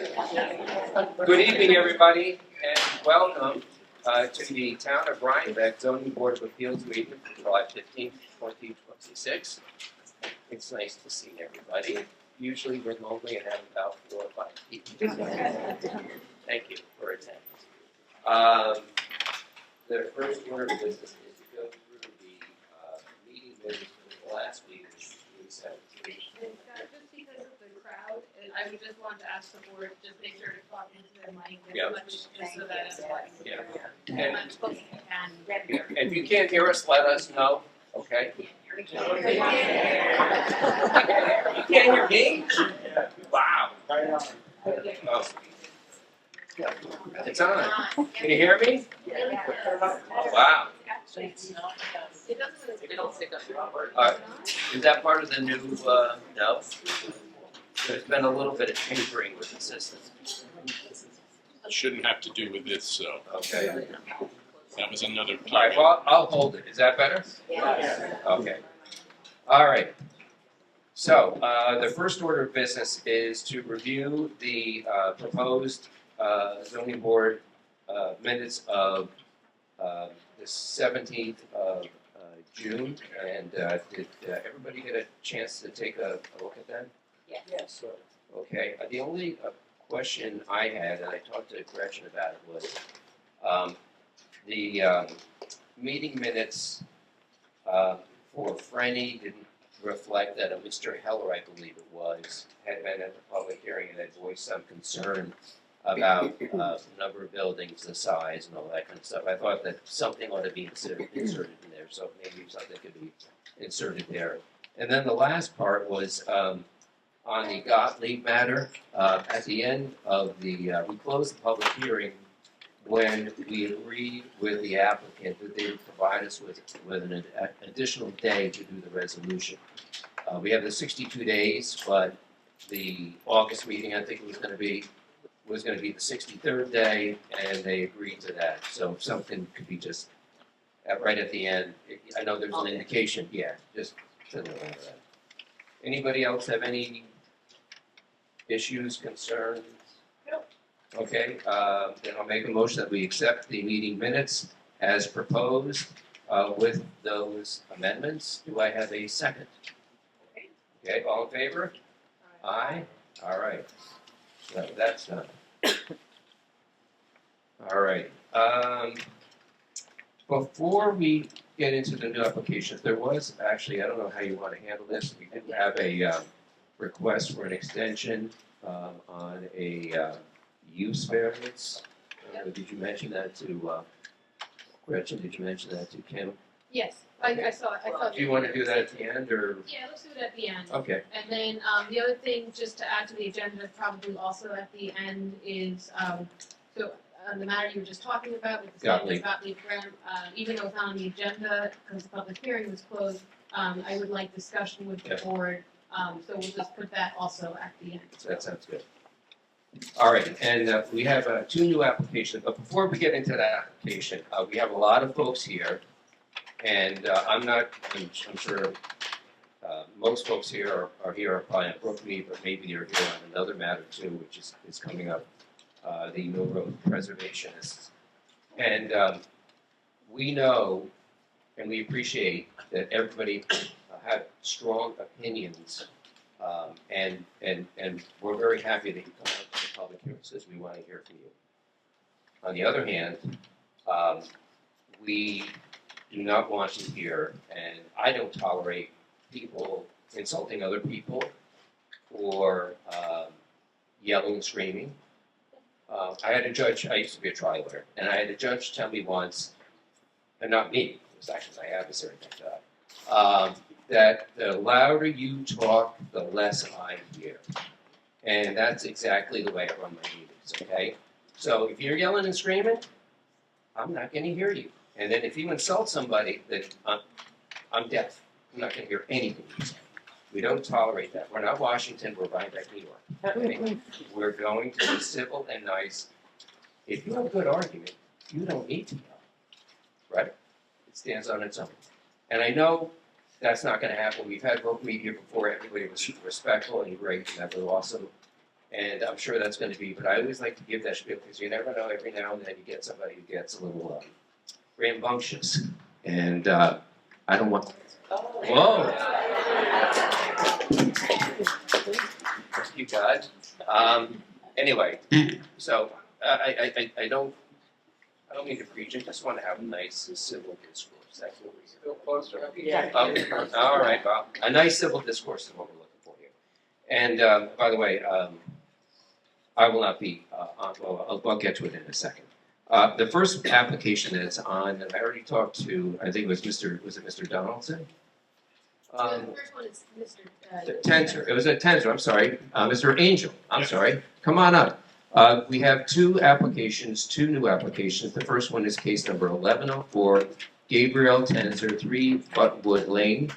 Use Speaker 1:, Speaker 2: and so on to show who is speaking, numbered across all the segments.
Speaker 1: Good evening, everybody, and welcome to the Town of Rhinebeck Zoning Board of Appeals meeting for July 15th, 2026. It's nice to see everybody. Usually we're lonely and have about 4 or 5 people. Thank you for attending. The first order of business is to go through the meeting minutes for the last week, which we said.
Speaker 2: Just because of the crowd, I would just want to ask the board, just make sure to talk into their mic
Speaker 1: Yeah.
Speaker 2: as much, just so that everyone
Speaker 1: Yeah.
Speaker 2: can.
Speaker 1: And if you can't hear us, let us know, okay? You can't hear me? Wow. Oh. It's on. Can you hear me? Wow.
Speaker 2: It doesn't.
Speaker 1: Is that part of the new, no? There's been a little bit of tinkering with the system.
Speaker 3: Shouldn't have to do with this, so
Speaker 1: Okay.
Speaker 3: that was another
Speaker 1: All right, well, I'll hold it. Is that better? Okay. All right. So, the first order of business is to review the proposed zoning board minutes of the 17th of June. And did everybody get a chance to take a look at them?
Speaker 4: Yes.
Speaker 1: Okay. The only question I had, and I talked to Gretchen about it, was the meeting minutes for Franny didn't reflect that Mr. Heller, I believe it was, had been at the public hearing and had voiced some concern about number of buildings, the size, and all that kind of stuff. I thought that something ought to be inserted in there, so maybe something could be inserted there. And then the last part was on the Gottlieb matter. At the end of the, we closed the public hearing when we agreed with the applicant that they would provide us with an additional day to do the resolution. We have the 62 days, but the August meeting, I think it was going to be the 63rd day, and they agreed to that. So if something could be just right at the end. I know there's an indication, yeah, just something like that. Anybody else have any issues, concerns?
Speaker 2: No.
Speaker 1: Okay, then I'll make a motion that we accept the meeting minutes as proposed with those amendments. Do I have a second? Okay, all in favor? Aye. All right. So that's done. All right. Before we get into the new applications, there was actually, I don't know how you want to handle this. We did have a request for an extension on a use variance. Did you mention that to Gretchen? Did you mention that to Kim?
Speaker 2: Yes, I saw it, I thought.
Speaker 1: Do you want to do that at the end, or?
Speaker 2: Yeah, let's do it at the end.
Speaker 1: Okay.
Speaker 2: And then, the other thing, just to add to the agenda, probably also at the end is, so, the matter you were just talking about with the Gottlieb grant, even though it's not on the agenda, because the public hearing was closed, I would like discussion with the board, so we'll just put that also at the end.
Speaker 1: That sounds good. All right, and we have 2 new applications, but before we get into that application, we have a lot of folks here, and I'm sure most folks here are here are probably on Brookmead, but maybe they're here on another matter too, which is coming up, the Mill Road Preservationists. And we know and we appreciate that everybody have strong opinions, and we're very happy that you come out to the public hearings because we want to hear from you. On the other hand, we do not want to hear, and I don't tolerate people insulting other people or yelling and screaming. I had a judge, I used to be a trial lawyer, and I had a judge tell me once, and not me, it was actually my adversary, thank God, that the louder you talk, the less I hear. And that's exactly the way I run my meetings, okay? So if you're yelling and screaming, I'm not going to hear you. And then if you insult somebody, that I'm deaf. I'm not going to hear anything you say. We don't tolerate that. We're not Washington, we're Rhinebeck, New York. Okay? We're going to be civil and nice. If you have a good argument, you don't need to yell, right? It stands on its own. And I know that's not going to happen. We've had Brookmead here before. Everybody was respectful and great, and that was awesome. And I'm sure that's going to be, but I always like to give that spiel because you never know, every now and then you get somebody who gets a little rambunctious. And I don't want. Whoa! Thank you, God. Anyway, so I don't mean to preach. I just want to have a nice civil discourse. That's what we're still closer.
Speaker 4: Yeah.
Speaker 1: All right, Bob. A nice civil discourse is what we're looking for here. And by the way, I will not be on. Well, I'll get to it in a second. The first application that's on, and I already talked to. I think it was Mr. Donaldson?
Speaker 2: The first one is Mr.
Speaker 1: Tenzer. It was a Tenzer. I'm sorry, Mr. Angel. I'm sorry. Come on up. We have two new applications. The first one is case number 1104, Gabriel Tenzer, 3 Butwood Lane.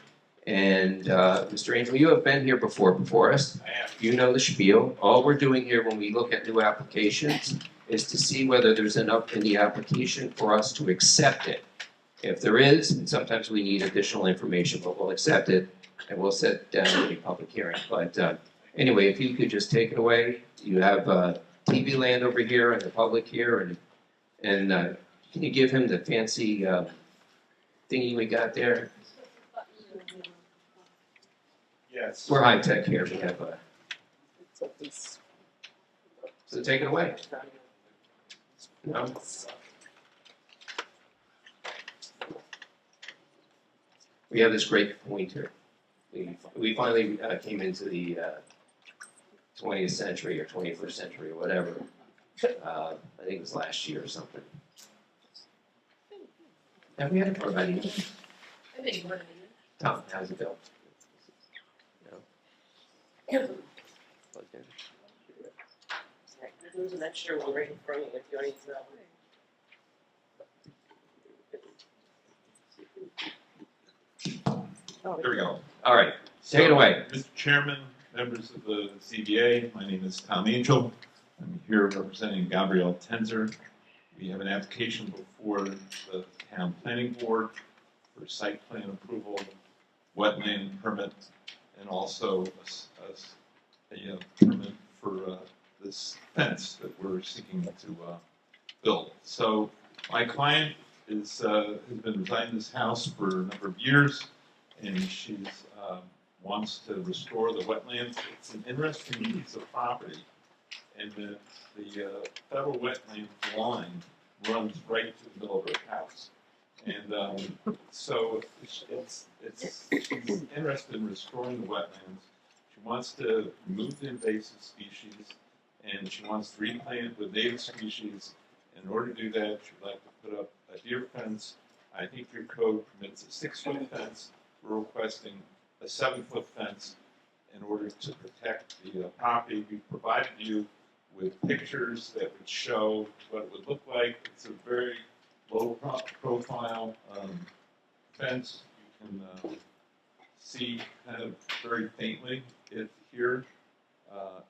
Speaker 1: And Mr. Angel, you have been here before us.
Speaker 3: I am.
Speaker 1: You know the spiel. All we're doing here when we look at new applications is to see whether there's enough in the application for us to accept it. If there is, and sometimes we need additional information, but we'll accept it and we'll set down any public hearing. But anyway, if you could just take it away. You have TV land over here and the public here, and can you give him the fancy thingy we got there?
Speaker 3: Yes.
Speaker 1: We're high tech here. We have so take it away. No? We have this great pointer. We finally came into the 20th century or 21st century or whatever. I think it was last year or something. Have we had it for about a year?
Speaker 2: I think we're
Speaker 1: Tom, how's it go? Plugged in?
Speaker 4: There's an extra one right in front of you if you want to know.
Speaker 5: There we go.
Speaker 1: All right, take it away.
Speaker 5: Mr. Chairman, members of the CBA, my name is Tom Angel. I'm here representing Gabriel Tenzer. We have an application before the Town Planning Board for site plan approval, wetland permit, and also a permit for this fence that we're seeking to build. So my client has been residing in this house for a number of years, and she wants to restore the wetlands. It's an interesting piece of property, and the federal wetland line runs right to the middle of her house. And so she's interested in restoring the wetlands. She wants to remove the invasive species, and she wants to replant it with native species. In order to do that, she'd like to put up a deer fence. I think your code permits a 6-foot fence. We're requesting a 7-foot fence in order to protect the property. We provided you with pictures that would show what it would look like. It's a very low profile fence. You can see kind of very faintly it here.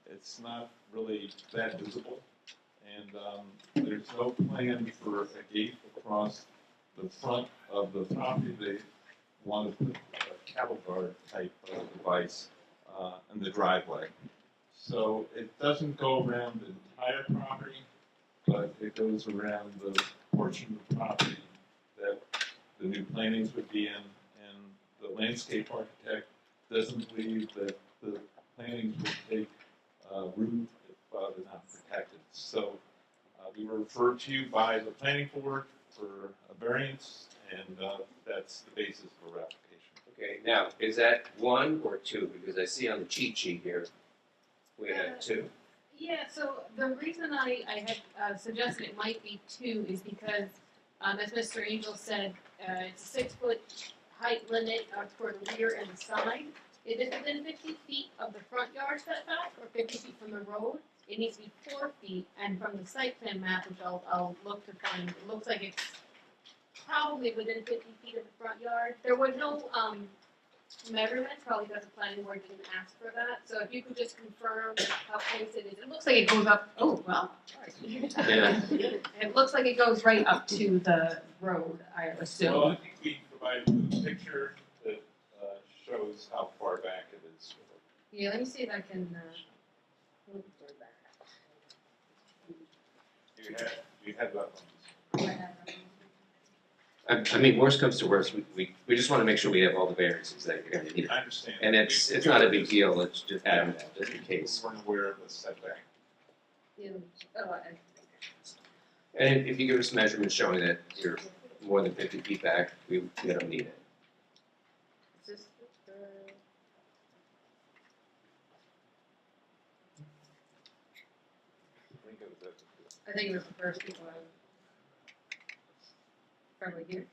Speaker 5: It's not really that visible. And there's no plan for a gate across the front of the property. They want to put a cattle guard type of device in the driveway. So it doesn't go around the entire property, but it goes around the portion of the property that the new plantings would be in, and the landscape architect doesn't believe that the plantings would take root if they're not protected. So we were referred to you by the planning board for a variance, and that's the basis for our application.
Speaker 1: Okay, now, is that 1 or 2? Because I see on the cheat sheet here, we have 2.
Speaker 2: Yeah, so the reason I had suggested it might be 2 is because, as Mr. Angel said, it's a 6-foot height limit for the rear and the side. If it's within 50 feet of the front yard setback or 50 feet from the road, it needs to be 4 feet. And from the site plan map, which I'll look to find, it looks like it's probably within 50 feet of the front yard. There was no measurements, probably because the planning board didn't ask for that. So if you could just confirm how close it is. It looks like it goes up, oh, well, sorry.
Speaker 1: Yeah.
Speaker 2: It looks like it goes right up to the road, I assume.
Speaker 5: Well, I think we provided you a picture that shows how far back it is.
Speaker 2: Yeah, let me see if I can,
Speaker 5: You had wetlands.
Speaker 1: I mean, worst comes to worst, we just want to make sure we have all the variances that you're going to need.
Speaker 5: I understand.
Speaker 1: And it's not a big deal, it's just adding that, just in case.
Speaker 5: We weren't aware of the setback.
Speaker 1: And if you give us measurements showing that you're more than 50 feet back, we don't need it.
Speaker 2: I think it was the first people probably here.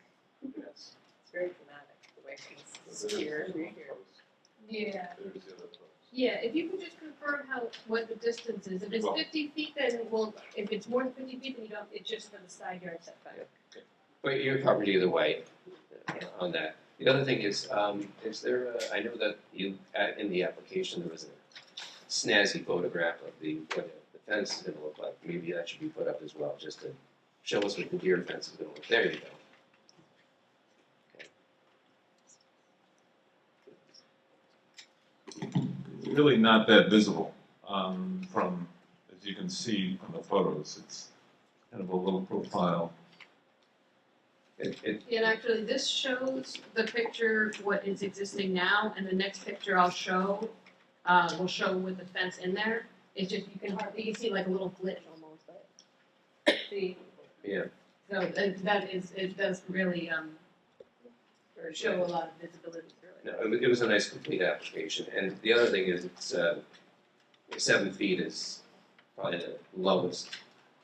Speaker 5: Yes.
Speaker 4: It's very dramatic, the way she's here and here.
Speaker 2: Yeah.
Speaker 5: There's the other folks.
Speaker 2: Yeah, if you can just confirm what the distance is, if it's 50 feet, then if it's more than 50 feet, then you don't, it's just for the side yard setback.
Speaker 1: But you're covered either way on that. The other thing is there, I know that in the application, there was a snazzy photograph of what the fence is gonna look like. Maybe that should be put up as well, just to show us what the deer fence is gonna look. There you go.
Speaker 5: It's really not that visible from, as you can see from the photos. It's kind of a low profile.
Speaker 2: And actually, this shows the picture, what is existing now, and the next picture I'll show, will show with the fence in there. It's just, you can see like a little glitch almost, but, see?
Speaker 1: Yeah.
Speaker 2: So it does really, show a lot of visibility, really.
Speaker 1: No, it was a nice complete application. And the other thing is it's 7 feet is probably the lowest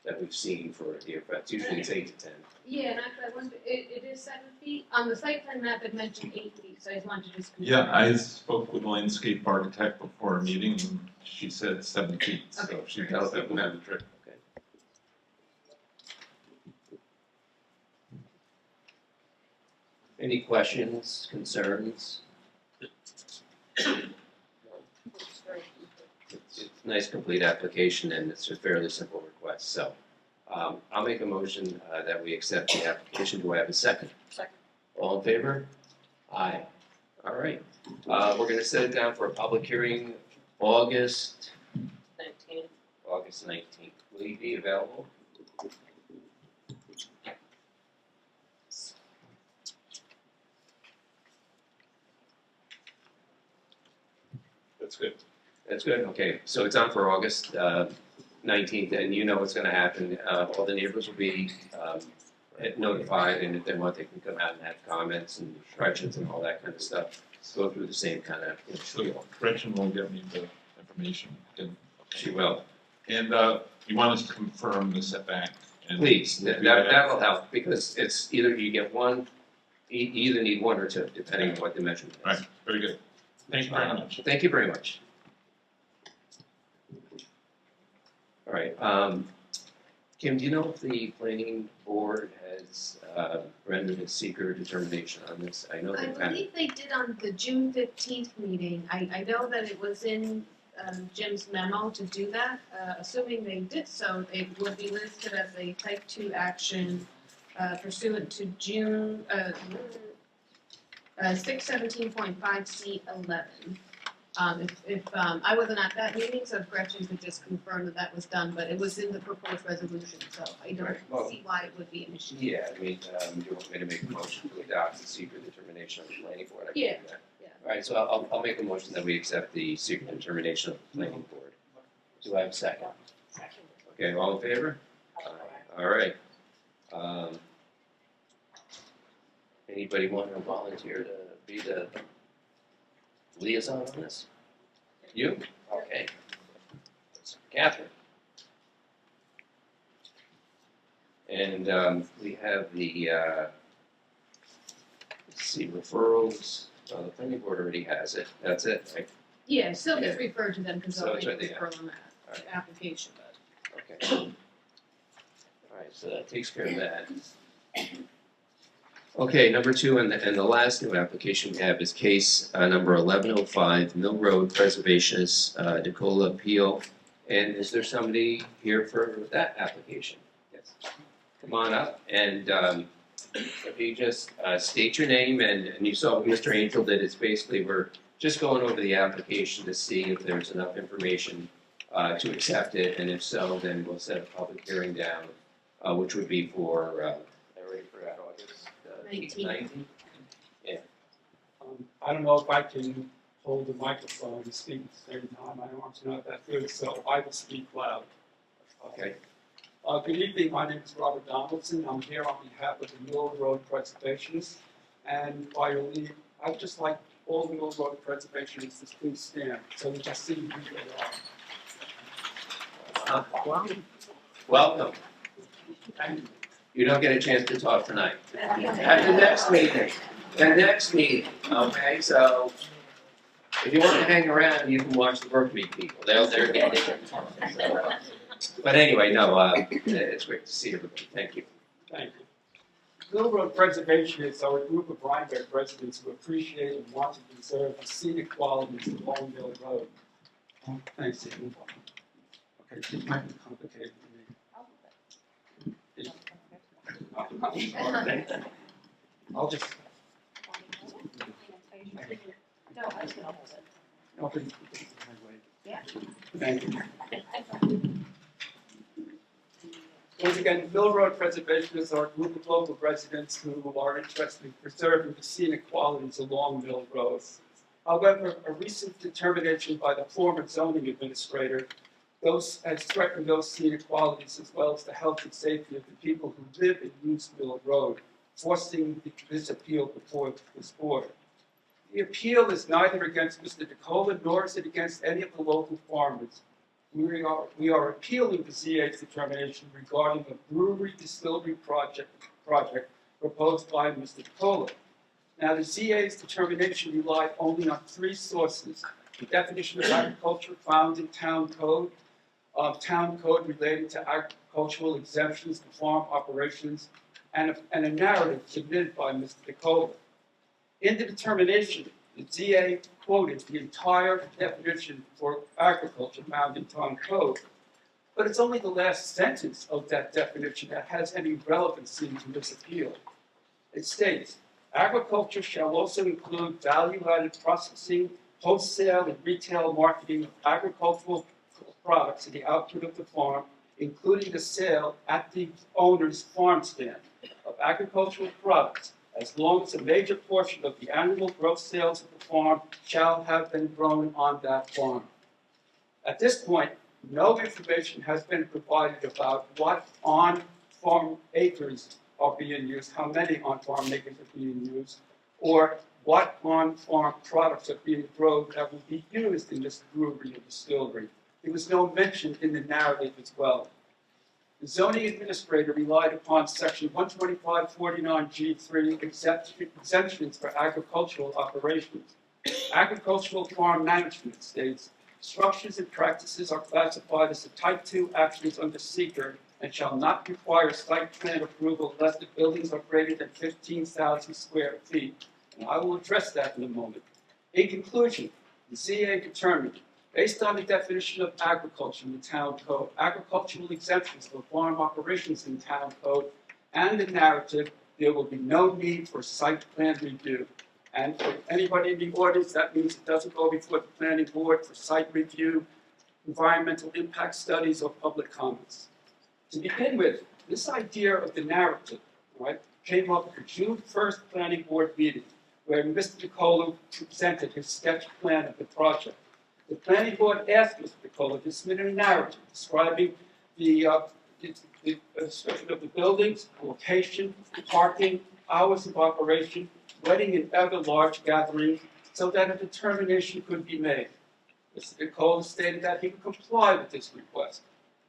Speaker 1: that we've seen for a deer fence. Usually it's 8 to 10.
Speaker 2: Yeah, and actually, I wonder, it is 7 feet. On the site plan map, it mentioned 8 feet, so I just wanted to just confirm.
Speaker 5: Yeah, I spoke with the landscape architect before our meeting, and she said 7 feet, so
Speaker 2: Okay.
Speaker 5: she tells that would have the trick.
Speaker 1: Any questions, concerns? It's a nice complete application and it's a fairly simple request, so I'll make a motion that we accept the application. Do I have a second?
Speaker 4: Second.
Speaker 1: All in favor? Aye. All right. We're gonna set it down for a public hearing August 19th. Will you be available?
Speaker 5: That's good.
Speaker 1: That's good, okay. So it's on for August 19th, and you know what's gonna happen. All the neighbors will be notified, and if they want, they can come out and have comments and corrections and all that kind of stuff. Go through the same kind of spiel.
Speaker 5: Gretchen will get me the information.
Speaker 1: She will.
Speaker 5: And you want us to confirm the setback? And
Speaker 1: Please,
Speaker 5: we'll do
Speaker 1: that will help, because it's either you get one, you either need one or two, depending on what the measurement is.
Speaker 5: All right, very good. Thank you very much.
Speaker 1: Thank you very much. All right, Kim, do you know if the planning board has rendered a seeker determination on this? I know
Speaker 2: I
Speaker 1: they kind of,
Speaker 2: believe they did on the June 15th meeting. I know that it was in Jim's memo to do that. Assuming they did so, it would be listed as a type 2 action pursuant to June 617.5C11. If I wasn't at that meeting, so if Gretchen could just confirm that that was done, but it was in the proposed resolution, so I don't
Speaker 1: Right, well-
Speaker 2: see why it would be an issue.
Speaker 1: yeah, I mean, do you want me to make a motion to adopt the secret determination of the planning board? I can
Speaker 2: Yeah,
Speaker 1: do that.
Speaker 2: yeah.
Speaker 1: All right, so I'll make a motion that we accept the secret determination of the planning board. Do I have a second?
Speaker 4: Second.
Speaker 1: Okay, all in favor? All right. Anybody want to volunteer to be the liaison on this? You? Okay. Catherine. And we have the, let's see, referrals. The planning board already has it. That's it, right?
Speaker 2: Yeah, still just refer to them because
Speaker 1: So
Speaker 2: they'll
Speaker 1: it's
Speaker 2: make
Speaker 1: right
Speaker 2: this
Speaker 1: there.
Speaker 2: for them
Speaker 1: All right.
Speaker 2: application, but.
Speaker 1: Okay. All right, so that takes care of that. Okay, number 2, and the last new application we have is case number 1105, Mill Road Preservationist, Nicola Appeal. And is there somebody here for that application? Yes. Come on up, and if you just state your name, and you saw what Mr. Angel did, it's basically we're just going over the application to see if there's enough information to accept it, and if so, then we'll set a public hearing down, which would be for, I already forgot, August 19th.
Speaker 6: I don't know if I can hold the microphone and speak at the same time. My arms are not that good, so I will speak loud.
Speaker 1: Okay.
Speaker 6: Good evening, my name is Robert Donaldson. I'm here on behalf of the Mill Road Preservationists. And by your leave, I'd just like all the Mill Road Preservationists to please stand so we can see who they are.
Speaker 1: Welcome.
Speaker 6: Thank you.
Speaker 1: You don't get a chance to talk tonight. At the next meeting, okay, so if you want to hang around, you can watch the Brookmead people, they're getting it. But anyway, no, it's great to see everybody, thank you.
Speaker 6: Thank you. Mill Road Preservationists are a group of Rhinebeck residents who appreciate and want to preserve the scenic qualities of Long Mill Road. Thanks, Stephen. Okay, this might be complicated for me. I'll just.
Speaker 4: No, I was gonna hold it.
Speaker 6: Okay.
Speaker 4: Yeah.
Speaker 6: Thank you. Once again, Mill Road Preservationists are a group of local residents who are interested in preserving the scenic qualities along Mill Road. However, a recent determination by the former zoning administrator has threatened those scenic qualities as well as the health and safety of the people who live and use Mill Road, forcing this appeal before this board. The appeal is neither against Mr. DeCola nor is it against any of the local farmers. We are appealing the ZA's determination regarding the brewery distillery project proposed by Mr. DeCola. Now, the ZA's determination relied only on three sources: the definition of agriculture found in town code related to agricultural exemptions to farm operations, and a narrative submitted by Mr. DeCola. In the determination, the ZA quoted the entire definition for agriculture found in town code, but it's only the last sentence of that definition that has any relevancy to this appeal. It states, agriculture shall also include value-added processing, wholesale and retail marketing of agricultural products to the output of the farm, including the sale at the owner's farm stand of agricultural products, as long as a major portion of the annual gross sales of the farm shall have been grown on that farm. At this point, no information has been provided about what on-farm acres are being used, how many on-farm acres are being used, or what on-farm products are being grown that will be used in this brewery or distillery. There was no mention in the narrative as well. The zoning administrator relied upon section 12549G3 exemptions for agricultural operations. Agricultural farm management states, structures and practices are classified as a type 2 actions under seeker and shall not require site plan approval unless the buildings are greater than 15,000 square feet. And I will address that in a moment. In conclusion, the ZA determined, based on the definition of agriculture in the town code, agricultural exemptions for farm operations in town code, and the narrative, there will be no need for site plan review. And for anybody in the audience, that means it doesn't go before the planning board for site review, environmental impact studies, or public comments. To begin with, this idea of the narrative, right, came up at the June 1st planning board meeting, where Mr. DeCola presented his sketch plan of the project. The planning board asked Mr. DeCola to submit a narrative describing the description of the buildings, location, parking, hours of operation, wedding and other large gatherings, so that a determination could be made. Mr. DeCola stated that he would comply with this request.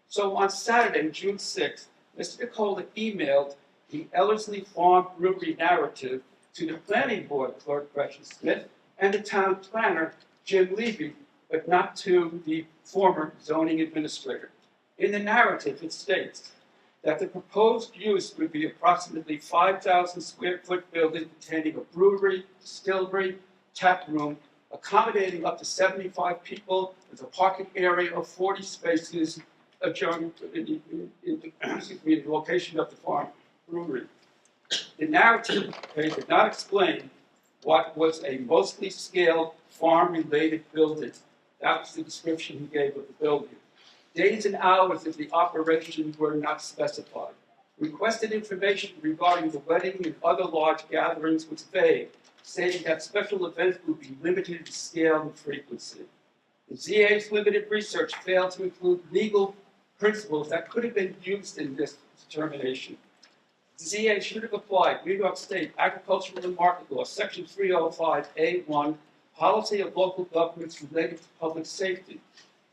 Speaker 6: So on Saturday, June 6th, Mr. DeCola emailed the Ellerslie Farm Brewery narrative to the planning board clerk, Gretchen Smith, and the town planner, Jim Levy, but not to the former zoning administrator. In the narrative, it states that the proposed use would be approximately 5,000 square foot building containing a brewery, distillery, tap room, accommodating up to 75 people with a parking area of 40 spaces adjoining in the location of the farm brewery. The narrative did not explain what was a mostly scaled farm-related building. That was the description he gave of the building. Days and hours of the operation were not specified. Requested information regarding the wedding and other large gatherings was vague, stating that special events would be limited in scale and frequency. The ZA's limited research failed to include legal principles that could have been used in this determination. The ZA should have applied New York State Agricultural and Market Law, Section 305A1, Policy of Local Governments Related to Public Safety.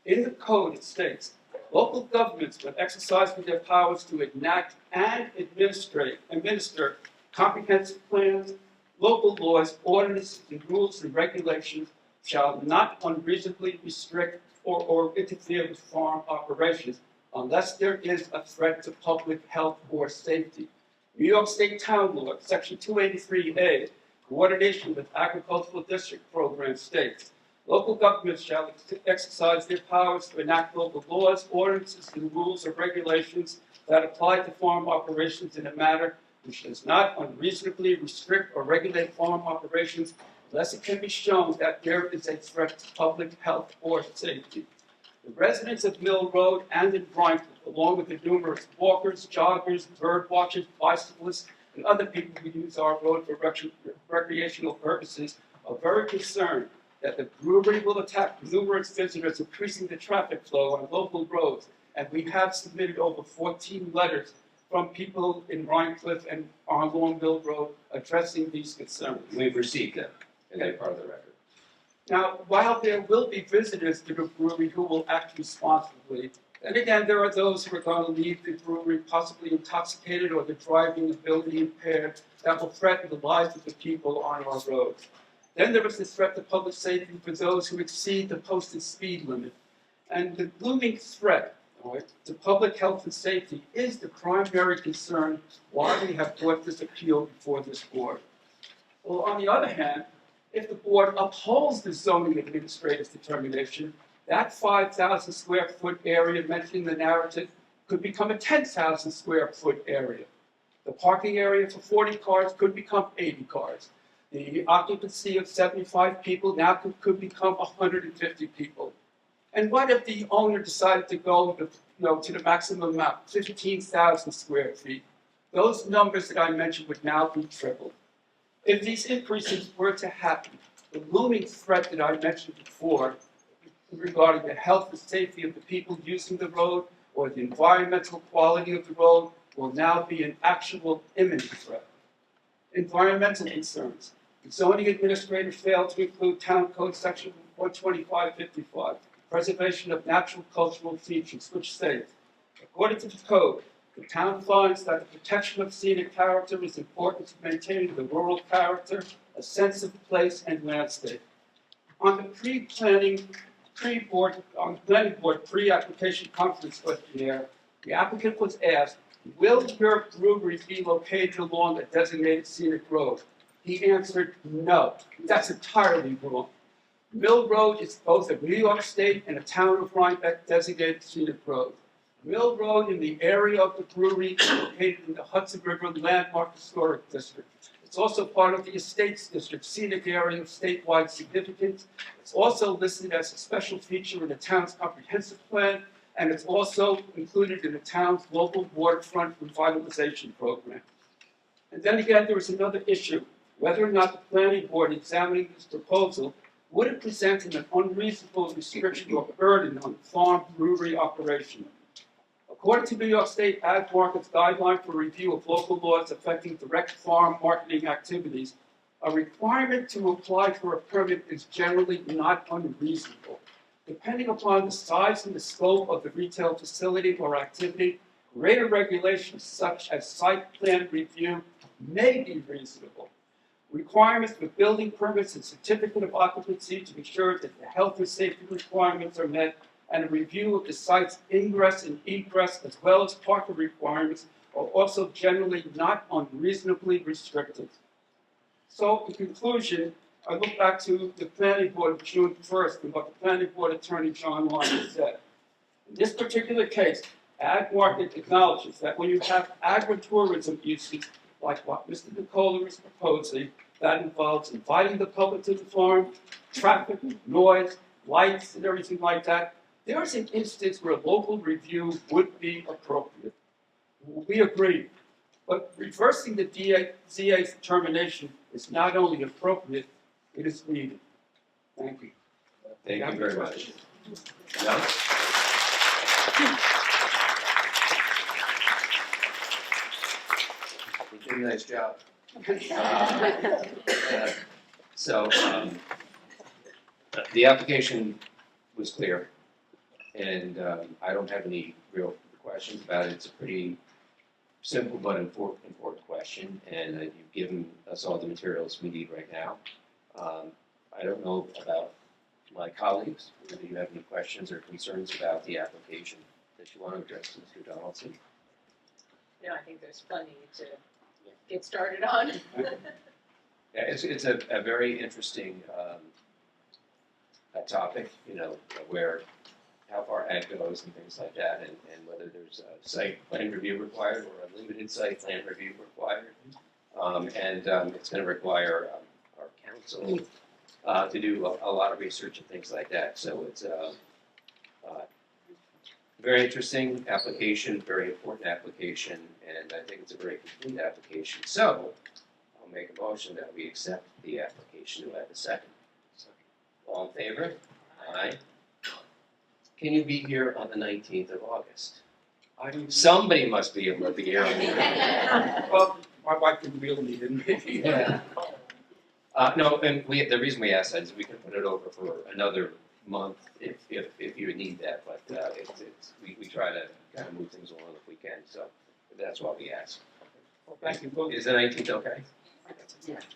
Speaker 6: In the code, it states, local governments, when exercising their powers to enact and administer comprehensive plans, local laws, ordinances, and rules and regulations shall not unreasonably restrict or interfere with farm operations unless there is a threat to public health or safety. New York State Town Law, Section 283A, coordination with agricultural district program states, local governments shall exercise their powers to enact local laws, ordinances, and rules or regulations that apply to farm operations in a manner which does not unreasonably restrict or regulate farm operations unless it can be shown that there is a threat to public health or safety. The residents of Mill Road and in Rhinebeck, along with the numerous walkers, joggers, bird watchers, bicyclists, and other people who use our road for recreational purposes, are very concerned that the brewery will attract numerous visitors, increasing the traffic flow on local roads. And we have submitted over 14 letters from people in Rhinecliff and on Long Mill Road addressing these concerns.
Speaker 1: We've received them, and they're part of the record.
Speaker 6: Now, while there will be visitors to the brewery who will act responsibly, and again, there are those who are going to leave the brewery possibly intoxicated or the driving ability impaired that will threaten the lives of the people on our roads. Then there is the threat to public safety for those who exceed the posted speed limit. And the looming threat to public health and safety is the primary concern why we have brought this appeal before this board. Well, on the other hand, if the board upholds the zoning administrator's determination, that 5,000 square foot area mentioned in the narrative could become a 10,000 square foot area. The parking area for 40 cars could become 80 cars. The occupancy of 75 people now could become 150 people. And what if the owner decided to go to the maximum amount, 15,000 square feet? Those numbers that I mentioned would now be tripled. If these increases were to happen, the looming threat that I mentioned before regarding the health and safety of the people using the road or the environmental quality of the road will now be an actual imminent threat. Environmental concerns. The zoning administrator failed to include Town Code Section 12555, preservation of natural cultural features, which states, according to the code, the town finds that the protection of scenic character is important to maintaining the rural character, a sense of place and landscape. On the planning board pre-application conference questionnaire, the applicant was asked, will your brewery be located along a designated scenic road? He answered, no. That's entirely wrong. Mill Road is both a New York State and a town of Rhinebeck designated scenic road. Mill Road in the area of the brewery is located in the Hudson River Landmark Historic District. It's also part of the Estates District, scenic area of statewide significance. It's also listed as a special feature in the town's comprehensive plan, and it's also included in the town's local waterfront revitalization program. And then again, there is another issue, whether or not the planning board examining this proposal would it present an unreasonable restriction or burden on farm brewery operation. According to New York State Ag Market's guideline for review of local laws affecting direct farm marketing activities, a requirement to apply for a permit is generally not unreasonable. Depending upon the size and the scope of the retail facility or activity, greater regulations such as site plan review may be reasonable. Requirements for building permits and certificate of occupancy to ensure that the health and safety requirements are met, and a review of the site's ingress and egress as well as parking requirements are also generally not unreasonably restrictive. So in conclusion, I look back to the planning board of June 1st and what the planning board attorney John Lyman said. In this particular case, Ag Market acknowledges that when you have agritourism uses like what Mr. Nicola is proposing, that involves inviting the public to the farm, traffic, noise, lights, and everything like that, There is an instance where local review would be appropriate. We agree. But reversing the ZA's determination is not only appropriate, it is needed. Thank you.
Speaker 1: Thank you very much. No? You did a nice job. So, the application was clear, and I don't have any real questions about it. It's a pretty simple but important question, and you've given us all the materials we need right now. I don't know about my colleagues, whether you have any questions or concerns about the application that you want to address, Mr. Donaldson.
Speaker 4: No, I think there's plenty to get started on.
Speaker 1: Yeah, it's a very interesting topic, where how far ag goes and things like that, and whether there's a site plan review required or a limited site plan review required. It's going to require our council to do a lot of research and things like that. So it's a very interesting application, very important application, and I think it's a very complete application. So I'll make a motion that we accept the application. Do I have a second? All in favor? Aye. Can you be here on the 19th of August? Somebody must be able to be here.
Speaker 6: Well, my wife can wheel me, didn't she?
Speaker 1: Yeah. No, and the reason we asked that is we can put it over for another month if you need that, but we try to kind of move things along if we can, so that's why we ask.
Speaker 6: Well, thank you both.
Speaker 1: Is the 19th okay?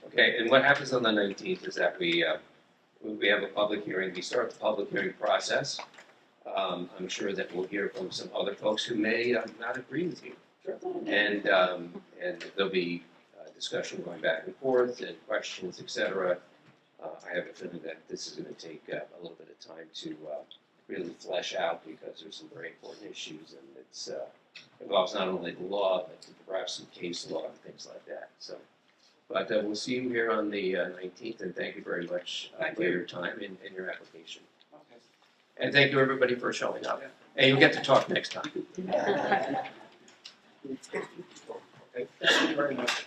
Speaker 1: Okay, and what happens on the 19th is that we have a public hearing, we start the public hearing process. I'm sure that we'll hear from some other folks who may not agree with you. And there'll be discussion going back and forth and questions, etc. I have a feeling that this is going to take a little bit of time to really flesh out because there's some very important issues and it's involves not only the law but perhaps some case law and things like that. So, but we'll see you here on the 19th, and thank you very much for your time and your application.
Speaker 6: Okay.
Speaker 1: And thank you everybody for showing up. And you'll get to talk next time.
Speaker 6: Okay, thank you very much.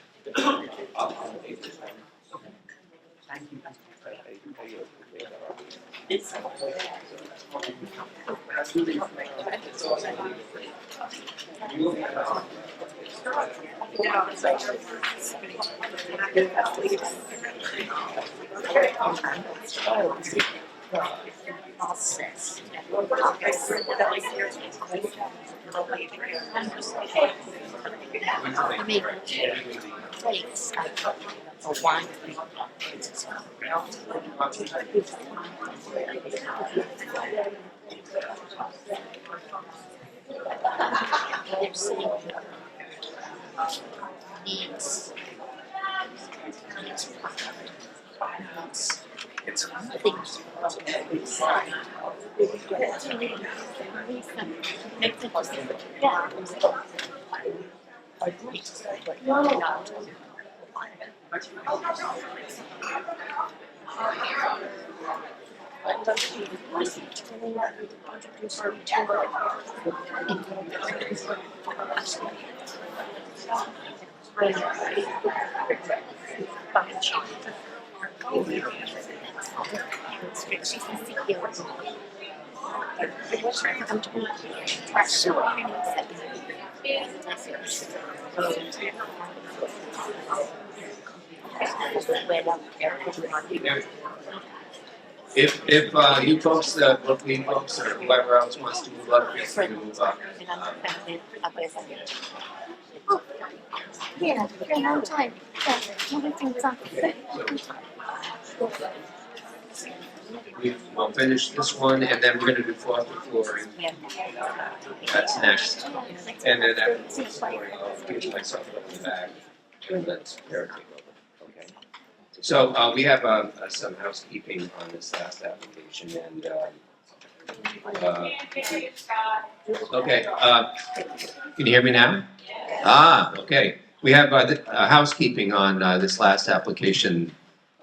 Speaker 1: If you folks, the Brooklyn folks, or whoever else wants to move up, feel free to move up.
Speaker 7: Yeah, a long time.
Speaker 1: We'll finish this one, and then we're going to do fourth flooring. That's next. And then after fourth flooring, I'll give myself a the back and let Kara take over. Okay. So we have some housekeeping on this last application, and okay. Can you hear me now? Okay. We have housekeeping on this last application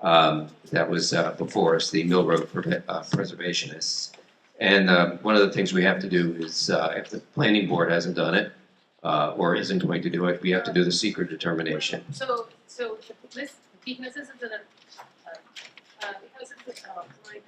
Speaker 1: that was before us, the Mill Road Preservationists. And one of the things we have to do is, if the planning board hasn't done it, or isn't going to do it, we have to do the secret determination.
Speaker 2: So this, because this is because it's like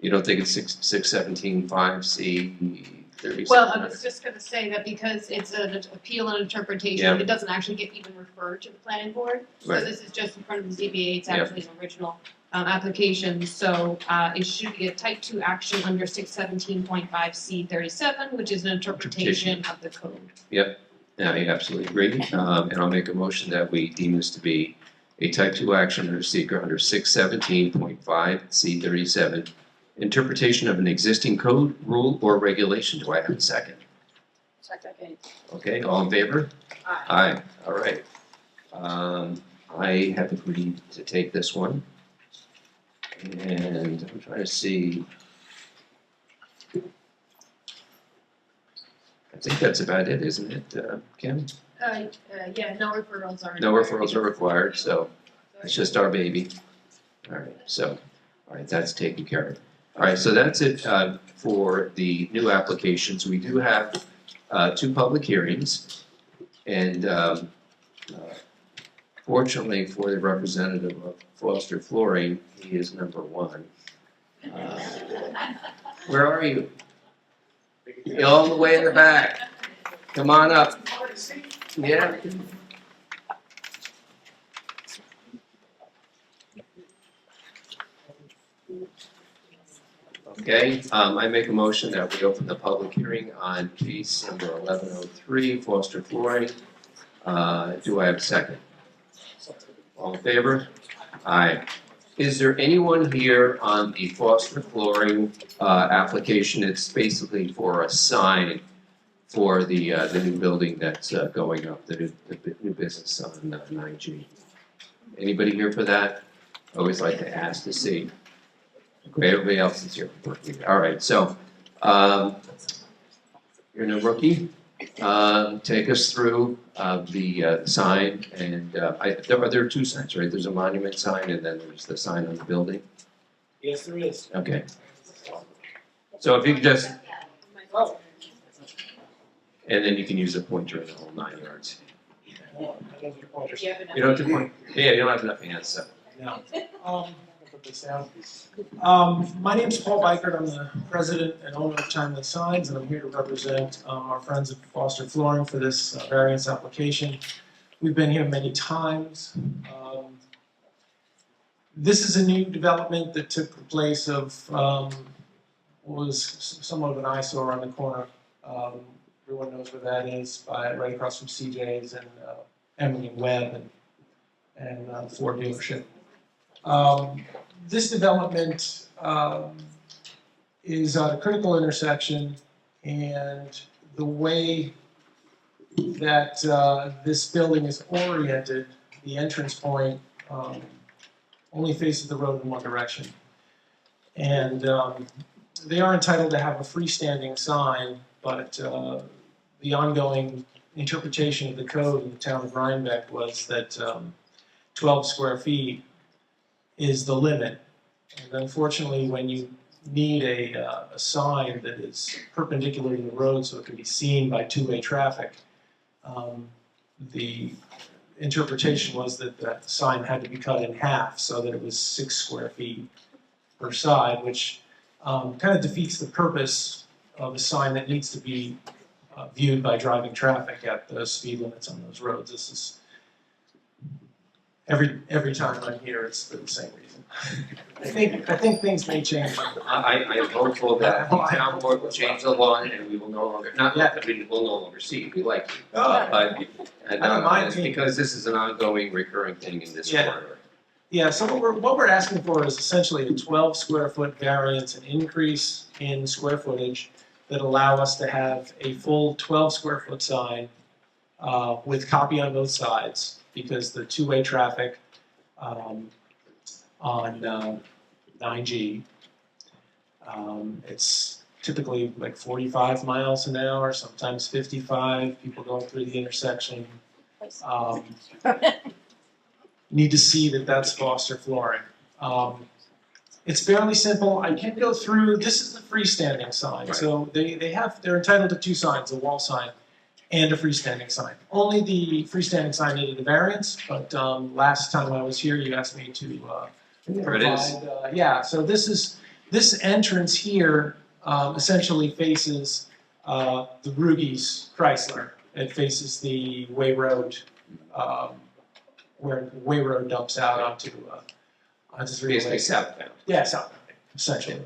Speaker 1: You don't think it's 617.5C37?
Speaker 2: Well, I was just gonna say that because it's an appeal and interpretation,
Speaker 1: Yeah.
Speaker 2: it doesn't actually get even referred to the planning board. So
Speaker 1: Right.
Speaker 2: this is just in front of the ZBA, it's
Speaker 1: Yeah.
Speaker 2: actually an original application, so it should be a type 2 action under 617.5C37, which is an interpretation of the code.
Speaker 1: Yeah, I absolutely agree. And I'll make a motion that we deem this to be a type 2 action under seeker under 617.5C37, interpretation of an existing code, rule, or regulation. Do I have a second?
Speaker 4: Second.
Speaker 1: Okay, all in favor?
Speaker 4: Aye.
Speaker 1: Aye, all right. I have agreed to take this one. And I'm trying to see. I think that's about it, isn't it, Kim?
Speaker 2: Yeah, no referrals are.
Speaker 1: No referrals are required, so it's just our baby. All right, so, all right, that's taken care of. All right, so that's it for the new applications. We do have 2 public hearings. And fortunately for the representative of Foster Flooring, he is number 1. Where are you? You're all the way in the back. Come on up. Yeah. Okay, I make a motion that we open the public hearing on case number 1103, Foster Flooring. Do I have a second? All in favor? Aye. Is there anyone here on the Foster Flooring application? It's basically for a sign for the new building that's going up, the new business on 9G. Anybody here for that? Always like to ask to see. Okay, everybody else is here. All right, so you're no rookie. Take us through the sign, and there are 2 signs, right? There's a monument sign, and then there's the sign on the building.
Speaker 7: Yes, there is.
Speaker 1: Okay. So if you could just,
Speaker 7: Oh.
Speaker 1: and then you can use a pointer in the whole 9 yards.
Speaker 7: I don't do pointers.
Speaker 1: You don't have to point. Yeah, you don't have enough hands, so.
Speaker 7: No. I'll put this down. My name's Paul Bikert. I'm the president and owner of Timely Signs, and I'm here to represent our friends at Foster Flooring for this variance application. We've been here many times. This is a new development that took the place of what was somewhat of an eyesore on the corner. Everyone knows where that is, right across from CJ's and Emily and Webb and Ford dealership. This development is at a critical intersection, and the way that this building is oriented, the entrance point only faces the road in one direction. And they are entitled to have a freestanding sign, but the ongoing interpretation of the code in the town of Rhinebeck was that 12 square feet is the limit. And unfortunately, when you need a sign that is perpendicular to the road so it can be seen by 2-way traffic, the interpretation was that that sign had to be cut in half so that it was 6 square feet per side, which kind of defeats the purpose of a sign that needs to be viewed by driving traffic at the speed limits on those roads. This is every time I'm here, it's for the same reason. I think things may change.
Speaker 1: I am hopeful that the town board will change the law and we will no longer, not that we will no longer see it, we like it. But
Speaker 7: I don't mind
Speaker 1: it's
Speaker 7: seeing-
Speaker 1: because this is an ongoing recurring thing in this
Speaker 7: Yeah.
Speaker 1: corridor.
Speaker 7: Yeah, so what we're asking for is essentially a 12 square foot variance, an increase in square footage that allow us to have a full 12 square foot sign with copy on both sides, because the 2-way traffic on 9G, it's typically like 45 miles an hour, sometimes 55, people going through the intersection. Need to see that that's Foster Flooring. It's fairly simple. I can go through, this is the freestanding sign. So they're entitled to two signs, a wall sign and a freestanding sign. Only the freestanding sign needed a variance, but last time I was here, you asked me to
Speaker 1: There it is.
Speaker 7: provide, yeah, so this entrance here essentially faces the Rugies Chrysler. It faces the Way Road, where Way Road dumps out onto three
Speaker 1: Basically
Speaker 7: ways.
Speaker 1: southbound.
Speaker 7: Yeah, southbound, essentially.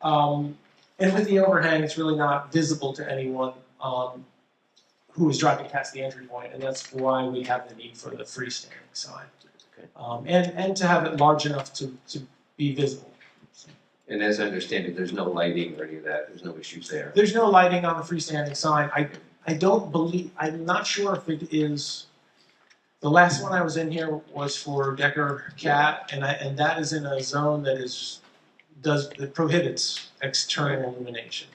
Speaker 7: And with the overhang, it's really not visible to anyone who is driving past the entry point, and that's why we have the need for the freestanding sign.
Speaker 1: Okay.
Speaker 7: And to have it large enough to be visible.
Speaker 1: And as I understand it, there's no lighting or any of that, there's no issues there.
Speaker 7: There's no lighting on the freestanding sign. I don't believe, I'm not sure if it is, the last one I was in here was for Decker Cat, and that is in a zone that prohibits external illumination.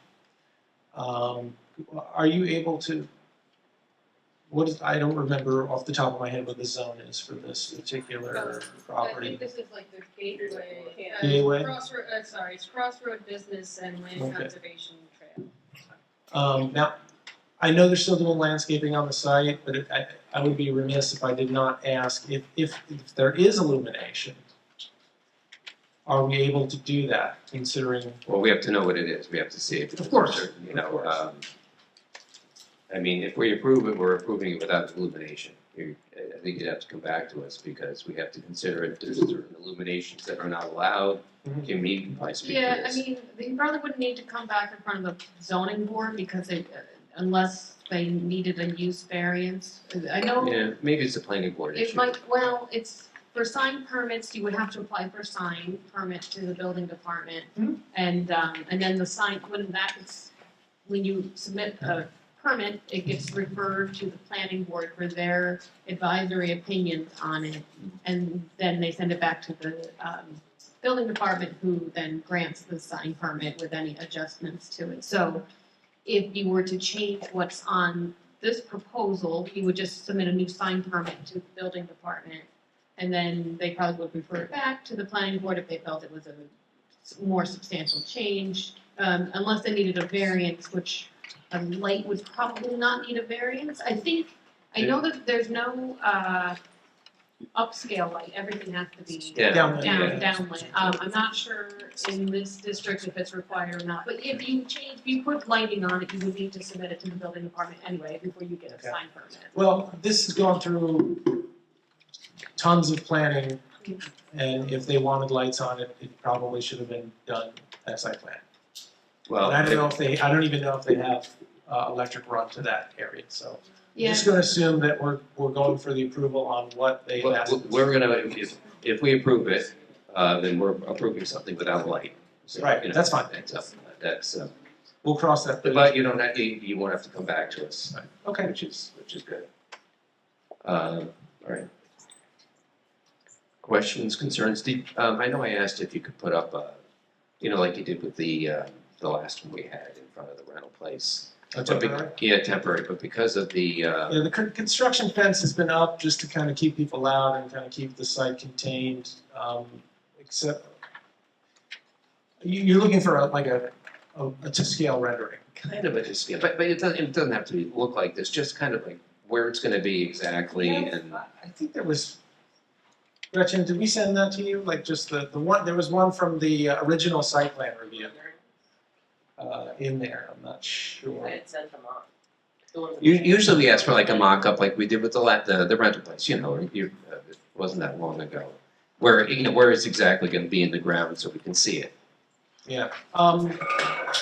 Speaker 7: Are you able to, I don't remember off the top of my head what the zone is for this particular
Speaker 2: I
Speaker 7: property.
Speaker 2: think this is like the gateway.
Speaker 7: Gateway?
Speaker 2: It's Crossroad Business and Land
Speaker 7: Okay.
Speaker 2: Conservation Trail.
Speaker 7: Now, I know they're still doing landscaping on the site, but I would be remiss if I did not ask if there is illumination, are we able to do that, considering?
Speaker 1: Well, we have to know what it is, we have to see it.
Speaker 7: Of course,
Speaker 1: Certain,
Speaker 7: of course.
Speaker 1: I mean, if we approve it, we're approving it without illumination. I think you'd have to come back to us because we have to consider if there's certain illuminations that are not allowed.
Speaker 7: Mhm.
Speaker 1: Can you probably speak to
Speaker 2: Yeah, I
Speaker 1: this?
Speaker 2: mean, they probably wouldn't need to come back in front of the zoning board because unless they needed a use variance. I know
Speaker 1: Yeah, maybe it's a planning board
Speaker 2: it
Speaker 1: issue.
Speaker 2: might, well, it's, for sign permits, you would have to apply for sign permit to the building department.
Speaker 7: Mhm.
Speaker 2: And then the sign, when you submit a permit, it gets referred to the planning board for their advisory opinions on it. And then they send it back to the building department, who then grants the sign permit with any adjustments to it. So if you were to change what's on this proposal, you would just submit a new sign permit to the building department. And then they probably would refer it back to the planning board if they felt it was a more substantial change. Unless they needed a variance, which a light would probably not need a variance. I know that there's no upscale light, everything has to be
Speaker 1: Yeah.
Speaker 7: Downlight.
Speaker 2: downlight. I'm not sure in this district if it's required or not, but if you put lighting on it, you would need to submit it to the building department anyway before you get a
Speaker 7: Okay.
Speaker 2: sign permit.
Speaker 7: Well, this has gone through tons of planning, and if they wanted lights on it, it probably should have been done at site plan.
Speaker 1: Well,
Speaker 7: And I don't even know if they have electric run to that area, so. I'm
Speaker 2: Yeah,
Speaker 7: just gonna assume that we're going for the approval on what they asked.
Speaker 1: we're gonna, if we approve it, then we're approving something without a light. So,
Speaker 7: Right,
Speaker 1: you know,
Speaker 7: that's fine.
Speaker 1: That's,
Speaker 7: We'll cross that bridge.
Speaker 1: but you don't have, you won't have to come back to us,
Speaker 7: Okay.
Speaker 1: which is good. All right. Questions, concerns? I know I asked if you could put up, like you did with the last one we had in front of the rental place.
Speaker 7: Temporary?
Speaker 1: Yeah, temporary, but because of the,
Speaker 7: Yeah, the construction fence has been up just to kind of keep people out and kind of keep the site contained, except, you're looking for a to-scale rendering.
Speaker 1: kind of a just, but it doesn't have to look like this, just kind of like where it's gonna be exactly and.
Speaker 7: I think there was, Gretchen, did we send that to you? Like just the one, there was one from the original site plan review in there, I'm not sure.
Speaker 4: I had sent them on. The ones that-
Speaker 1: Usually we ask for like a mock-up, like we did with the rental place, it wasn't that long ago. Where, where it's exactly gonna be in the ground so we can see it.
Speaker 7: Yeah.
Speaker 1: And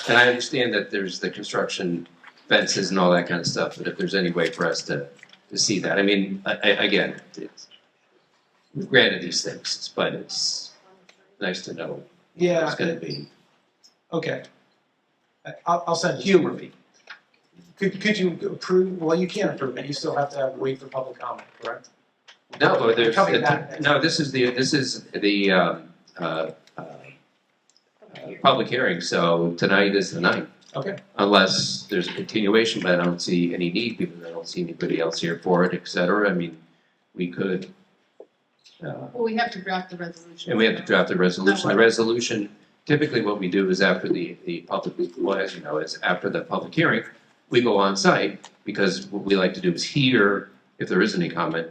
Speaker 1: I understand that there's the construction fences and all that kind of stuff, but if there's any way for us to see that, I mean, again, we've granted these things, but it's nice to know what
Speaker 7: Yeah.
Speaker 1: it's gonna be.
Speaker 7: Okay. I'll send it.
Speaker 1: Humor me.
Speaker 7: Could you approve, well, you can't approve it, you still have to wait for public comment, correct?
Speaker 1: No, but there's,
Speaker 7: Coming back next.
Speaker 1: no, this is the public hearing, so tonight is the night.
Speaker 7: Okay.
Speaker 1: Unless there's a continuation, but I don't see any need, because I don't see anybody else here for it, et cetera. I mean, we could
Speaker 2: Well, we have to draft the resolution.
Speaker 1: And we have to draft the resolution. The resolution, typically what we do is after the public, well, as you know, is after the public hearing, we go on site, because what we like to do is hear if there is any comment,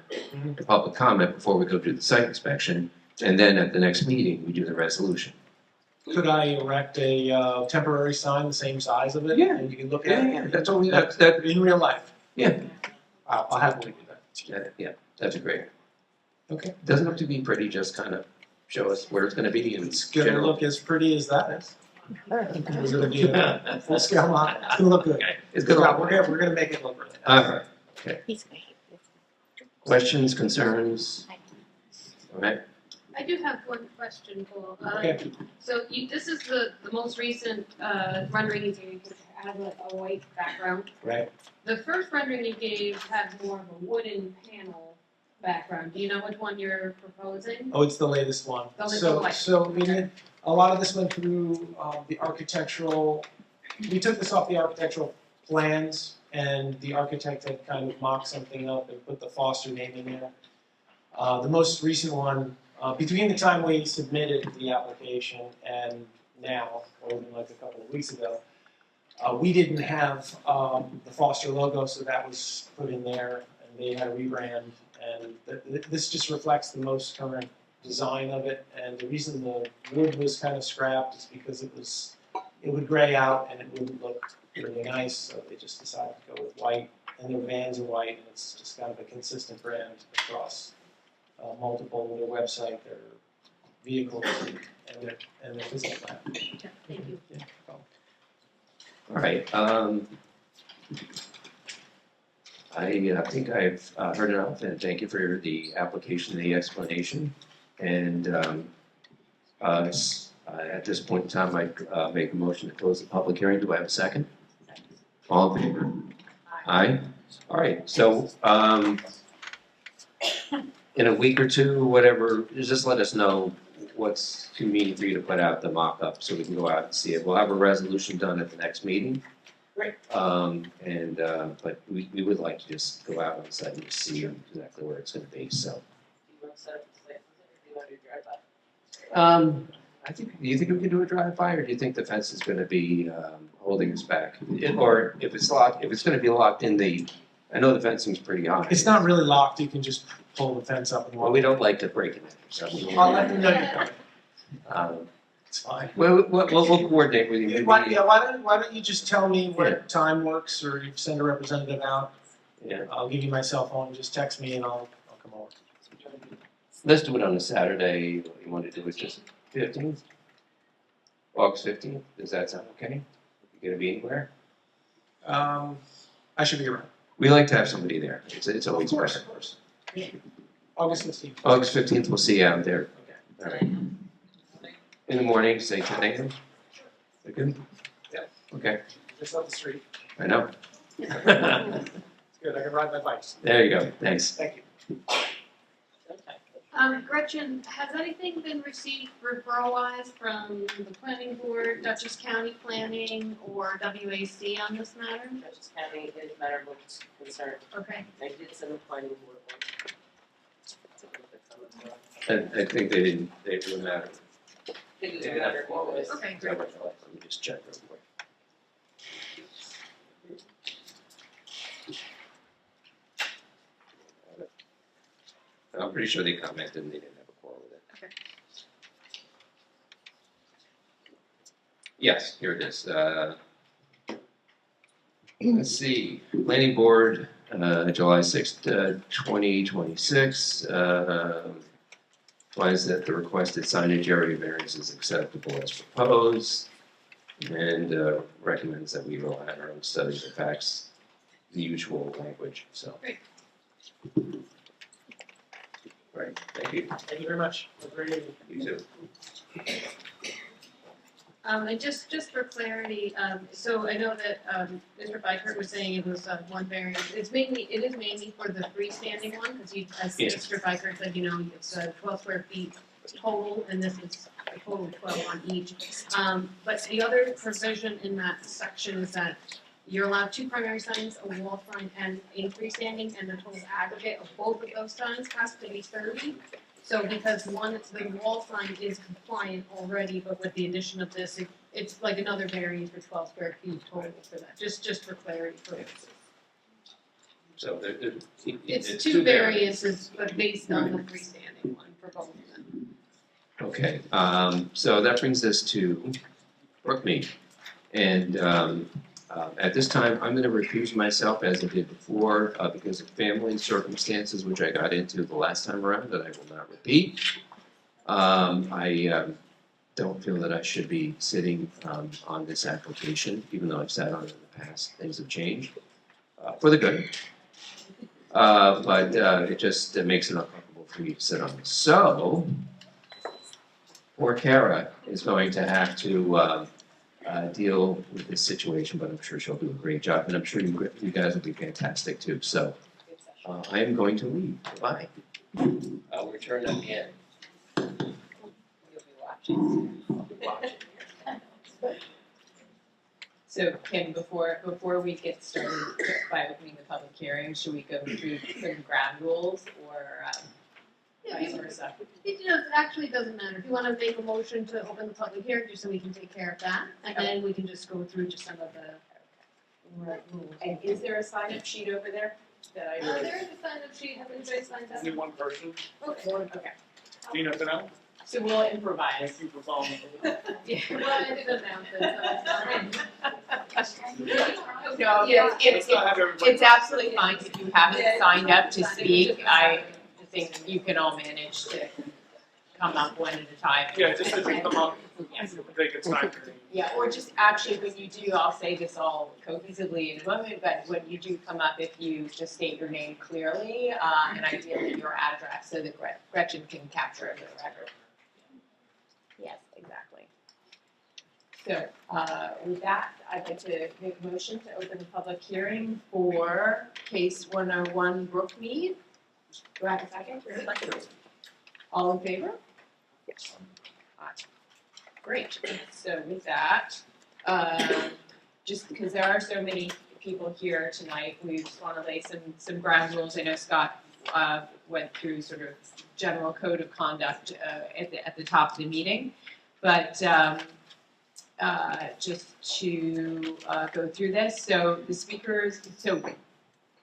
Speaker 1: the public comment, before we go do the site inspection, and then at the next meeting, we do the resolution.
Speaker 7: Could I erect a temporary sign the same size of it?
Speaker 1: Yeah.
Speaker 7: And you can look at it?
Speaker 1: That's all we, that,
Speaker 7: In real life?
Speaker 1: yeah,
Speaker 7: I'll happily do that.
Speaker 1: yeah, that's great.
Speaker 7: Okay.
Speaker 1: Doesn't have to be pretty, just kind of show us where it's gonna be and
Speaker 7: It's gonna
Speaker 1: general.
Speaker 7: look as pretty as that is. We're gonna do a full scale model. It's gonna look good.
Speaker 1: Okay, it's good.
Speaker 7: We're gonna make it look really nice.
Speaker 1: All right, questions, concerns? All right,
Speaker 2: I do have one question, Paul.
Speaker 7: Okay.
Speaker 2: So this is the most recent rendering you gave, which has a white background.
Speaker 7: Right.
Speaker 2: The first rendering you gave had more of a wooden panel background. Do you know which one you're proposing?
Speaker 7: Oh, it's the latest one.
Speaker 2: The latest
Speaker 7: So,
Speaker 2: one.
Speaker 7: so we did, a lot of this went through the architectural, we took this off the architectural plans, and the architect had kind of mocked something up and put the Foster name in there. The most recent one, between the time we submitted the application and now, or even like a couple of weeks ago, we didn't have the Foster logo, so that was put in there, and they had a rebrand. And this just reflects the most current design of it. And the reason the wood was kind of scrapped is because it would gray out and it wouldn't look really nice. So they just decided to go with white. And their vans are white, and it's just kind of a consistent brand across multiple, their website, their vehicles, and their physical plan.
Speaker 2: Yeah, thank you.
Speaker 7: Yeah.
Speaker 1: all right, I think I've heard enough, and thank you for the application and the explanation. And at this point in time, I'd make a motion to close the public hearing. Do I have a second? All in favor? Aye. All right, so in a week or two, whatever, just let us know what's convenient for you to put out the mock-up so we can go out and see it. We'll have a resolution done at the next meeting.
Speaker 7: Great.
Speaker 1: But we would like to just go out on site and see exactly where it's gonna be, so. I think, do you think we can do a drive-by, or do you think the fence is gonna be, holding us back? Or if it's locked, if it's gonna be locked in I know the fencing's pretty high.
Speaker 7: It's not really locked. You can just pull the fence up and
Speaker 1: Well,
Speaker 7: walk.
Speaker 1: we don't like to break it, so.
Speaker 7: I'll let them know you're coming.
Speaker 1: Um,
Speaker 7: It's fine.
Speaker 1: we'll coordinate with you. Maybe-
Speaker 7: Why don't you just tell me what time works, or you send a representative out?
Speaker 1: Yeah,
Speaker 7: I'll give you my cell phone, just text me and I'll come over.
Speaker 1: let's do it on a Saturday. You want to do it just 15th? August 15th, does that sound okay? You gonna be anywhere?
Speaker 7: I should be around.
Speaker 1: We like to have somebody there. It's always
Speaker 7: Of course,
Speaker 1: better.
Speaker 7: of course. August 15th.
Speaker 1: August 15th, we'll see you out there.
Speaker 7: Okay.
Speaker 1: All right. In the morning, say 10 a.m. That good?
Speaker 7: Yeah.
Speaker 1: Okay,
Speaker 7: Just up the street.
Speaker 1: I know.
Speaker 7: It's good. I can ride my bikes.
Speaker 1: There you go, thanks.
Speaker 7: Thank you.
Speaker 2: Gretchen, has anything been received referral-wise from the planning board, Dutchess County Planning, or WAC on this matter?
Speaker 8: Dutchess County is a matter of concern.
Speaker 2: Okay.
Speaker 8: I did send the planning board one.
Speaker 1: I think they didn't matter.
Speaker 8: It was a matter of was.
Speaker 2: Okay, great.
Speaker 1: Let me just check real quick. I'm pretty sure they commented and they didn't have a quarrel with it.
Speaker 2: Okay.
Speaker 1: Yes, here it is. Let's see, planning board, July 6th, 2026. Finds that the requested signage area variance is acceptable as proposed, and recommends that we rely on our own studies of facts, the usual language, so.
Speaker 2: Great.
Speaker 1: Right, thank you.
Speaker 7: Thank you very much. Have a great evening.
Speaker 1: You too.
Speaker 2: And just for clarity, so I know that Mr. Bikert was saying it was one variance. It is mainly for the freestanding one, because as
Speaker 1: Yes.
Speaker 2: Mr. Bikert said, it's 12 square feet total, and this is a total of 12 on each. But the other provision in that section is that you're allowed 2 primary signs, a wall sign and a freestanding, and the total aggregate of both of those signs has to be 30. So because one, the wall sign is compliant already, but with the addition of this, it's like another variance for 12 square feet total for that, just for clarity purposes.
Speaker 1: So
Speaker 2: It's two variances, but based on the freestanding one for both of them.
Speaker 1: Okay, so that brings us to Brookmead. And at this time, I'm gonna recuse myself as I did before, because of family circumstances, which I got into the last time around, that I will not repeat. I don't feel that I should be sitting on this application, even though I've sat on it in the past. Things have changed for the good. But it just makes it uncomfortable for me to sit on this. So, poor Kara is going to have to deal with this situation, but I'm sure she'll do a great job, and I'm sure you guys will be fantastic too. So, I am going to leave. Bye. I'll return at the end.
Speaker 8: You'll be watching. So Kim, before we get started by opening the public hearing, should we go through some ground rules or vice versa?
Speaker 2: It actually doesn't matter. If you want to make a motion to open the public hearing, just so we can take care of that, and then we can just go through just some of the rules.
Speaker 8: And is there a sign-up sheet over there that I?
Speaker 2: There is a sign-up sheet. Have anybody signed up?
Speaker 6: Only one person.
Speaker 2: Okay.
Speaker 8: Okay.
Speaker 6: Do you know to know?
Speaker 8: So we'll improvise.
Speaker 6: Thank you for following.
Speaker 8: Yeah.
Speaker 2: Well, I did announce it, so it's fine.
Speaker 8: No,
Speaker 2: Yeah.
Speaker 8: it's
Speaker 6: not have everybody.
Speaker 8: it's absolutely fine if you haven't signed up to speak. I think you can all manage to come up one at a time.
Speaker 6: Yeah, just as they come up,
Speaker 8: Yeah.
Speaker 6: they can sign.
Speaker 8: Yeah, or just actually, when you do, I'll say this all cohesively in a moment, but when you do come up, if you just state your name clearly, and ideally your address, so that Gretchen can capture it for the record. Yes, exactly. So, with that, I'd like to make a motion to open the public hearing for case 101 Brookmead. Do I have a second? Second. All in favor? Aye. Great, so with that, just because there are so many people here tonight, we just want to lay some ground rules. I know Scott went through sort of general code of conduct at the top of the meeting, but just to go through this, so the speakers, so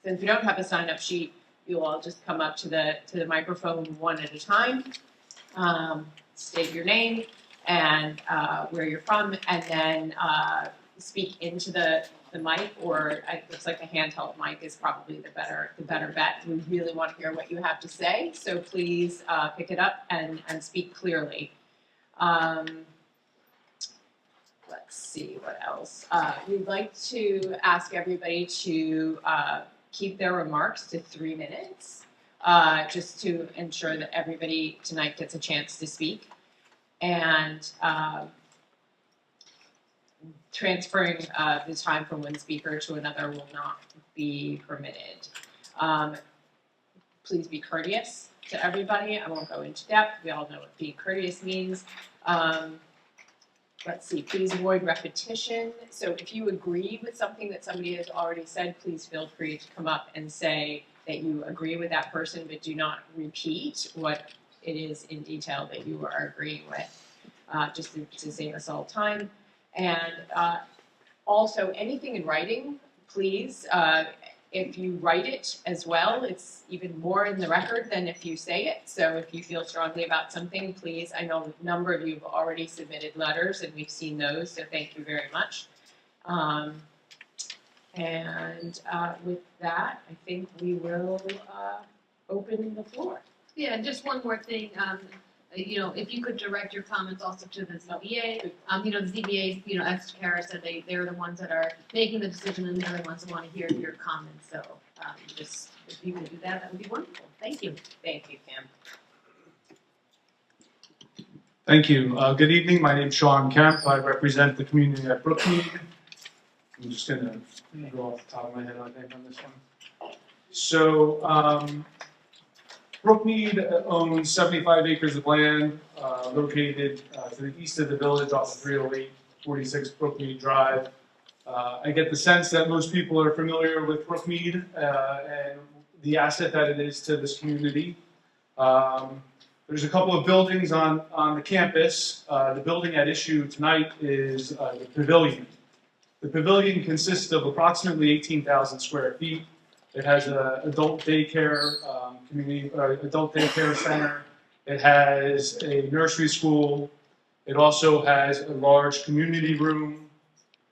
Speaker 8: since we don't have a sign-up sheet, you'll all just come up to the microphone one at a time, state your name and where you're from, and then speak into the mic, or it looks like a handheld mic is probably the better bet. We really want to hear what you have to say, so please pick it up and speak clearly. Let's see what else. We'd like to ask everybody to keep their remarks to 3 minutes, just to ensure that everybody tonight gets a chance to speak. And transferring the time from one speaker to another will not be permitted. Please be courteous to everybody. I won't go into depth. We all know what being courteous means. Let's see, please avoid repetition. So if you agree with something that somebody has already said, please feel free to come up and say that you agree with that person, but do not repeat what it is in detail that you are agreeing with, just to save us all time. And also, anything in writing, please, if you write it as well, it's even more in the record than if you say it. So if you feel strongly about something, please, I know a number of you have already submitted letters, and we've seen those, so thank you very much. With that, I think we will open the floor.
Speaker 2: Yeah, and just one more thing, if you could direct your comments also to the ZBA. The ZBA, as Kara said, they're the ones that are making the decision, and they're the ones that want to hear your comments. So, just if you could do that, that would be wonderful. Thank you.
Speaker 8: Thank you, Kim.
Speaker 9: Thank you. Good evening. My name is Sean Kemp. I represent the community at Brookmead. I'm just going to go off the top of my head, I think, on this one. So, Brookmead owns 75 acres of land located to the east of the village off of 308 46 Brookmead Drive. I get the sense that most people are familiar with Brookmead and the asset that it is to this community. For There's a couple of buildings on the campus. The building at issue tonight is the pavilion. The pavilion consists of approximately 18,000 square feet. It has an adult daycare adult daycare center. It has a nursery school. It also has a large community room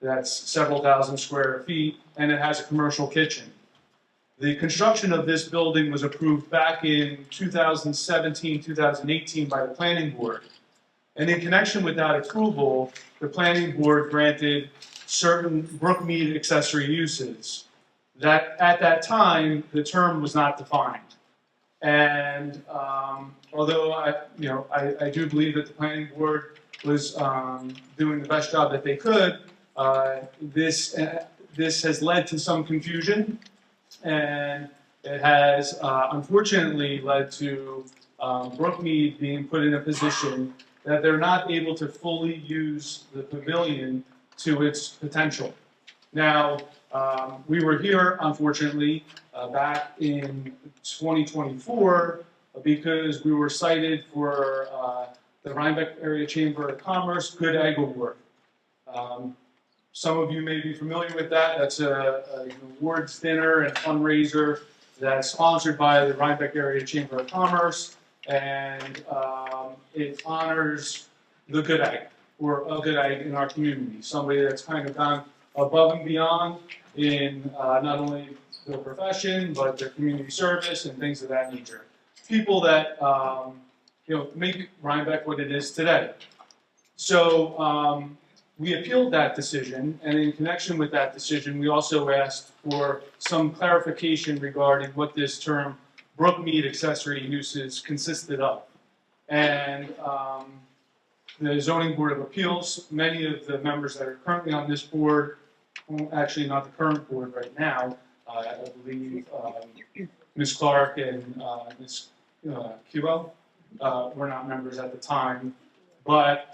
Speaker 9: that's several thousand square feet, and it has a commercial kitchen. The construction of this building was approved back in 2017, 2018 by the planning board. And in connection with that approval, the planning board granted certain Brookmead accessory uses. That at that time, the term was not defined. And although I do believe that the planning board was doing the best job that they could, this has led to some confusion, and it has unfortunately led to Brookmead being put in a position that they're not able to fully use the pavilion to its potential. Now, we were here, unfortunately, back in 2024 because we were cited for the Rhinebeck Area Chamber of Commerce Good Egg Award. Some of you may be familiar with that. That's an awards dinner and fundraiser that's sponsored by the Rhinebeck Area Chamber of Commerce, and it honors the good egg, or a good egg in our community, somebody that's kind of gone above and beyond in not only their profession, but their community service and things of that nature. People that make Rhinebeck what it is today. So we appealed that decision, and in connection with that decision, we also asked for some clarification regarding what this term Brookmead accessory uses consisted of. And the Zoning Board of Appeals, many of the members that are currently on this board, well, actually not the current board right now, I believe Ms. Clark and Ms. Kibo were not members at the time, but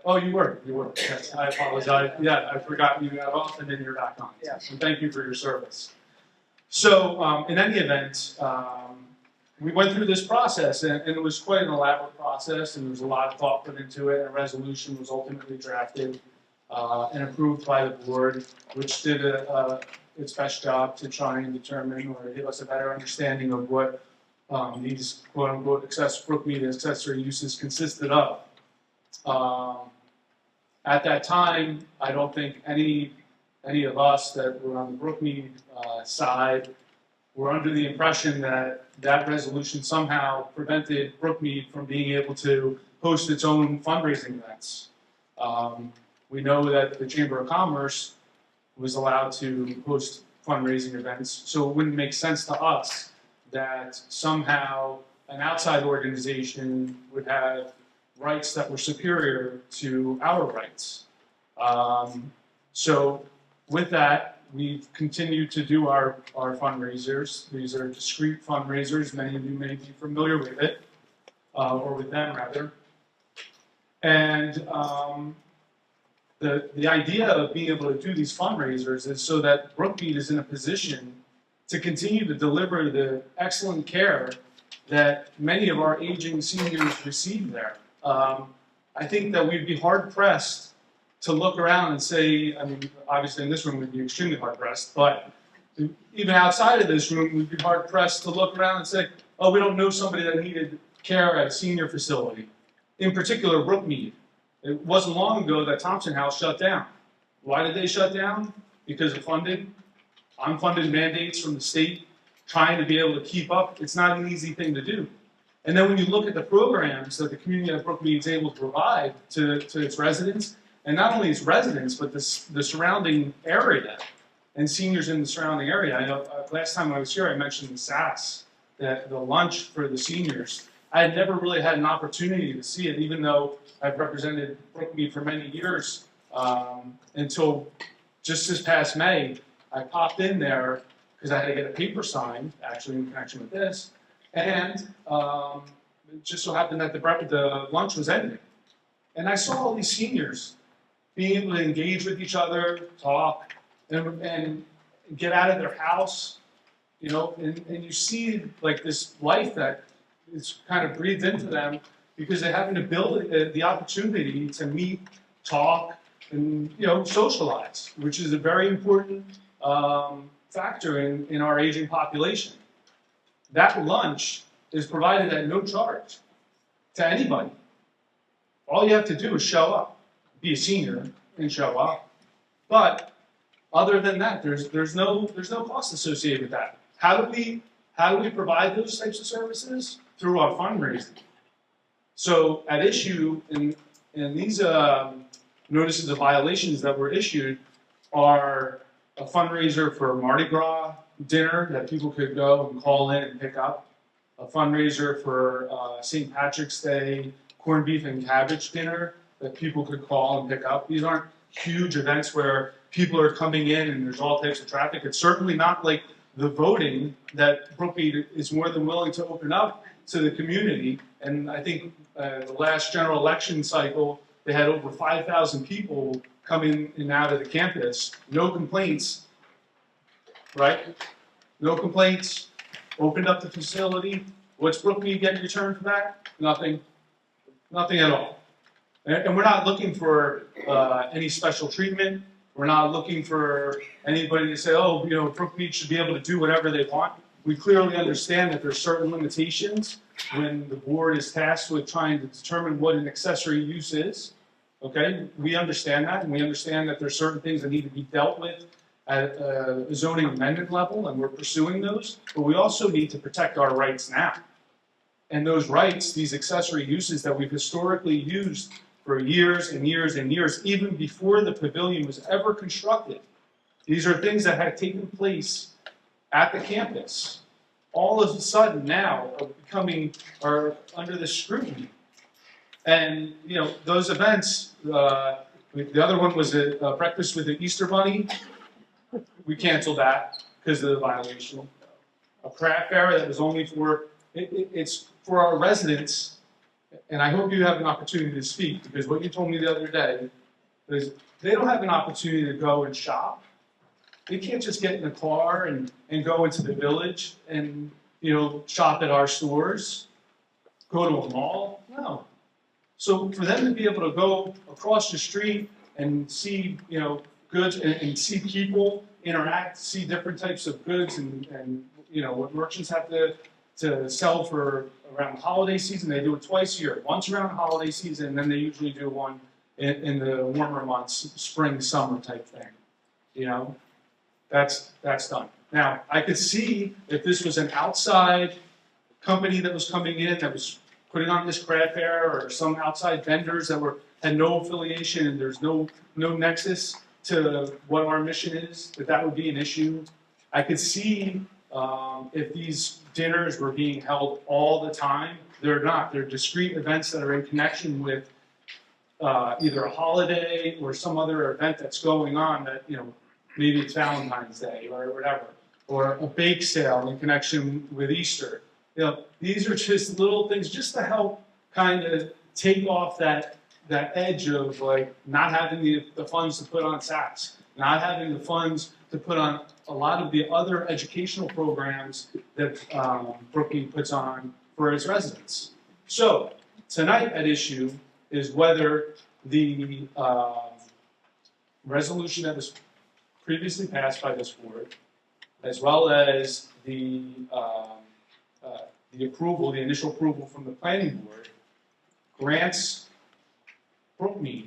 Speaker 9: oh, you were. Yes, I apologize. Yeah, I forgot you got off and then you're back on.
Speaker 6: Yes.
Speaker 9: And thank you for your service. So, in any event, we went through this process, and it was quite an elaborate process, and there was a lot of thought put into it. And a resolution was ultimately drafted and approved by the board, which did its best job to try and determine or give us a better understanding of what these quote-unquote Brookmead accessory uses consisted of. At that time, I don't think any of us that were on the Brookmead side were under the impression that that resolution somehow prevented Brookmead from being able to host its own fundraising events. We know that the Chamber of Commerce was allowed to host fundraising events, so it wouldn't make sense to us that somehow an outside organization would have rights that were superior to our rights. So with that, we've continued to do our fundraisers. These are discrete fundraisers. Many of you may be familiar with it, or with them rather. And the idea of being able to do these fundraisers is so that Brookmead is in a position to continue to deliver the excellent care that many of our aging seniors receive there. I think that we'd be hard-pressed to look around and say, I mean, obviously in this room we'd be extremely hard-pressed, but even outside of this room we'd be hard-pressed to look around and say, oh, we don't know somebody that needed care at a senior facility. In particular, Brookmead. It wasn't long ago that Thompson House shut down. Why did they shut down? Because of funding, unfunded mandates from the state, trying to be able to keep up. It's not an easy thing to do. And then when you look at the programs that the community of Brookmead is able to provide to its residents, and not only its residents, but the surrounding area and seniors in the surrounding area. I know last time I was here, I mentioned the SAS, the lunch for the seniors. I had never really had an opportunity to see it, even though I've represented Brookmead for many years, until just this past May. I popped in there because I had to get a paper signed, actually in connection with this, and it just so happened that the lunch was ending. And I saw all these seniors being able to engage with each other, talk, and get out of their house, and you see like this life that is kind of breathed into them because they have an ability, the opportunity to meet, talk, and socialize, which is a very important factor in our aging population. That lunch is provided at no charge to anybody. All you have to do is show up, be a senior, and show up. But other than that, there's no cost associated with that. How do we provide those types of services? Through our fundraising. So at issue in these notices of violations that were issued are a fundraiser for Mardi Gras dinner that people could go and call in and pick up, a fundraiser for St. Patrick's Day corned beef and cabbage dinner that people could call and pick up. These aren't huge events where people are coming in and there's all types of traffic. It's certainly not like the voting that Brookmead is more than willing to open up to the community. And I think the last general election cycle, they had over 5,000 people coming in and out of the campus. No complaints, right? No complaints. Opened up the facility. What's Brookmead getting in return for that? Nothing. Nothing at all. And we're not looking for any special treatment. We're not looking for anybody to say, oh, Brookmead should be able to do whatever they want. We clearly understand that there's certain limitations when the board is tasked with trying to determine what an accessory use is. Okay, we understand that, and we understand that there's certain things that need to be dealt with at a zoning amendment level, and we're pursuing those. But we also need to protect our rights now. And those rights, these accessory uses that we've historically used for years and years and years, even before the pavilion was ever constructed. These are things that had taken place at the campus. All of a sudden now are under this scrutiny. And, those events, the other one was a breakfast with the Easter Bunny. We canceled that because of the violation. A craft fair that was only it's for our residents. And I hope you have an opportunity to speak, because what you told me the other day is they don't have an opportunity to go and shop. They can't just get in a car and go into the village and, shop at our stores, go to a mall. No. So for them to be able to go across the street and see, goods and see people interact, see different types of goods and what merchants have to sell for around the holiday season. They do it twice a year, once around the holiday season, and then they usually do one in the warmer months, spring, summer type thing. That's done. Now, I could see if this was an outside company that was coming in that was putting on this craft fair, or some outside vendors that had no affiliation and there's no nexus to what our mission is, that would be an issue. I could see if these dinners were being held all the time. They're not. They're discrete events that are in connection with either a holiday or some other event that's going on that, maybe it's Valentine's Day or whatever, or a bake sale in connection with Easter. These are just little things just to help kind of take off that edge of not having the funds to put on SATs, not having the funds to put on a lot of the other educational programs that Brookmead puts on for its residents. So tonight at issue is whether the resolution that was previously passed by this board, as well as the initial approval from the planning board, grants Brookmead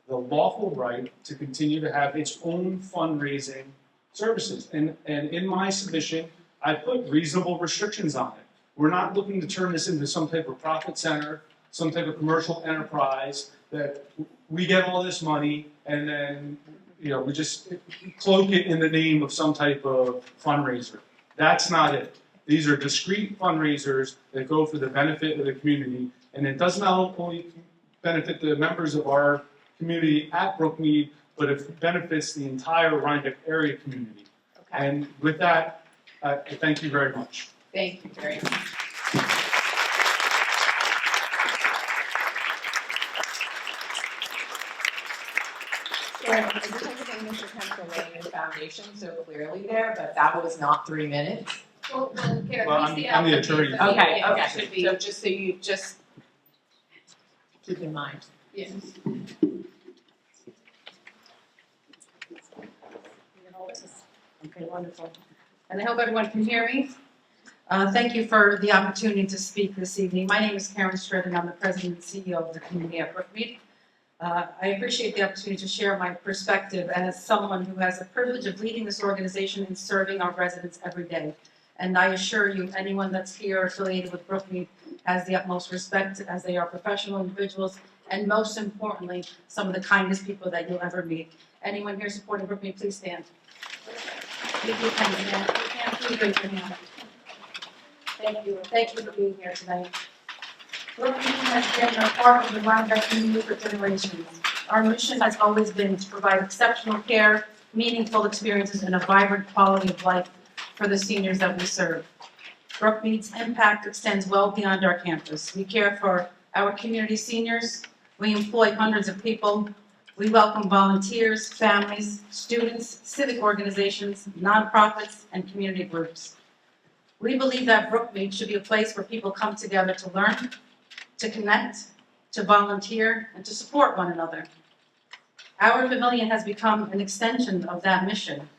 Speaker 9: the lawful right to continue to have its own fundraising services. And in my submission, I put reasonable restrictions on it. We're not looking to turn this into some type of profit center, some type of commercial enterprise that we get all this money and then we just cloak it in the name of some type of fundraiser. That's not it. These are discrete fundraisers that go for the benefit of the community, and it does not only benefit the members of our community at Brookmead, but it benefits the entire Rhinebeck area community.
Speaker 8: Okay.
Speaker 9: And with that, I thank you very much.
Speaker 8: Thank you very much. So I just have to thank Mr. Kemp for laying the foundation so clearly there, but that was not 3 minutes.
Speaker 2: Well, Karen,
Speaker 9: Well,
Speaker 2: he's
Speaker 9: I'm the
Speaker 2: applicant,
Speaker 9: attorney.
Speaker 2: so he-
Speaker 8: Okay,
Speaker 2: yeah,
Speaker 8: okay,
Speaker 2: should be-
Speaker 8: so just so you just keep in mind.
Speaker 2: Yes.
Speaker 10: Okay, wonderful. And I hope everyone can hear me. Thank you for the opportunity to speak this evening. My name is Karen Stritt, and I'm the president and CEO of the community at Brookmead. I appreciate the opportunity to share my perspective as someone who has the privilege of leading this organization and serving our residents every day. And I assure you, anyone that's here affiliated with Brookmead has the utmost respect, as they are professional individuals, and most importantly, some of the kindest people that you'll ever meet. Anyone here supporting Brookmead, please stand. If you can stand, if you can, please raise your hand. Thank you, thank you for being here tonight. Brookmead has been a part of the Rhinebeck community for generations. Our mission has always been to provide exceptional care, meaningful experiences, and a vibrant quality of life for the seniors that we serve. Brookmead's impact extends well beyond our campus. We care for our community seniors, we employ hundreds of people, we welcome volunteers, families, students, civic organizations, nonprofits, and community groups. We believe that Brookmead should be a place where people come together to learn, to connect, to volunteer, and to support one another. Our pavilion has become an extension of that mission.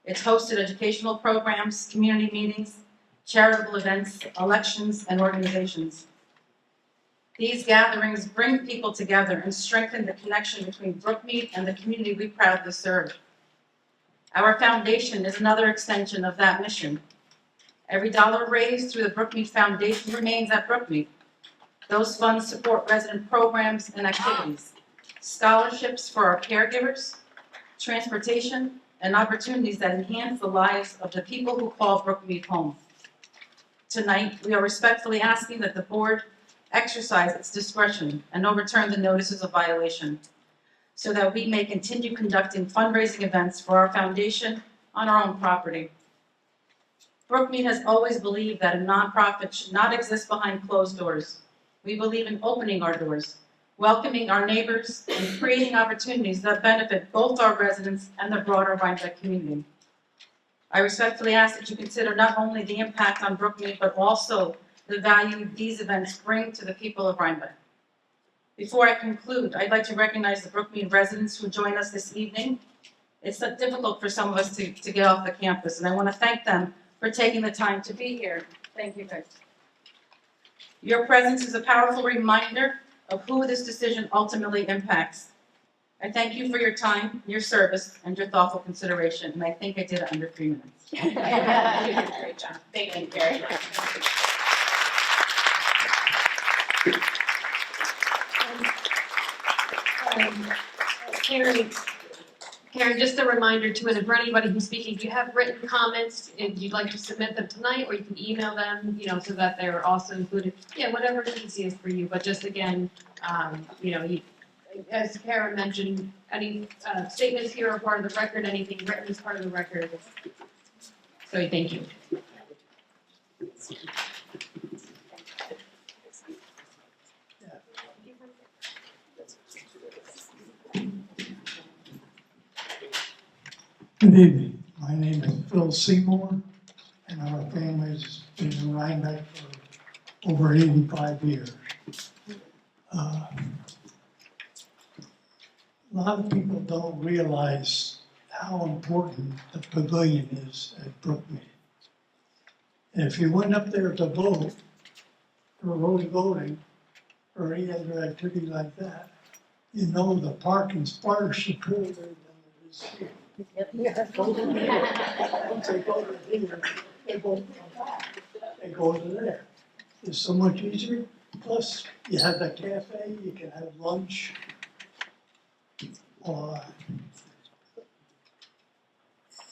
Speaker 10: It's hosted educational programs, community meetings, charitable events, elections, and organizations. These gatherings bring people together and strengthen the connection between Brookmead and the community we proudly serve. Our foundation is another extension of that mission. Every dollar raised through the Brookmead Foundation remains at Brookmead. Those funds support resident programs and activities, scholarships for our caregivers, transportation, and opportunities that enhance the lives of the people who call Brookmead home. Tonight, we are respectfully asking that the board exercise its discretion and overturn the notices of violation so that we may continue conducting fundraising events for our foundation on our own property. Brookmead has always believed that a nonprofit should not exist behind closed doors. We believe in opening our doors, welcoming our neighbors, and creating opportunities that benefit both our residents and the broader Rhinebeck community. I respectfully ask that you consider not only the impact on Brookmead, but also the value these events bring to the people of Rhinebeck. Before I conclude, I'd like to recognize the Brookmead residents who join us this evening. It's difficult for some of us to get off the campus, and I want to thank them for taking the time to be here. Thank you, guys. Your presence is a powerful reminder of who this decision ultimately impacts. I thank you for your time, your service, and your thoughtful consideration, and I think I did it under 3 minutes.
Speaker 8: You did a great job. Thank you very much.
Speaker 2: Karen, just a reminder too, and for anybody who's speaking, if you have written comments, if you'd like to submit them tonight, or you can email them, so that they're also included. Yeah, whatever is easiest for you, but just again, as Karen mentioned, any statements here are part of the record, anything written is part of the record. So thank you.
Speaker 11: Good evening. My name is Phil Seymour, and our family's been in Rhinebeck for over 85 years. A lot of people don't realize how important the pavilion is at Brookmead. And if you went up there to vote, for early voting, or any other activity like that, you know the parking's far superior than it is here. Once they go to here, they won't come back. They go to there. It's so much easier. Plus, you have the cafe, you can have lunch.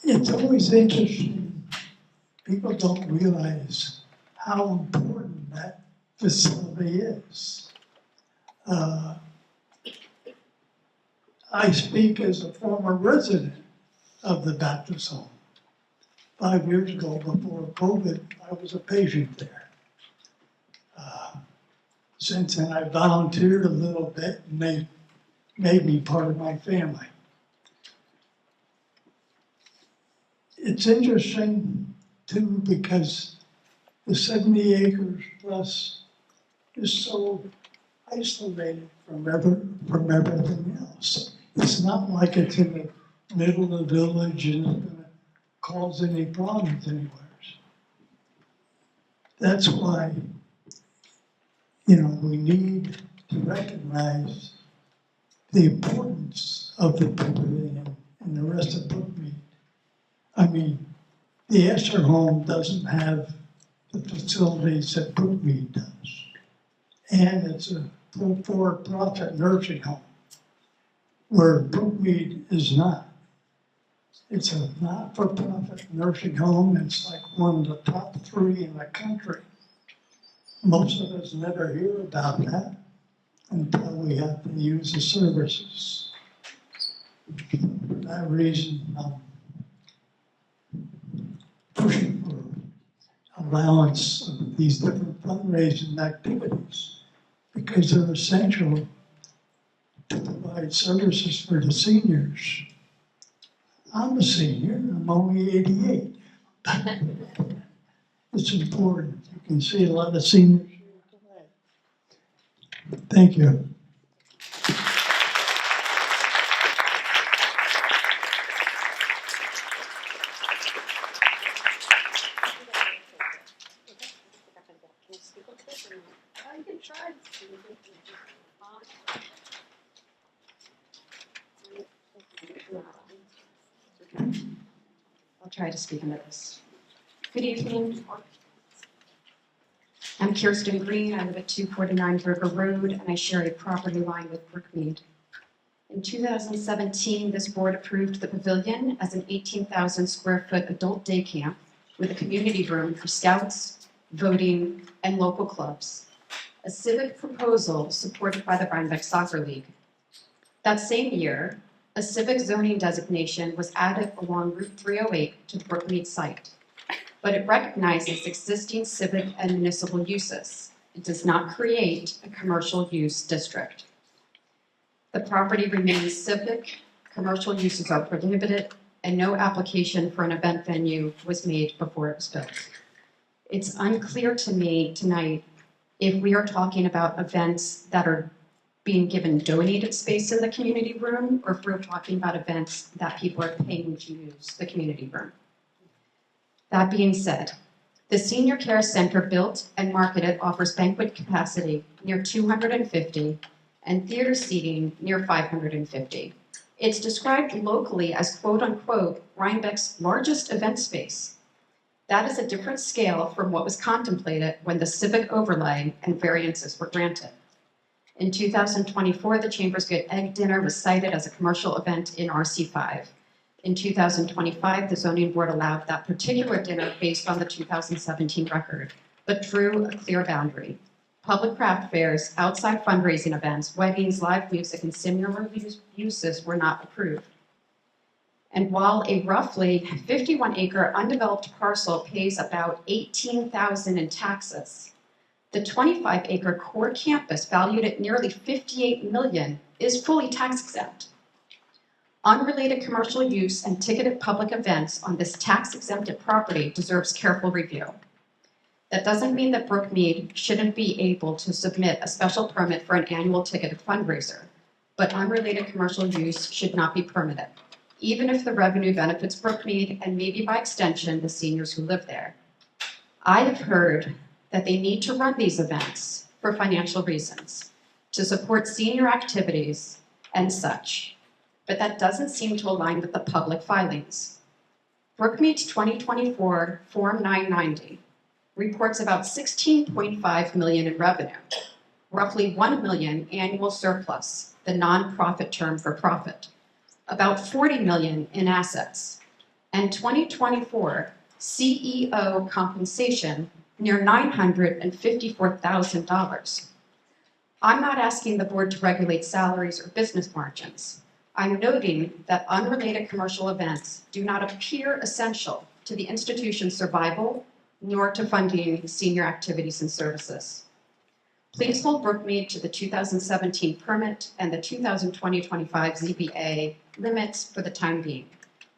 Speaker 11: It's always interesting. People don't realize how important that facility is. I speak as a former resident of the Baptist home. 5 years ago, before COVID, I was a patient there. Since then, I volunteered a little bit, and they made me part of my family. It's interesting too, because the 70 acres plus is so isolated from everything else. It's not like it's in the middle of the village and it's gonna cause any problems anywhere. That's why, we need to recognize the importance of the pavilion and the rest of Brookmead. I mean, the Esser home doesn't have the facilities that Brookmead does. And it's a for-profit nursing home, where Brookmead is not. It's a not-for-profit nursing home. It's like one of the top 3 in the country. Most of us never hear about that until we have to use the services. For that reason, I'm pushing for allowance of these different fundraising activities because they're essential to provide services for the seniors. I'm a senior, I'm only 88. It's important. You can see a lot of seniors here tonight. Thank you.
Speaker 2: You can try.
Speaker 10: I'll try to speak into this. Good evening. I'm Kirsten Green. I live at 249 River Road, and I share a property line with Brookmead. In 2017, this board approved the pavilion as an 18,000 square foot adult day camp with a community room for scouts, voting, and local clubs. A civic proposal supported by the Rhinebeck Soccer League. That same year, a civic zoning designation was added along Route 308 to the Brookmead site, but it recognizes existing civic and municipal uses. It does not create a commercial use district. The property remains civic, commercial uses are prohibited, and no application for an event venue was made before it was built. It's unclear to me tonight if we are talking about events that are being given donated space in the community room, or if we're talking about events that people are paying to use the community room. That being said, the Senior Care Center built and marketed offers banquet capacity near 250 and theater seating near 550. It's described locally as quote unquote Rhinebeck's largest event space. That is a different scale from what was contemplated when the civic overlay and variances were granted. In 2024, the Chamber's Good Egg Dinner was cited as a commercial event in RC5. In 2025, the zoning board allowed that particular dinner based on the 2017 record, but drew a clear boundary. Public craft fairs, outside fundraising events, weddings, live music, and similar uses were not approved. And while a roughly 51-acre undeveloped parcel pays about $18,000 in taxes, the 25-acre core campus, valued at nearly $58 million, is fully tax exempt. Unrelated commercial use and ticketed public events on this tax-exempted property deserves careful review. That doesn't mean that Brookmead shouldn't be able to submit a special permit for an annual ticketed fundraiser, but unrelated commercial use should not be permitted, even if the revenue benefits Brookmead and maybe by extension the seniors who live there. I have heard that they need to run these events for financial reasons, to support senior activities and such, but that doesn't seem to align with the public filings. Brookmead's 2024 Form 990 reports about $16.5 million in revenue, roughly $1 million annual surplus, the nonprofit term for profit, about $40 million in assets, and 2024 CEO compensation near $954,000. I'm not asking the board to regulate salaries or business margins. I'm noting that unrelated commercial events do not appear essential to the institution's survival nor to funding senior activities and services. Please hold Brookmead to the 2017 permit and the 2020-25 ZBA limits for the time being.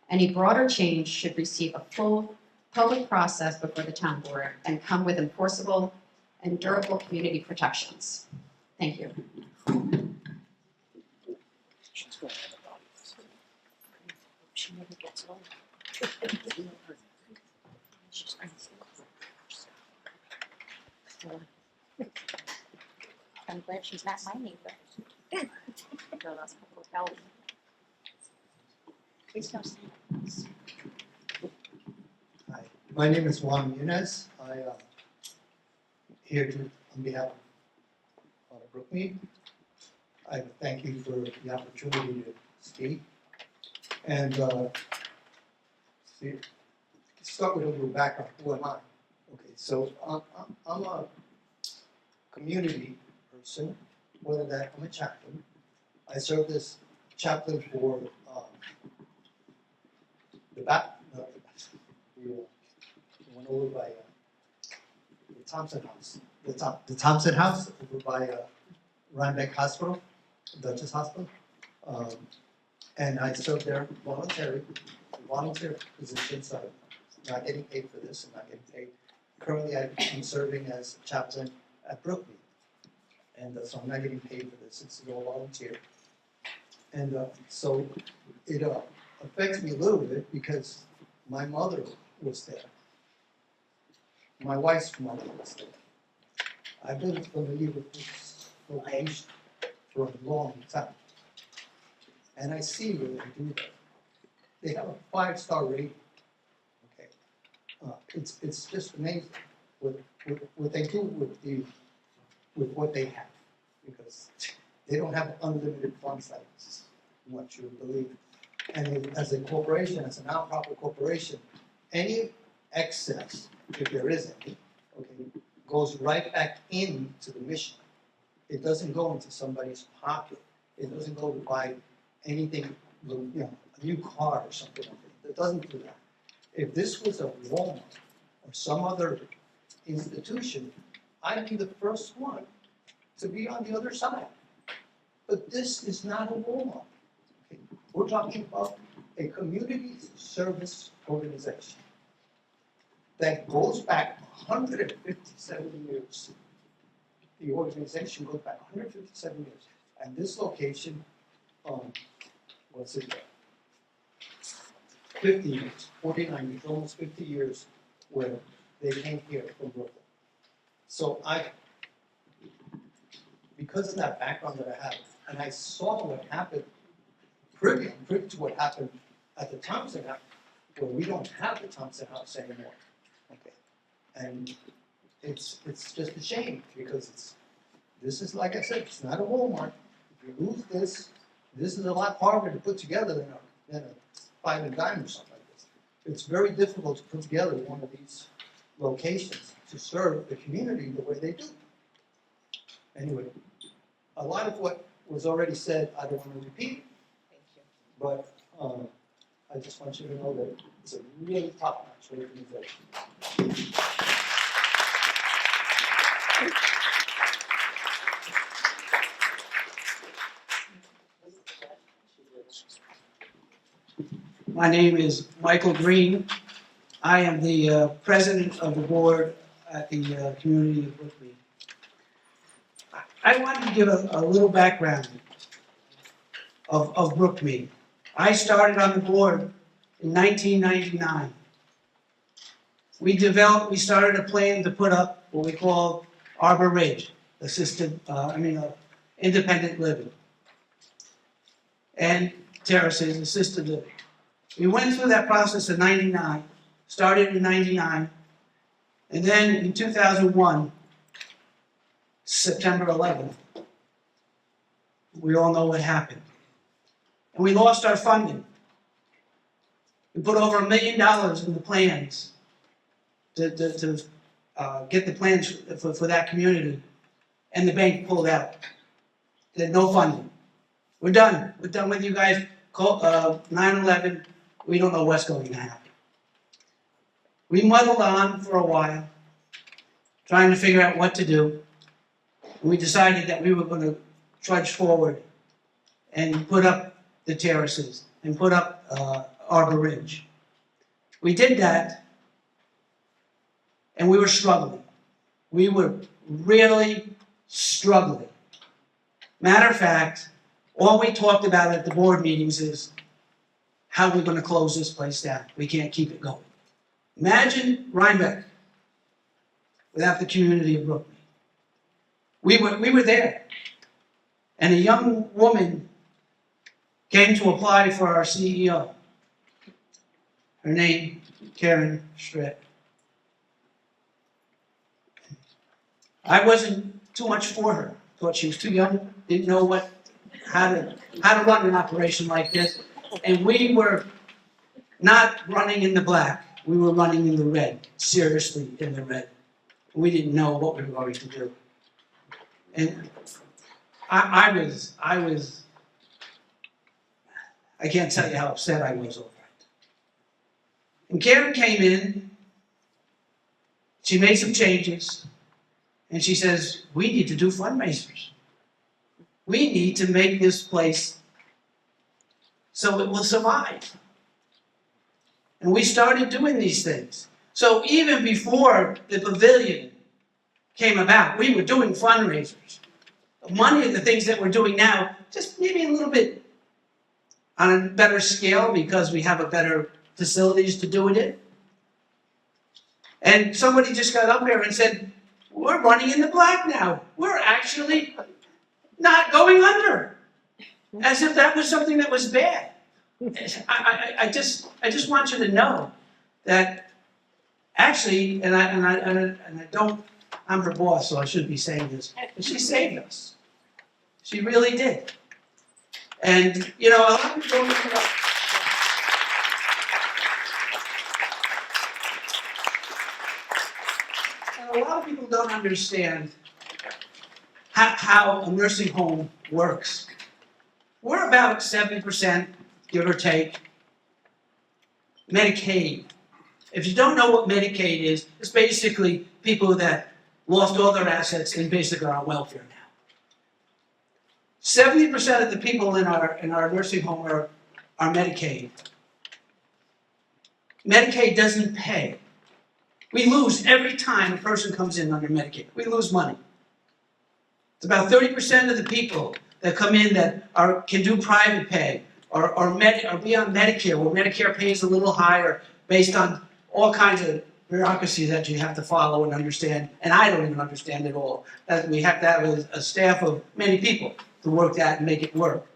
Speaker 10: Any broader change should receive a full
Speaker 12: public process before the town board and come with enforceable and durable community protections. Thank you.
Speaker 4: She never gets old. I'm glad she's not my neighbor. No, that's public health. Please don't say that.
Speaker 13: Hi, my name is Juan Munez. I here on behalf of Brookmead. I thank you for the opportunity to speak. And start with a little background. Who am I? Okay, so I'm a community person. More than that, I'm a chaplain. I served as chaplain for the one over by the Thompson House. The Thompson House over by Rhinebeck Hospital, Dutchess Hospital. And I served there volunteer position, so I'm not getting paid for this, I'm not getting paid. Currently, I'm serving as chaplain at Brookmead. And so I'm not getting paid for this, it's all volunteer. And so it affects me a little bit because my mother was there. My wife's mother was there. I've been familiar with this location for a long time. And I see what they do there. They have a 5-star rating. Okay, it's just amazing what they do with what they have, because they don't have unlimited funds like what you believe. And as a corporation, as a nonprofit corporation, any excess, if there is any, okay, goes right back into the mission. It doesn't go into somebody's pocket. It doesn't go to buy anything, you know, a new car or something like that. It doesn't do that. If this was a Walmart or some other institution, I'd be the first one to be on the other side. But this is not a Walmart. Okay? We're talking about a community service organization that goes back 157 years. The organization goes back 157 years. And this location, 50 years, 49 years, almost 50 years, where they came here from Brooklyn. So because of that background that I have, and I saw what happened, privy to what happened at the Thompson House, where we don't have the Thompson House anymore. Okay, and it's just a shame because this is, like I said, it's not a Walmart. If you lose this is a lot harder to put together than a 5 and dime or something like this. It's very difficult to put together one of these locations to serve the community the way they do. Anyway, a lot of what was already said, I don't want to repeat.
Speaker 8: Thank you.
Speaker 13: But I just want you to know that it's a really top-notch organization.
Speaker 14: My name is Michael Green. I am the president of the board at the community of Brookmead. I wanted to give a little background of Brookmead. I started on the board in 1999. We started a plan to put up what we call Arbor Ridge, independent living, and terraces, assisted living. We went through that process in 99, started in 99, and then in 2001, September 11th, we all know what happened. And we lost our funding. We put over $1 million in the plans to get the plans for that community, and the bank pulled out. They had no funding. We're done. We're done with you guys. 9/11, we don't know what's going to happen. We muddled on for a while, trying to figure out what to do. We decided that we were going to trudge forward and put up the terraces and put up Arbor Ridge. We did that, and we were struggling. We were really struggling. Matter of fact, all we talked about at the board meetings is how we're going to close this place down. We can't keep it going. Imagine Rhinebeck without the community of Brookmead. We were there, and a young woman came to apply for our CEO. Her name, Karen Stritt. I wasn't too much for her. Thought she was too young, didn't know how to run an operation like this. And we were not running in the black. We were running in the red, seriously in the red. We didn't know what we were going to do. And I can't tell you how upset I was over it. And Karen came in, she made some changes, and she says, we need to do fundraisers. We need to make this place so it will survive. And we started doing these things. So even before the pavilion came about, we were doing fundraisers. Money of the things that we're doing now, just maybe a little bit on a better scale because we have a better facilities to do it in. And somebody just got up here and said, we're running in the black now. We're actually not going under. As if that was something that was bad. I just want you to know that actually, and I don't, I'm her boss, so I shouldn't be saying this, but she saved us. She really did. And, you know, a lot of people don't know. And a lot of people don't understand how a nursing home works. We're about 70%, give or take, Medicaid. If you don't know what Medicaid is, it's basically people that lost all their assets and basically are on welfare now. 70% of the people in our nursing home are Medicaid. Medicaid doesn't pay. We lose every time a person comes in under Medicaid. We lose money. It's about 30% of the people that come in that can do private pay or be on Medicare, where Medicare pays a little higher based on all kinds of bureaucracy that you have to follow and understand, and I don't even understand it all. That we have to have a staff of many people to work that and make it work.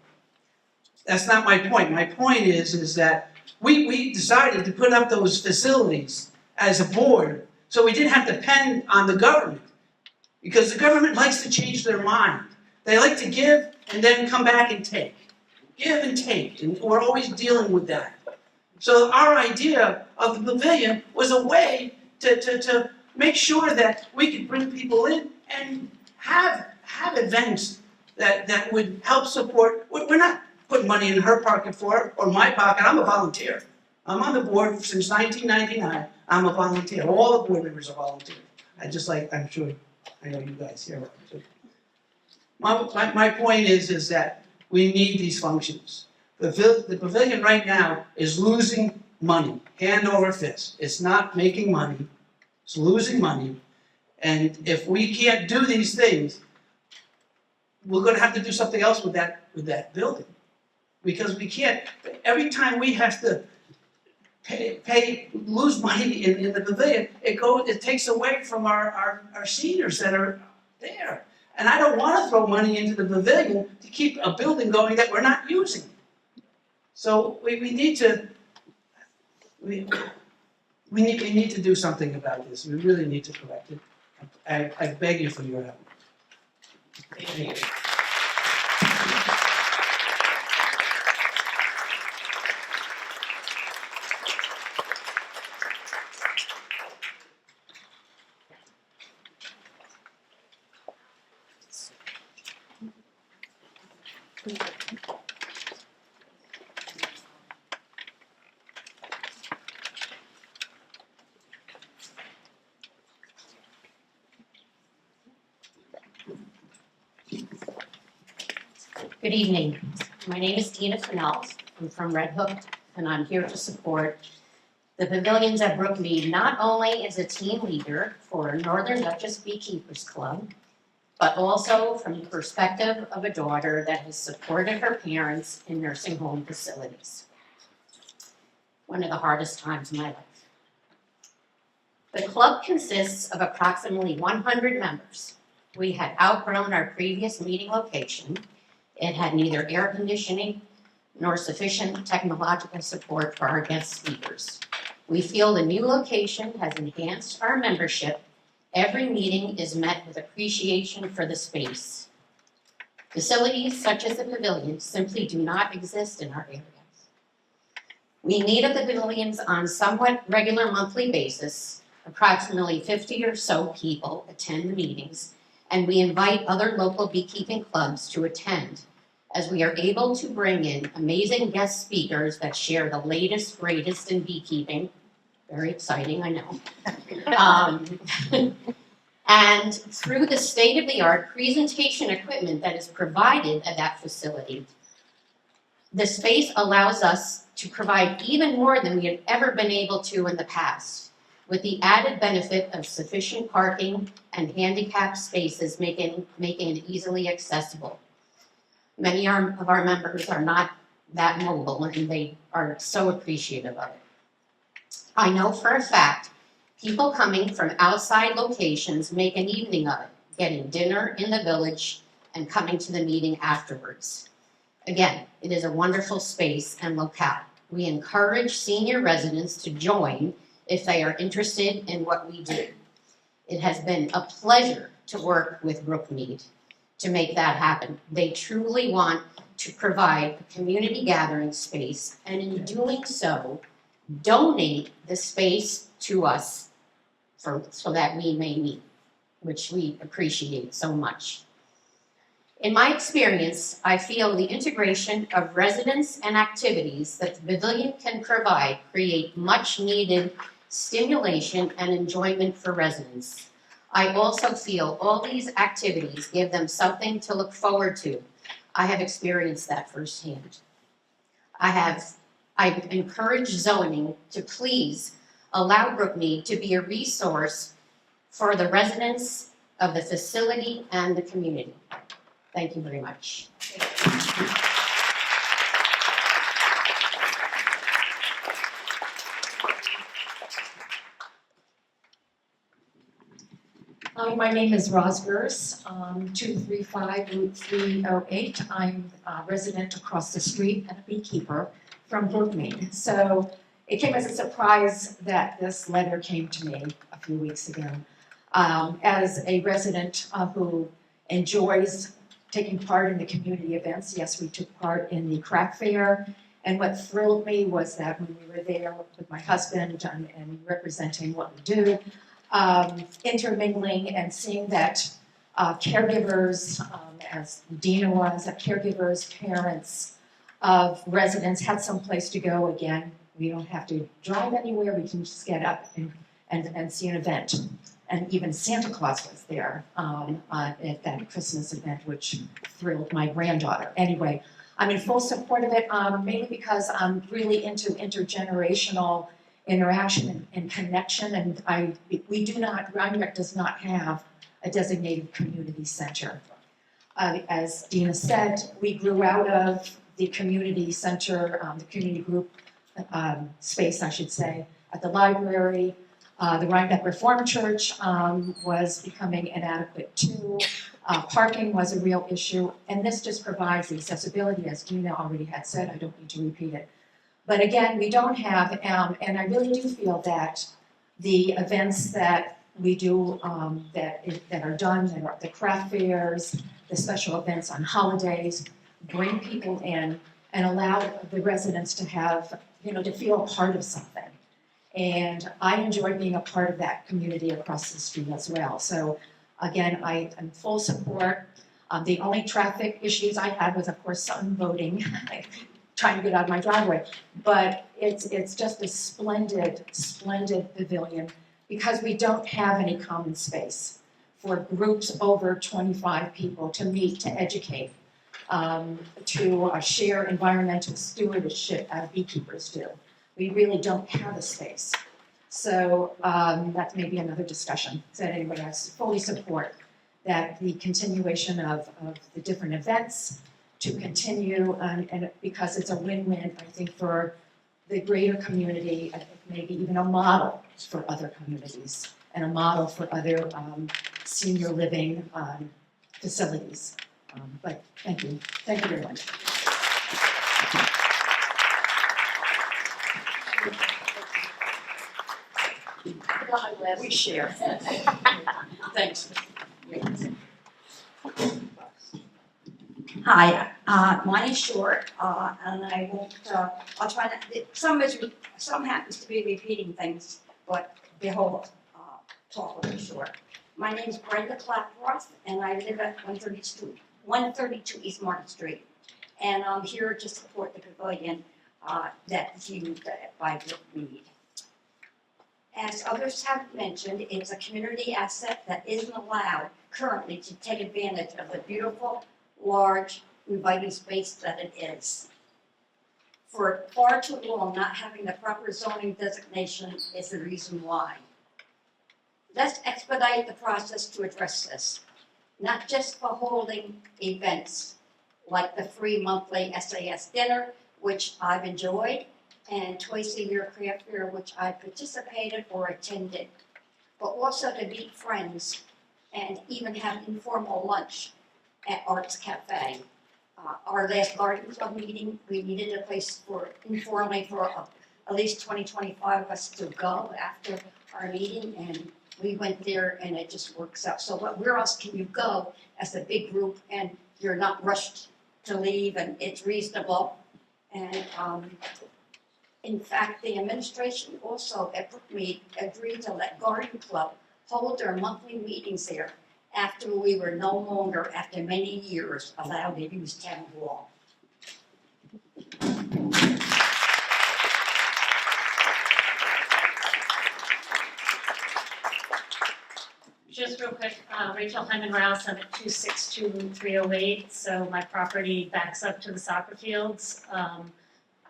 Speaker 14: That's not my point. My point is that we decided to put up those facilities as a board so we didn't have to depend on the government, because the government likes to change their mind. They like to give and then come back and take. Give and take, and we're always dealing with that. So our idea of the pavilion was a way to make sure that we could bring people in and have events that would help support. We're not putting money in her pocket for it, or my pocket. I'm a volunteer. I'm on the board since 1999. I'm a volunteer. All the board members are volunteers. I'm sure, I know you guys here are too. My point is that we need these functions. The pavilion right now is losing money, hand over fist. It's not making money, it's losing money. And if we can't do these things, we're gonna have to do something else with that building. Because we can't, every time we have to lose money in the pavilion, it takes away from our seniors that are there. And I don't want to throw money into the pavilion to keep a building going that we're not using. So we need to do something about this. We really need to correct it. I beg you for your help. Thank you.
Speaker 15: Good evening. My name is Tina Fennell. I'm from Red Hook, and I'm here to support The pavilions at Brookmead not only is a team leader for Northern Duchess Beekeepers Club, but also from the perspective of a daughter that has supported her parents in nursing home facilities. One of the hardest times of my life. The club consists of approximately 100 members. We had outgrown our previous meeting location. It had neither air conditioning nor sufficient technological support for our guest speakers. We feel the new location has enhanced our membership. Every meeting is met with appreciation for the space. Facilities such as the pavilion simply do not exist in our areas. We meet at the pavilions on somewhat regular monthly basis. Approximately 50 or so people attend the meetings, and we invite other local beekeeping clubs to attend, as we are able to bring in amazing guest speakers that share the latest, greatest in beekeeping. Very exciting, I know. And through the state-of-the-art presentation equipment that is provided at that facility, the space allows us to provide even more than we have ever been able to in the past, with the added benefit of sufficient parking and handicapped spaces making it easily accessible. Many of our members are not that mobile, and they are so appreciative of it. I know for a fact, people coming from outside locations make an evening of it, getting dinner in the village and coming to the meeting afterwards. Again, it is a wonderful space and locale. We encourage senior residents to join if they are interested in what we do. It has been a pleasure to work with Brookmead to make that happen. They truly want to provide a community gathering space, and in doing so, donate the space to us so that we may meet, which we appreciate so much. In my experience, I feel the integration of residents and activities that the pavilion can provide create much needed stimulation and enjoyment for residents. I also feel all these activities give them something to look forward to. I have experienced that firsthand. I've encouraged zoning to please allow Brookmead to be a resource for the residents of the facility and the community. Thank you very much.
Speaker 10: Hi, my name is Roz Gers, 235 Route 308. I'm a resident across the street and a beekeeper from Brookmead. So it came as a surprise that this letter came to me a few weeks ago. As a resident who enjoys taking part in the community events, yes, we took part in the craft fair. And what thrilled me was that when we were there with my husband and representing what we do, intermingling and seeing that caregivers, as Dina was, that caregivers, parents of residents had some place to go again. We don't have to drive anywhere, we can just get up and see an event. And even Santa Claus was there at that Christmas event, which thrilled my granddaughter. Anyway, I'm in full support of it, mainly because I'm really into intergenerational interaction and connection, and Rhinebeck does not have a designated community center. As Dina said, we grew out of the community center, the community group space, I should say, at the library. The Rhinebeck Reformed Church was becoming inadequate too. Parking was a real issue, and this just provides the accessibility, as Dina already had said. I don't need to repeat it. But again, we don't have, and I really do feel that the events that we do that are done, that are the craft fairs, the special events on holidays, bring people in and allow the residents to have, to feel a part of something. And I enjoy being a part of that community across the street as well. So again, I am full support. The only traffic issues I had was, of course, some voting, trying to get out of my driveway. But it's just a splendid, splendid pavilion because we don't have any common space for groups over 25 people to meet, to educate, to share environmental stewardship as beekeepers do. we really don't have a space. So that's maybe another discussion. So anyway, I fully support that the continuation of the different events to continue, and because it's a win-win, I think, for the greater community, I think maybe even a model for other communities and a model for other senior living facilities. But thank you very much. We share. Thanks.
Speaker 16: Hi, mine is short, and I won't, I'll try to, some happens to be repeating things, but the whole, talk will be short. My name is Brenda Claproth, and I live at 132 East Market Street. And I'm here to support the pavilion, that's used by Brookmead. As others have mentioned, it's a community asset that isn't allowed currently to take advantage of the beautiful, large, inviting space that it is. For far too long, not having the proper zoning designation is the reason why. Let's expedite the process to address this, not just for holding events like the free monthly SAS dinner, which I've enjoyed, and twice a year craft fair, which I participated or attended, but also to meet friends and even have informal lunch at Arts Cafe. Our last garden club meeting, we needed a place for informally for at least 25 of us to go after our meeting, and we went there, and it just works out. So where else can you go as a big group and you're not rushed to leave, and it's reasonable? And in fact, the administration also at Brookmead agreed to let Garden Club hold their monthly meetings there after we were no longer, after many years, allowed to use town hall.
Speaker 17: Just real quick, Rachel Hyman Rouse, I'm at 262-308, so my property backs up to the soccer fields.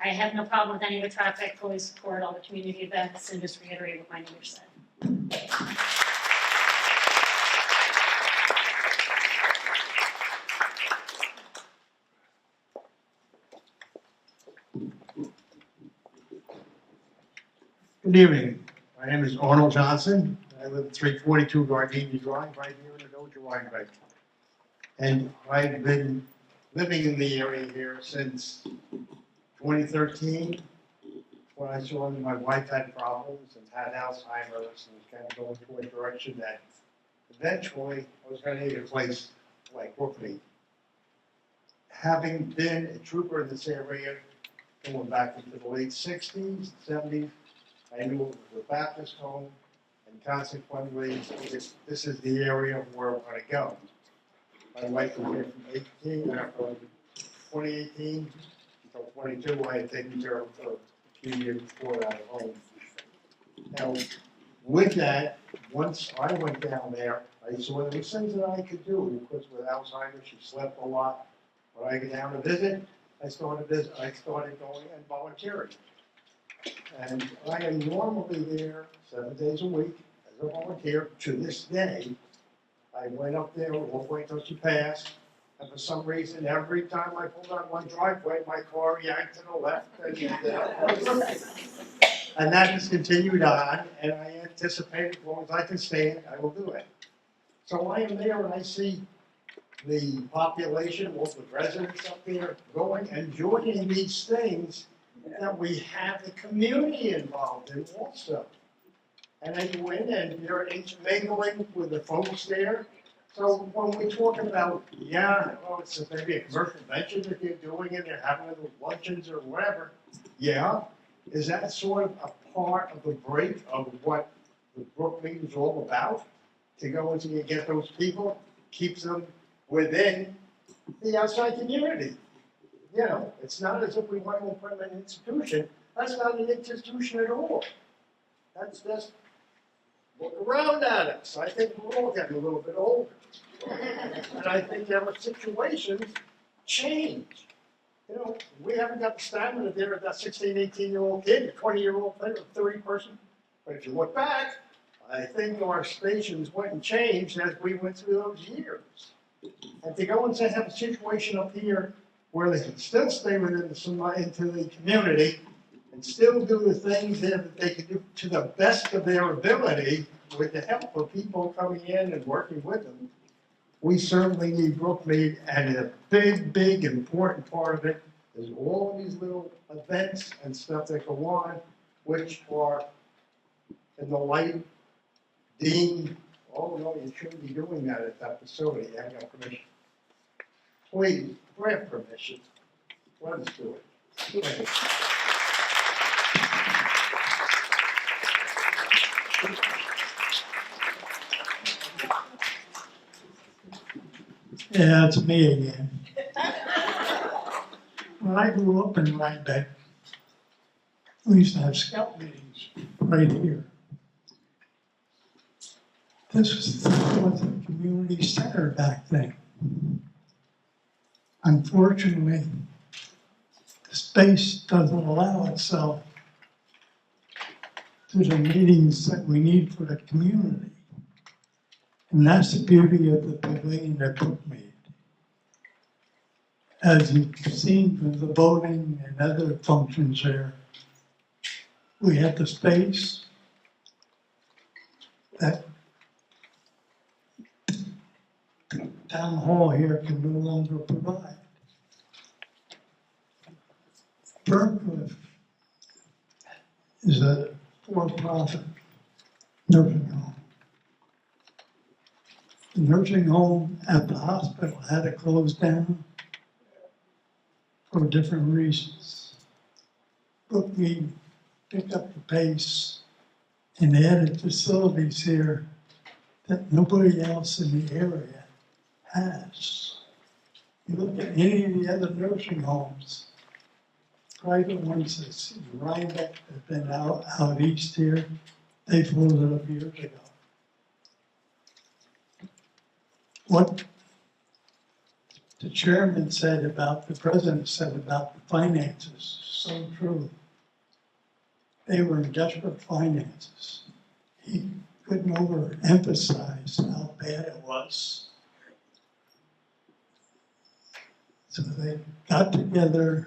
Speaker 17: I have no problem with any of the traffic, fully support all the community events, and just reiterate what my neighbor said.
Speaker 18: Good evening. My name is Arnold Johnson. I live at 342 Gardenia Drive, right here in the village of Rhinebeck. And I've been living in the area here since 2013, when I saw that my wife had problems and had Alzheimer's and was kind of going to a direction that eventually I was going to need a place like Brookmead. Having been a trooper in this area, going back into the late 60s, 70s, I knew it was a Baptist home, and consequently, this is the area where I want to go. My wife was here from 2018 until 22. I had taken care of her for a few years before that at home. Now, with that, once I went down there, I saw there were things that I could do, because with Alzheimer's, she slept a lot. When I get down to visit, I started going and volunteering. And I am normally there 7 days a week as a volunteer. To this day, I went up there all the way until she passed. And for some reason, every time I pulled out one driveway, my car yanked to the left. And that has continued on. And I anticipate as long as I can stand, I will do it. So I am there and I see the population, all the residents up there going and joining these things that we have the community involved in also. And then you win and you're intermingling with the folks there. So when we're talking about, it's maybe a commercial venture that they're doing and they're having little luncheons or whatever, is that sort of a part of the break of what the Brookmead is all about? To go into and get those people, keeps them within the outside community. You know, it's not as if we want to put them in an institution. That's not an institution at all. That's just look around at us. I think we're all getting a little bit older. And I think our situations change. You know, we haven't got the stamina there at that 16, 18-year-old kid, a 20-year-old, 30 person. But if you look back, I think our stations went and changed as we went through those years. And to go and say have a situation up here where they can still stay within into the community and still do the things that they can do to the best of their ability with the help of people coming in and working with them. We certainly need Brookmead, and a big, important part of it is all these little events and stuff that go on, which are in the light deemed, oh no, you shouldn't be doing that at that facility, you haven't got permission. Please, grant permission, let us do it. Thank
Speaker 11: Yeah, it's me again. When I grew up in Rhinebeck, we used to have scout meetings right here. This was the community center back then. Unfortunately, the space doesn't allow itself to the meetings that we need for the community. And that's the beauty of the pavilion at Brookmead. As you've seen from the voting and other functions there, we have the space that town hall here can no longer provide. Burncliffe is a for-profit nursing home. The nursing home at the hospital had to close down for different reasons. Brookmead picked up the pace and added facilities here that nobody else in the area has. You look at any of the other nursing homes, private ones that's in Rhinebeck that have been out east here, they folded up years ago. What the chairman said about, the president said about the finances, so true. They were in desperate finances. He couldn't overemphasize how bad it was. So they got together,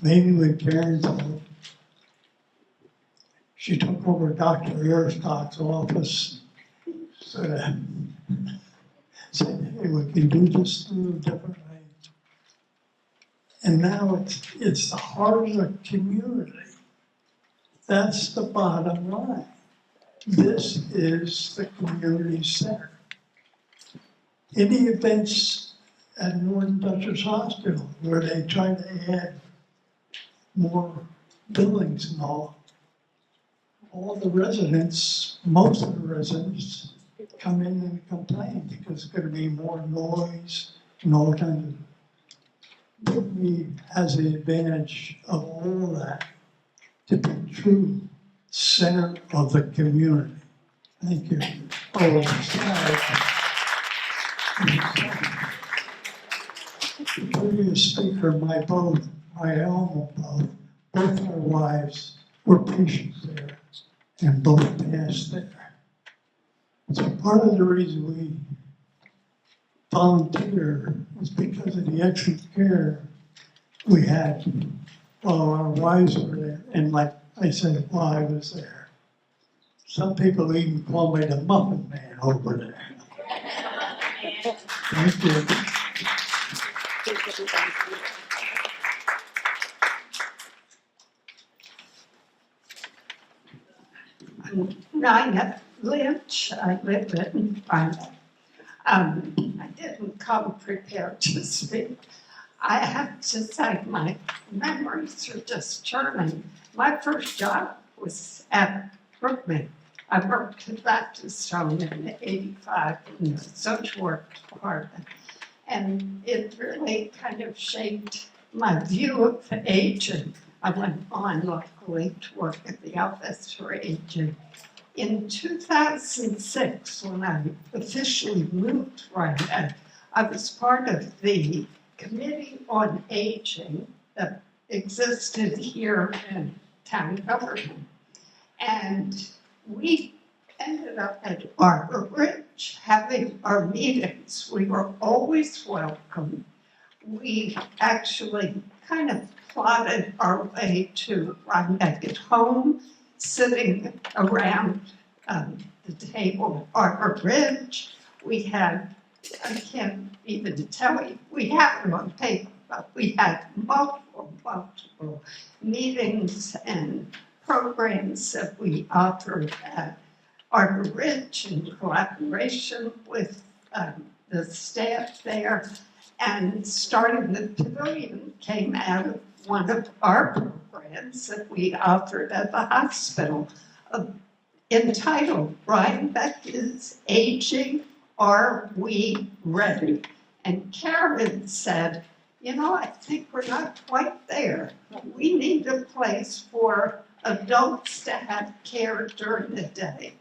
Speaker 11: maybe with Karen's help. She took over Dr. Ehrstock's office, so that said, hey, we can do this a little differently. And now it's the heart of the community. That's the bottom line. This is the community center. Any events at Northern Dutchess Hospital where they try to add more buildings and all the residents, most of the residents, come in and complain because there's going to be more noise and all kinds of. Brookmead has the advantage of all that to be true center of the community. Thank you. Oh, the previous speaker, my alma, both our wives were patients there and both passed there. So part of the reason we volunteer was because of the extra care we had while our wives were there. And like I said, while I was there. Some people even call me the Muffin Man over there. Thank you.
Speaker 19: I'm Nina Lynch. I live in Rhinebeck. I didn't come prepared to speak. I have to say my memories are just charming. My first job was at Brookmead. I worked at Baptist Home in '85 in the social work department. And it really kind of shaped my view of aging. I went on locally to work at the Office for Aging. In 2006, when I officially moved to Rhinebeck, I was part of the Committee on Aging that existed here in town government. And we ended up at Arbor Ridge having our meetings. We were always welcome. We actually kind of plotted our way to Rhinebeck at home, sitting around the table at Arbor Ridge. We had, I can't even tell you, we have it on paper, but we had multiple meetings and programs that we offered at Arbor Ridge in collaboration with the staff there. And starting the pavilion came out of one of our programs that we offered at the hospital, entitled Rhinebeck is Aging, Are We Ready? And Karen said, you know, I think we're not quite there. We need a place for adults to have care during the day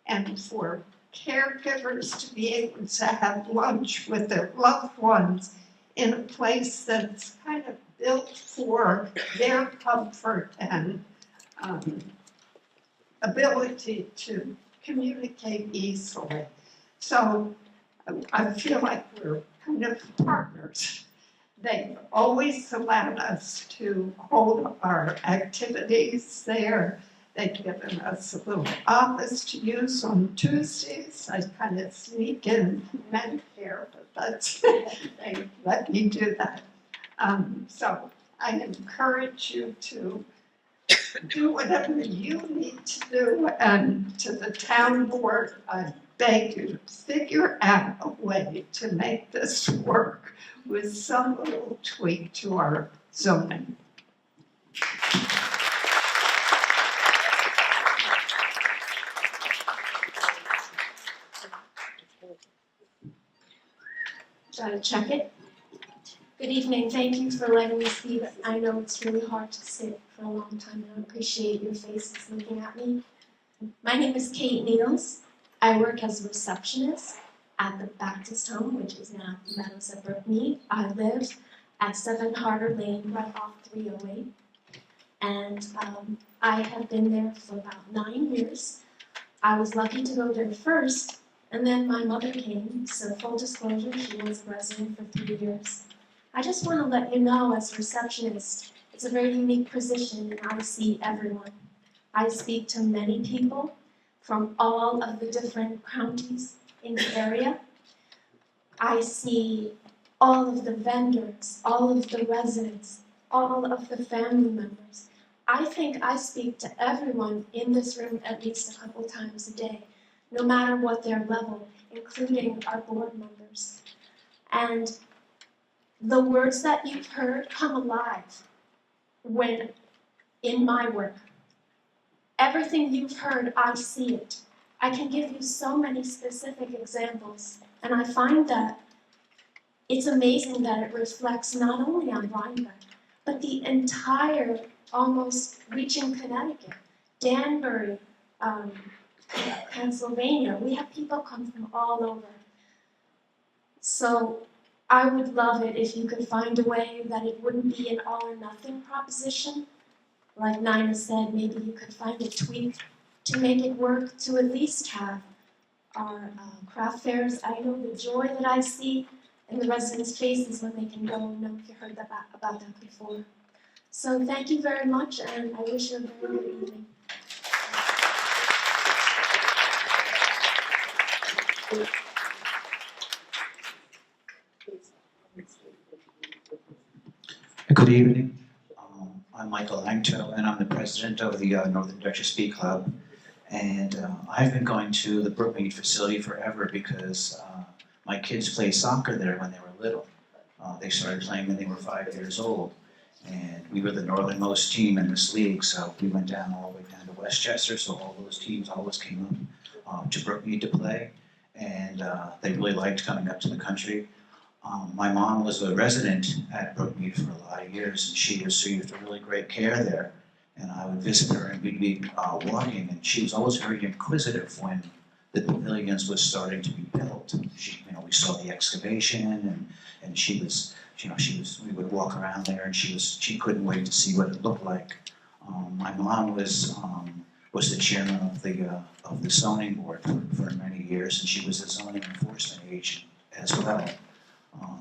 Speaker 19: and for caregivers to be able to have lunch with their loved ones in a place that's kind of built for their comfort and ability to communicate easily. So I feel like we're kind of partners. They've always allowed us to hold our activities there. They've given us a little office to use on Tuesdays. I kind of sneak in Medicare, but that's, they let me do that. So I encourage you to do whatever you need to do, and to the town board, I beg you to figure out a way to make this work with some little tweak to our zoning.
Speaker 20: Try to check it. Good evening, thank you for letting me speak. I know it's really hard to sit for a long time, and I appreciate your faces looking at me. My name is Kate Neals. I work as a receptionist at the Baptist Home, which is now Meadows at Brookmead. I live at 7 Harder Lane, right off 308. And I have been there for about 9 years. I was lucky to go there first, and then my mother came, so full disclosure, she was a resident for 3 years. I just want to let you know, as a receptionist, it's a very unique position, and I see everyone. I speak to many people from all of the different counties in the area. I see all of the vendors, all of the residents, all of the family members. I think I speak to everyone in this room at least a couple times a day, no matter what their level, including our board members. And the words that you've heard come alive when in my work. Everything you've heard, I see it. I can give you so many specific examples, and I find that it's amazing that it reflects not only on Rhinebeck, but the entire, almost reaching Connecticut, Danbury, Pennsylvania. We have people come from all over. So I would love it if you could find a way that it wouldn't be an all or nothing proposition. Like Nina said, maybe you could find a tweak to make it work, to at least have our craft fairs. I know the joy that I see in the residents' faces when they can go and know if you heard about that before. So thank you very much, and I wish you a very good evening.
Speaker 21: Good evening. I'm Michael Langto, and I'm the president of the Northern Dutchess Bee Club. And I've been going to the Brookmead facility forever because my kids played soccer there when they were little. They started playing when they were 5 years old. And we were the northernmost team in this league, so we went down all the way down to Westchester, so all those teams always came up to Brookmead to play. And they really liked coming up to the country. My mom was a resident at Brookmead for a lot of years, and she received really great care there. And I would visit her, and we'd be walking, and she was always very inquisitive when the pavilions was starting to be built. She, we saw the excavation, and she we would walk around there and she couldn't wait to see what it looked like. My mom was the chairman of the zoning board for many years, and she was a zoning enforcement agent as well.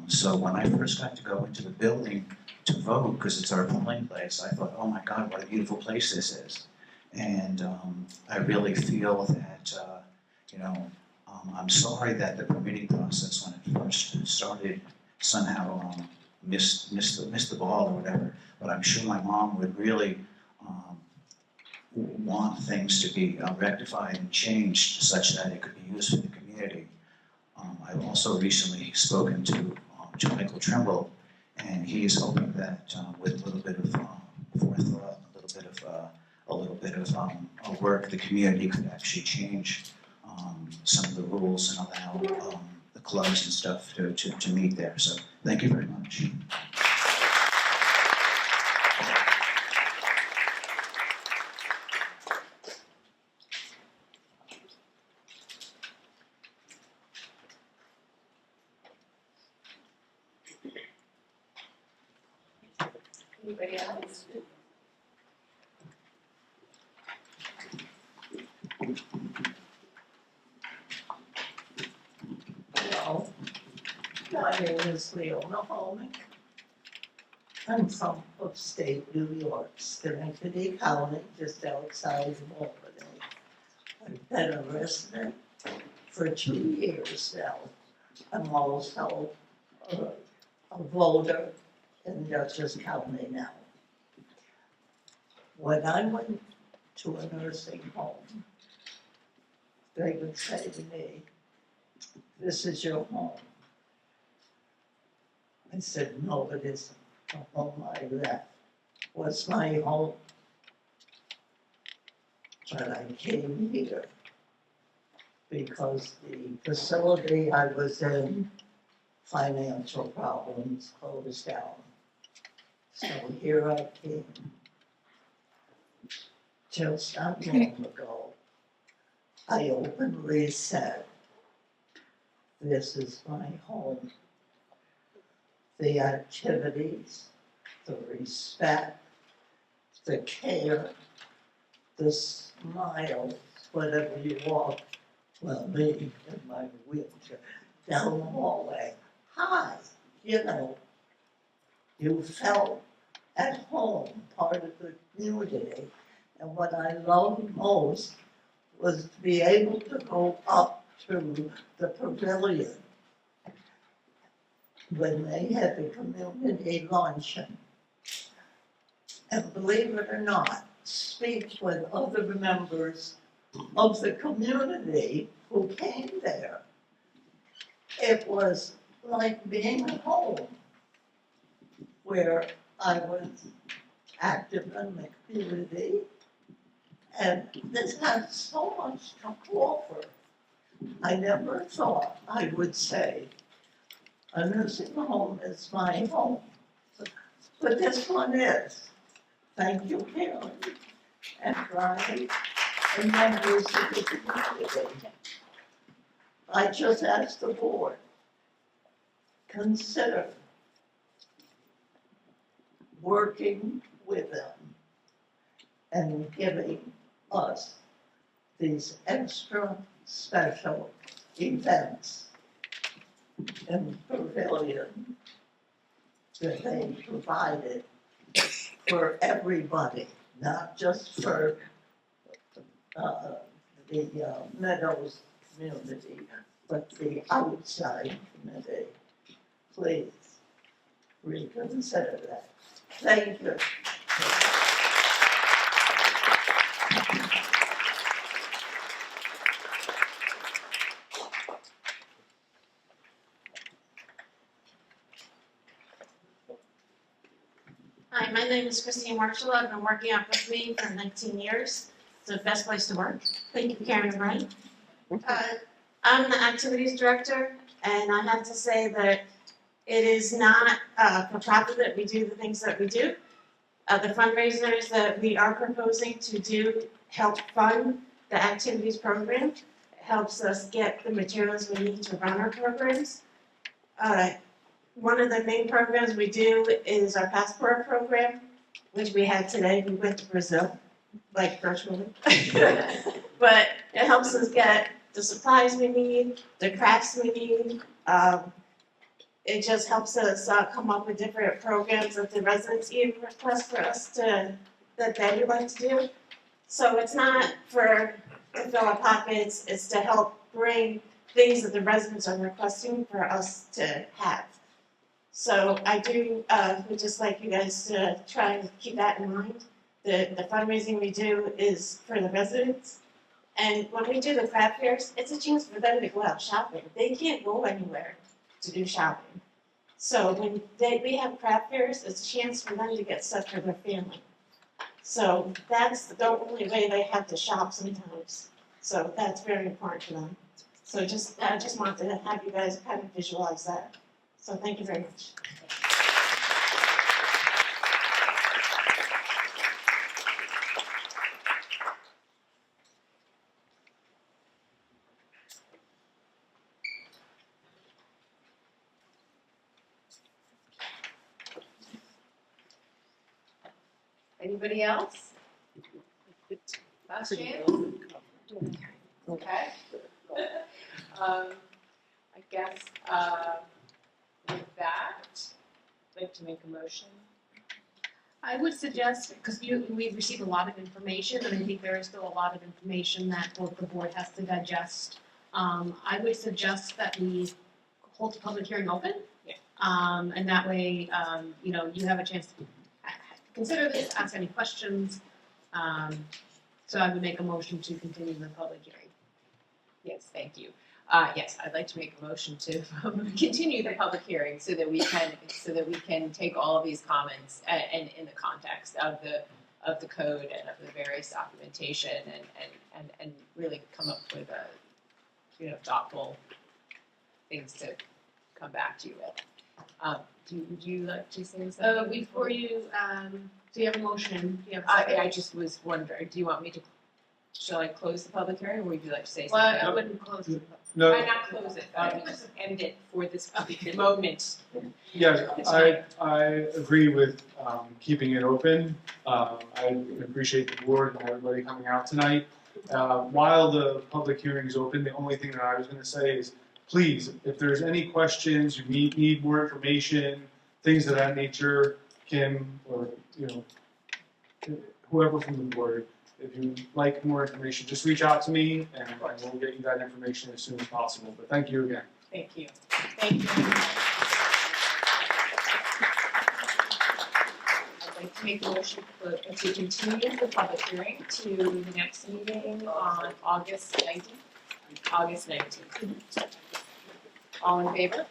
Speaker 21: So when I first got to go into the building to vote, because it's our polling place, I thought, oh my God, what a beautiful place this is. And I really feel that, I'm sorry that the permitting process when it first started somehow missed the ball or whatever, but I'm sure my mom would really want things to be rectified and changed such that it could be used for the community. I've also recently spoken to Michael Trimble, and he is hoping that with a little bit of forethought, a little bit of work, the community could actually change some of the rules and allow the clubs and stuff to meet there. So thank you very much.
Speaker 4: Anybody else?
Speaker 3: Hello, my name is Leona Holman. I'm from upstate New York, Schenectady County, just outside of Albany. I've been a resident for 2 years now. I'm also a voter in Dutchess County now. When I went to a nursing home, they would say to me, "This is your home." I said, "No, it isn't. The home I left was my home." But I came here because the facility I was in, financial problems, closed down. So here I came. Just not long ago, I openly said, "This is my home." The activities, the respect, the care, the smiles, whatever you want, well, me in my wheelchair, down the hallway. Hi, you felt at home, part of the community. And what I loved most was to be able to go up to the pavilion when they had the community luncheon. And believe it or not, speak with other members of the community who came there. It was like being at home, where I was active in the community. And this has so much to offer. I never thought I would say, a nursing home is my home. But this one is. Thank you, Karen, and Brian, and members of the community. I just asked the board, consider working with them and giving us these extra special events in the pavilion that they provided for everybody, not just for the Meadows community, but the outside community. Please reconsider that. Thank you.
Speaker 20: Hi, my name is Christine Marshall. I've been working at Brookmead for 19 years. It's the best place to work. Thank you, Karen and Brian. I'm the activities director, and I have to say that it is not for profit that we do the things that we do. The fundraisers that we are proposing to do help fund the activities program. It helps us get the materials we need to run our programs. one of the main programs we do is our passport program, which we had today. We went to Brazil, like virtually. But it helps us get the supplies we need, the crafts we need. It just helps us come up with different programs that the residents even request for us that they would like to do. So it's not to fill our pockets, it's to help bring things that the residents are requesting for us to have. So I would just like you guys to try and keep that in mind. The fundraising we do is for the residents. And when we do the craft fairs, it's a chance for them to go out shopping. They can't go anywhere to do shopping. So when we have craft fairs, it's a chance for them to get stuff for their family. So that's the only way they have to shop sometimes. So that's very important for them. So I just wanted to have you guys kind of visualize that. So thank you very much.
Speaker 8: Anybody else? Last chance? Okay. I guess, with that, I'd like to make a motion.
Speaker 2: I would suggest, because we've received a lot of information, and I think there is still a lot of information that both the board has to digest. I would suggest that we hold the public hearing open.
Speaker 8: Yeah.
Speaker 2: And that way, you have a chance to consider this, ask any questions. So I would make a motion to continue the public hearing.
Speaker 8: Yes, thank you. Yes, I'd like to make a motion to continue the public hearing so that we can take all of these comments and in the context of the code and of the various documentation and really come up with thoughtful things to come back to you with. Would you like to say something?
Speaker 2: Before you, do you have a motion? Do you have a
Speaker 8: I
Speaker 2: second?
Speaker 8: just was wondering, do you want me to, shall I close the public hearing or would you like to say
Speaker 2: Well,
Speaker 8: something?
Speaker 2: I wouldn't close it.
Speaker 9: No.
Speaker 8: Why not close it? Just end it for this moment.
Speaker 9: Yeah, I agree with keeping it open. I appreciate the board and everybody coming out tonight. While the public hearing is open, the only thing that I was going to say is, please, if there's any questions, you need more information, things of that nature, Kim or whoever from the board, if you'd like more information, just reach out to me and we'll get you that information as soon as possible. But thank you again.
Speaker 8: Thank you. Thank you. I'd like to make a motion to continue the public hearing to the next meeting on August 19th. August 19th. All in favor?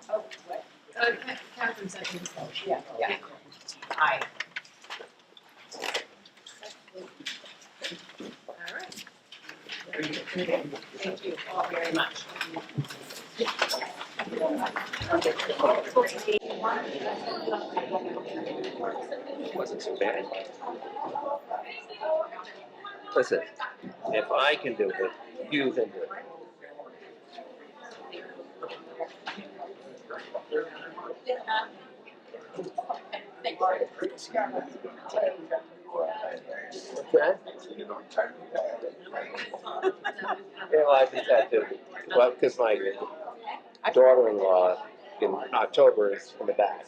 Speaker 8: Oh, what?
Speaker 2: Catherine seconds.
Speaker 8: Yeah. Aye. All right. Thank you all very much.
Speaker 1: Wasn't so bad. Listen, if I can do it, you can do it. Okay? Yeah, well, I think that too. Well, because my daughter-in-law in October is coming back.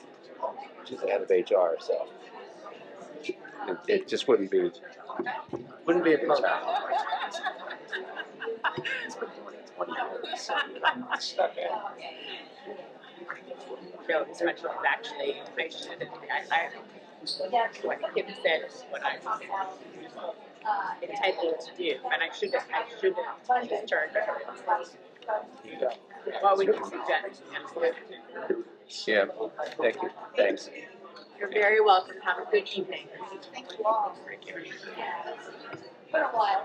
Speaker 1: She's the head of HR, so it just wouldn't be a problem.
Speaker 4: No, this much is actually, I should have, what Kim said is what I was intending to do, but I should have just turned to her. What would you suggest?
Speaker 1: Yeah, thank you. Thanks.
Speaker 4: You're very welcome. Have a good evening. Thank you all. For a while.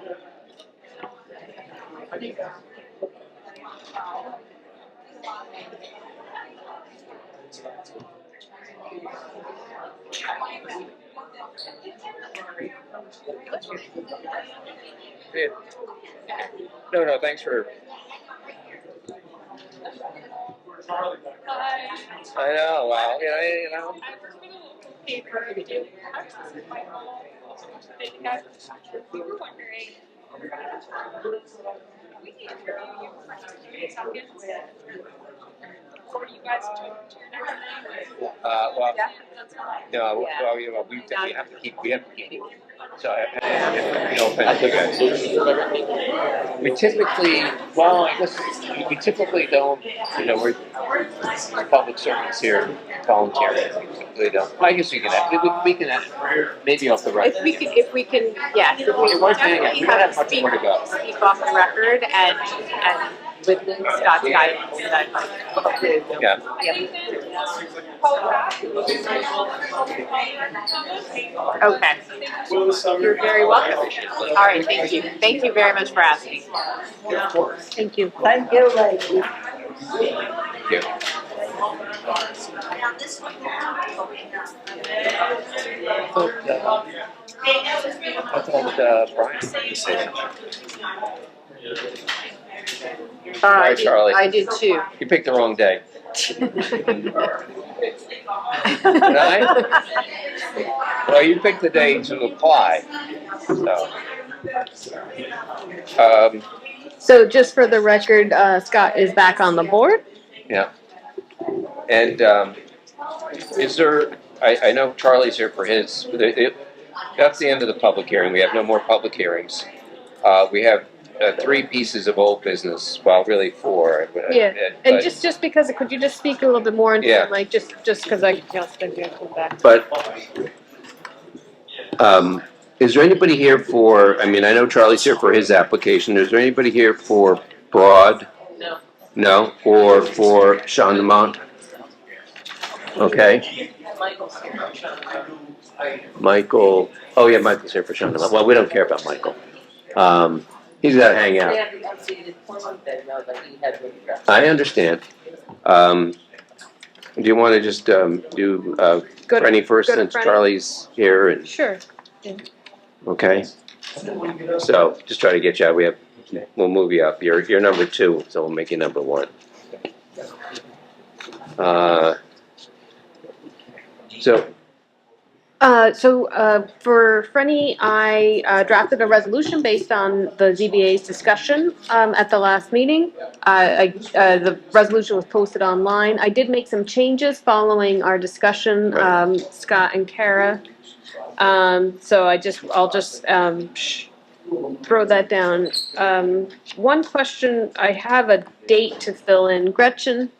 Speaker 1: Yeah. No, thanks for I know, well, you know.
Speaker 4: We were wondering, we can interview you for 30 seconds before you guys turn everything.
Speaker 1: Well,
Speaker 4: Yeah, that's fine.
Speaker 1: no,
Speaker 4: Yeah.
Speaker 1: well, you know, we have to keep it. So, no offense, you guys. We typically, well, I guess we typically don't, you know, we're public servants here volunteering. We typically don't. I guess we can maybe off the record.
Speaker 4: If we can, yes, if we definitely have to speak off the record and with Scott's guidance, then hopefully we'll
Speaker 1: Yeah.
Speaker 4: be able to. Okay. You're very welcome. All right, thank you. Thank you very much for asking.
Speaker 1: Of course.
Speaker 4: Thank you.
Speaker 3: Thank you, lady.
Speaker 1: Thank you. I thought Brian wanted to say something. Hi, Charlie.
Speaker 4: I did too.
Speaker 1: You picked the wrong day. Did I? Well, you picked the day to apply. So,
Speaker 4: So just for the record, Scott is back on the board.
Speaker 1: yeah. And is there? I know Charlie's here for his. That's the end of the public hearing. We have no more public hearings. We have 3 pieces of old business. Well, really 4.
Speaker 4: Yeah, and
Speaker 1: but-
Speaker 4: just because, could you just speak a little bit more into
Speaker 1: Yeah.
Speaker 4: it, like just because I can't stand here and back.
Speaker 1: But is there anybody here for? I mean, I know Charlie's here for his application. Is there anybody here for Broad?
Speaker 4: No.
Speaker 1: No, or for Sean Lamont? Okay. Michael. Oh yeah, Michael's here for Sean Lamont. Well, we don't care about Michael. He's got to hang out. I understand. Do you want to just do Frenny first
Speaker 4: go to
Speaker 1: since
Speaker 4: Frenny.
Speaker 1: Charlie's here? And
Speaker 4: Sure. Yeah.
Speaker 1: okay. So just try to get you out. We'll move you up. You're number 2, so we'll make you number 1.
Speaker 4: For Frenny, I drafted a resolution based on the ZBA's discussion at the last meeting. The resolution was posted online. I did make some changes following our discussion, Scott and Kara. So I'll just throw that down. One question, I have a date to fill in. Gretchen,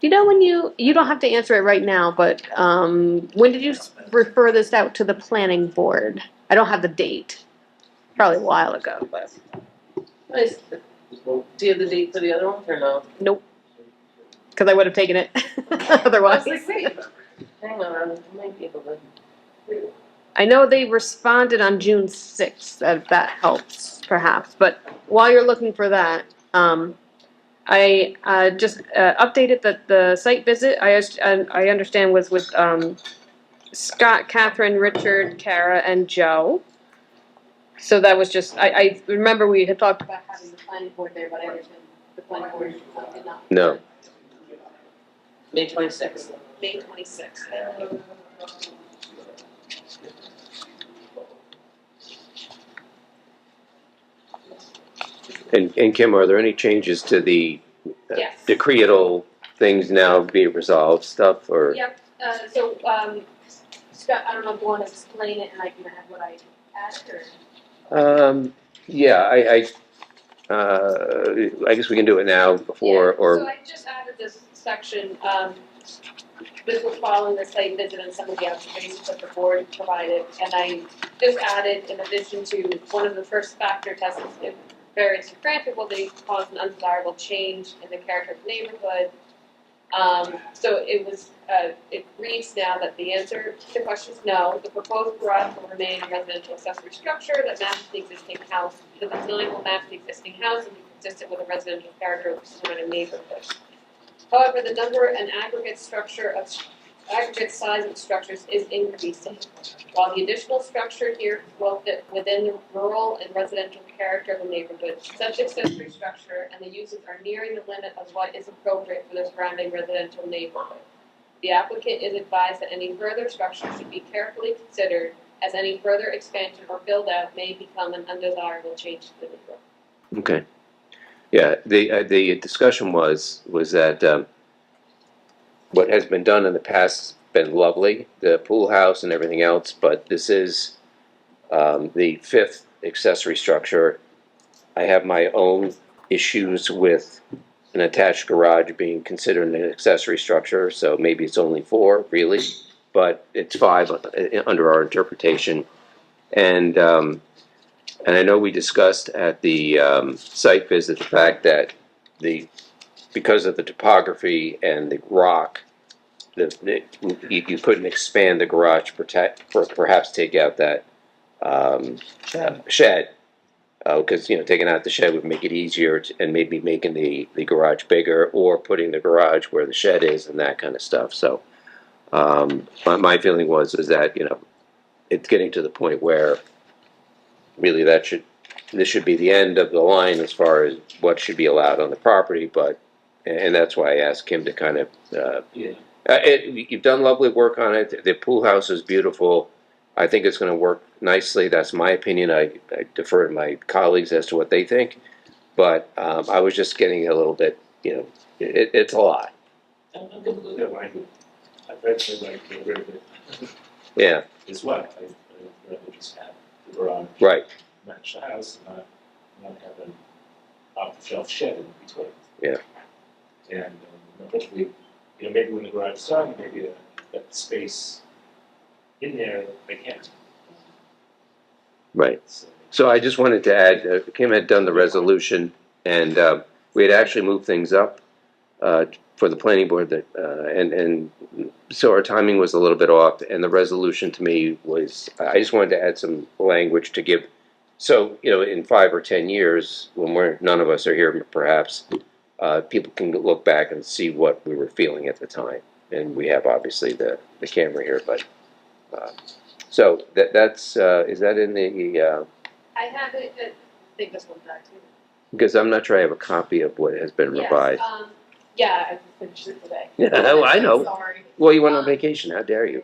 Speaker 4: do you know when you don't have to answer it right now, but when did you refer this out to the planning board? I don't have the date. Probably a while ago, but.
Speaker 5: Do you have the date for the other ones or no?
Speaker 4: Nope. Because I would have taken it otherwise.
Speaker 5: Hang on, I might be able to.
Speaker 4: I know they responded on June 6th, if that helps, perhaps. But while you're looking for that, I just updated that the site visit, I understand, was with Scott, Catherine, Richard, Kara, and Joe. So that was just, I remember we had talked about having the planning board there, but I understand the planning board did not.
Speaker 1: No.
Speaker 5: May 26th.
Speaker 4: May 26th.
Speaker 1: And Kim, are there any changes to the
Speaker 4: Yes.
Speaker 1: decretal things now being resolved stuff or?
Speaker 4: Yep, Scott, I don't know if you want to explain it and I can add what I added or.
Speaker 1: Yeah, I guess we can do it now before
Speaker 4: So
Speaker 1: or
Speaker 4: I just added this section, this was following the site visit and some of the observations that the board provided. And I just added, in addition to one of the first factor tests, if various are granted, will they cause an undesirable change in the character of the neighborhood? So it reads now that the answer to the question is no. The proposed garage will remain a residential accessory structure that matches the existing house. The design will match the existing house and be consistent with the residential character of the surrounding neighborhood. However, the number and aggregate structure of aggregate size of structures is increasing. While the additional structure here will fit within the rural and residential character of the neighborhood, such accessory structure and the uses are nearing the limit of what is appropriate for the surrounding residential neighborhood. The applicant is advised that any further structure should be carefully considered, as any further expansion or build-out may become an undesirable change to the neighborhood.
Speaker 1: Okay. Yeah, the discussion was that what has been done in the past has been lovely, the pool house and everything else, but this is the fifth accessory structure. I have my own issues with an attached garage being considered an accessory structure, so maybe it's only 4, really, but it's 5 under our interpretation. And I know we discussed at the site visit the fact that because of the topography and the rock, you couldn't expand the garage for perhaps take out that shed. Because taking out the shed would make it easier and maybe making the garage bigger or putting the garage where the shed is and that kind of stuff. So my feeling was that it's getting to the point where really this should be the end of the line as far as what should be allowed on the property. And that's why I asked Kim to kind of you've done lovely work on it. The pool house is beautiful. I think it's going to work nicely. That's my opinion. I defer to my colleagues as to what they think. But I was just getting a little bit, it's a lot.
Speaker 7: I'm going to look at mine. I'd like to get rid of it.
Speaker 1: Yeah.
Speaker 7: Is what? I'd rather just have the garage
Speaker 1: right.
Speaker 7: match the house and not have an off-the-shelf shed in between.
Speaker 1: Yeah.
Speaker 7: And hopefully, maybe when the garage is done, maybe that space in there, they can.
Speaker 1: Right. So I just wanted to add, Kim had done the resolution, and we had actually moved things up for the planning board, and so our timing was a little bit off, and the resolution to me was, I just wanted to add some language to give, so, in 5 or 10 years, when none of us are here perhaps, people can look back and see what we were feeling at the time. And we have obviously the camera here, but so that's is that in the?
Speaker 4: I have it. I think this one's back too.
Speaker 1: Because I'm not sure I have a copy of what has been revised.
Speaker 4: Yeah, I finished it today.
Speaker 1: Yeah, I know.
Speaker 4: Sorry.
Speaker 1: Well, you went on vacation. How dare you?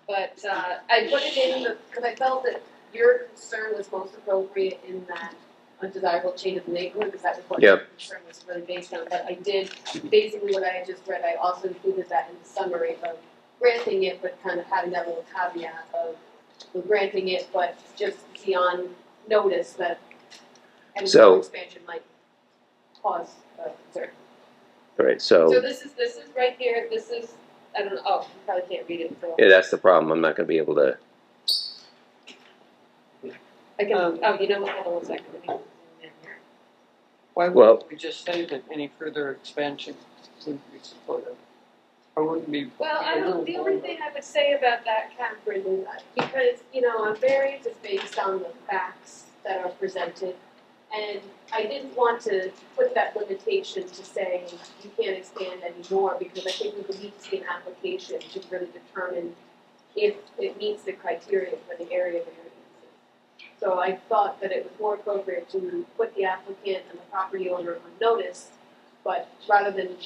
Speaker 4: But I put it in because I felt that your concern was most appropriate in that undesirable change of the neighborhood, because that was what your concern was really based on. But I did, basically what I had just read, I also included that in the summary of granting it, but kind of having that little caveat of we're granting it, but just beyond notice that any more expansion might cause concern.
Speaker 1: Right, so
Speaker 4: this is right here, this is, I don't know, oh, you probably can't read it. So.
Speaker 1: Yeah, that's the problem. I'm not going to be able to.
Speaker 4: I can, you know what, hold on 1 second.
Speaker 22: Why wouldn't we just say that any further expansion wouldn't be supported? Or wouldn't be?
Speaker 4: Well, the only thing I would say about that, Catherine, is because, a variance is based on the facts that are presented. And I didn't want to put that limitation to say you can't expand anymore, because I think we would need to see an application to really determine if it meets the criteria for the area variances. So I thought that it was more appropriate to put the applicant and the property owner on notice, but rather than,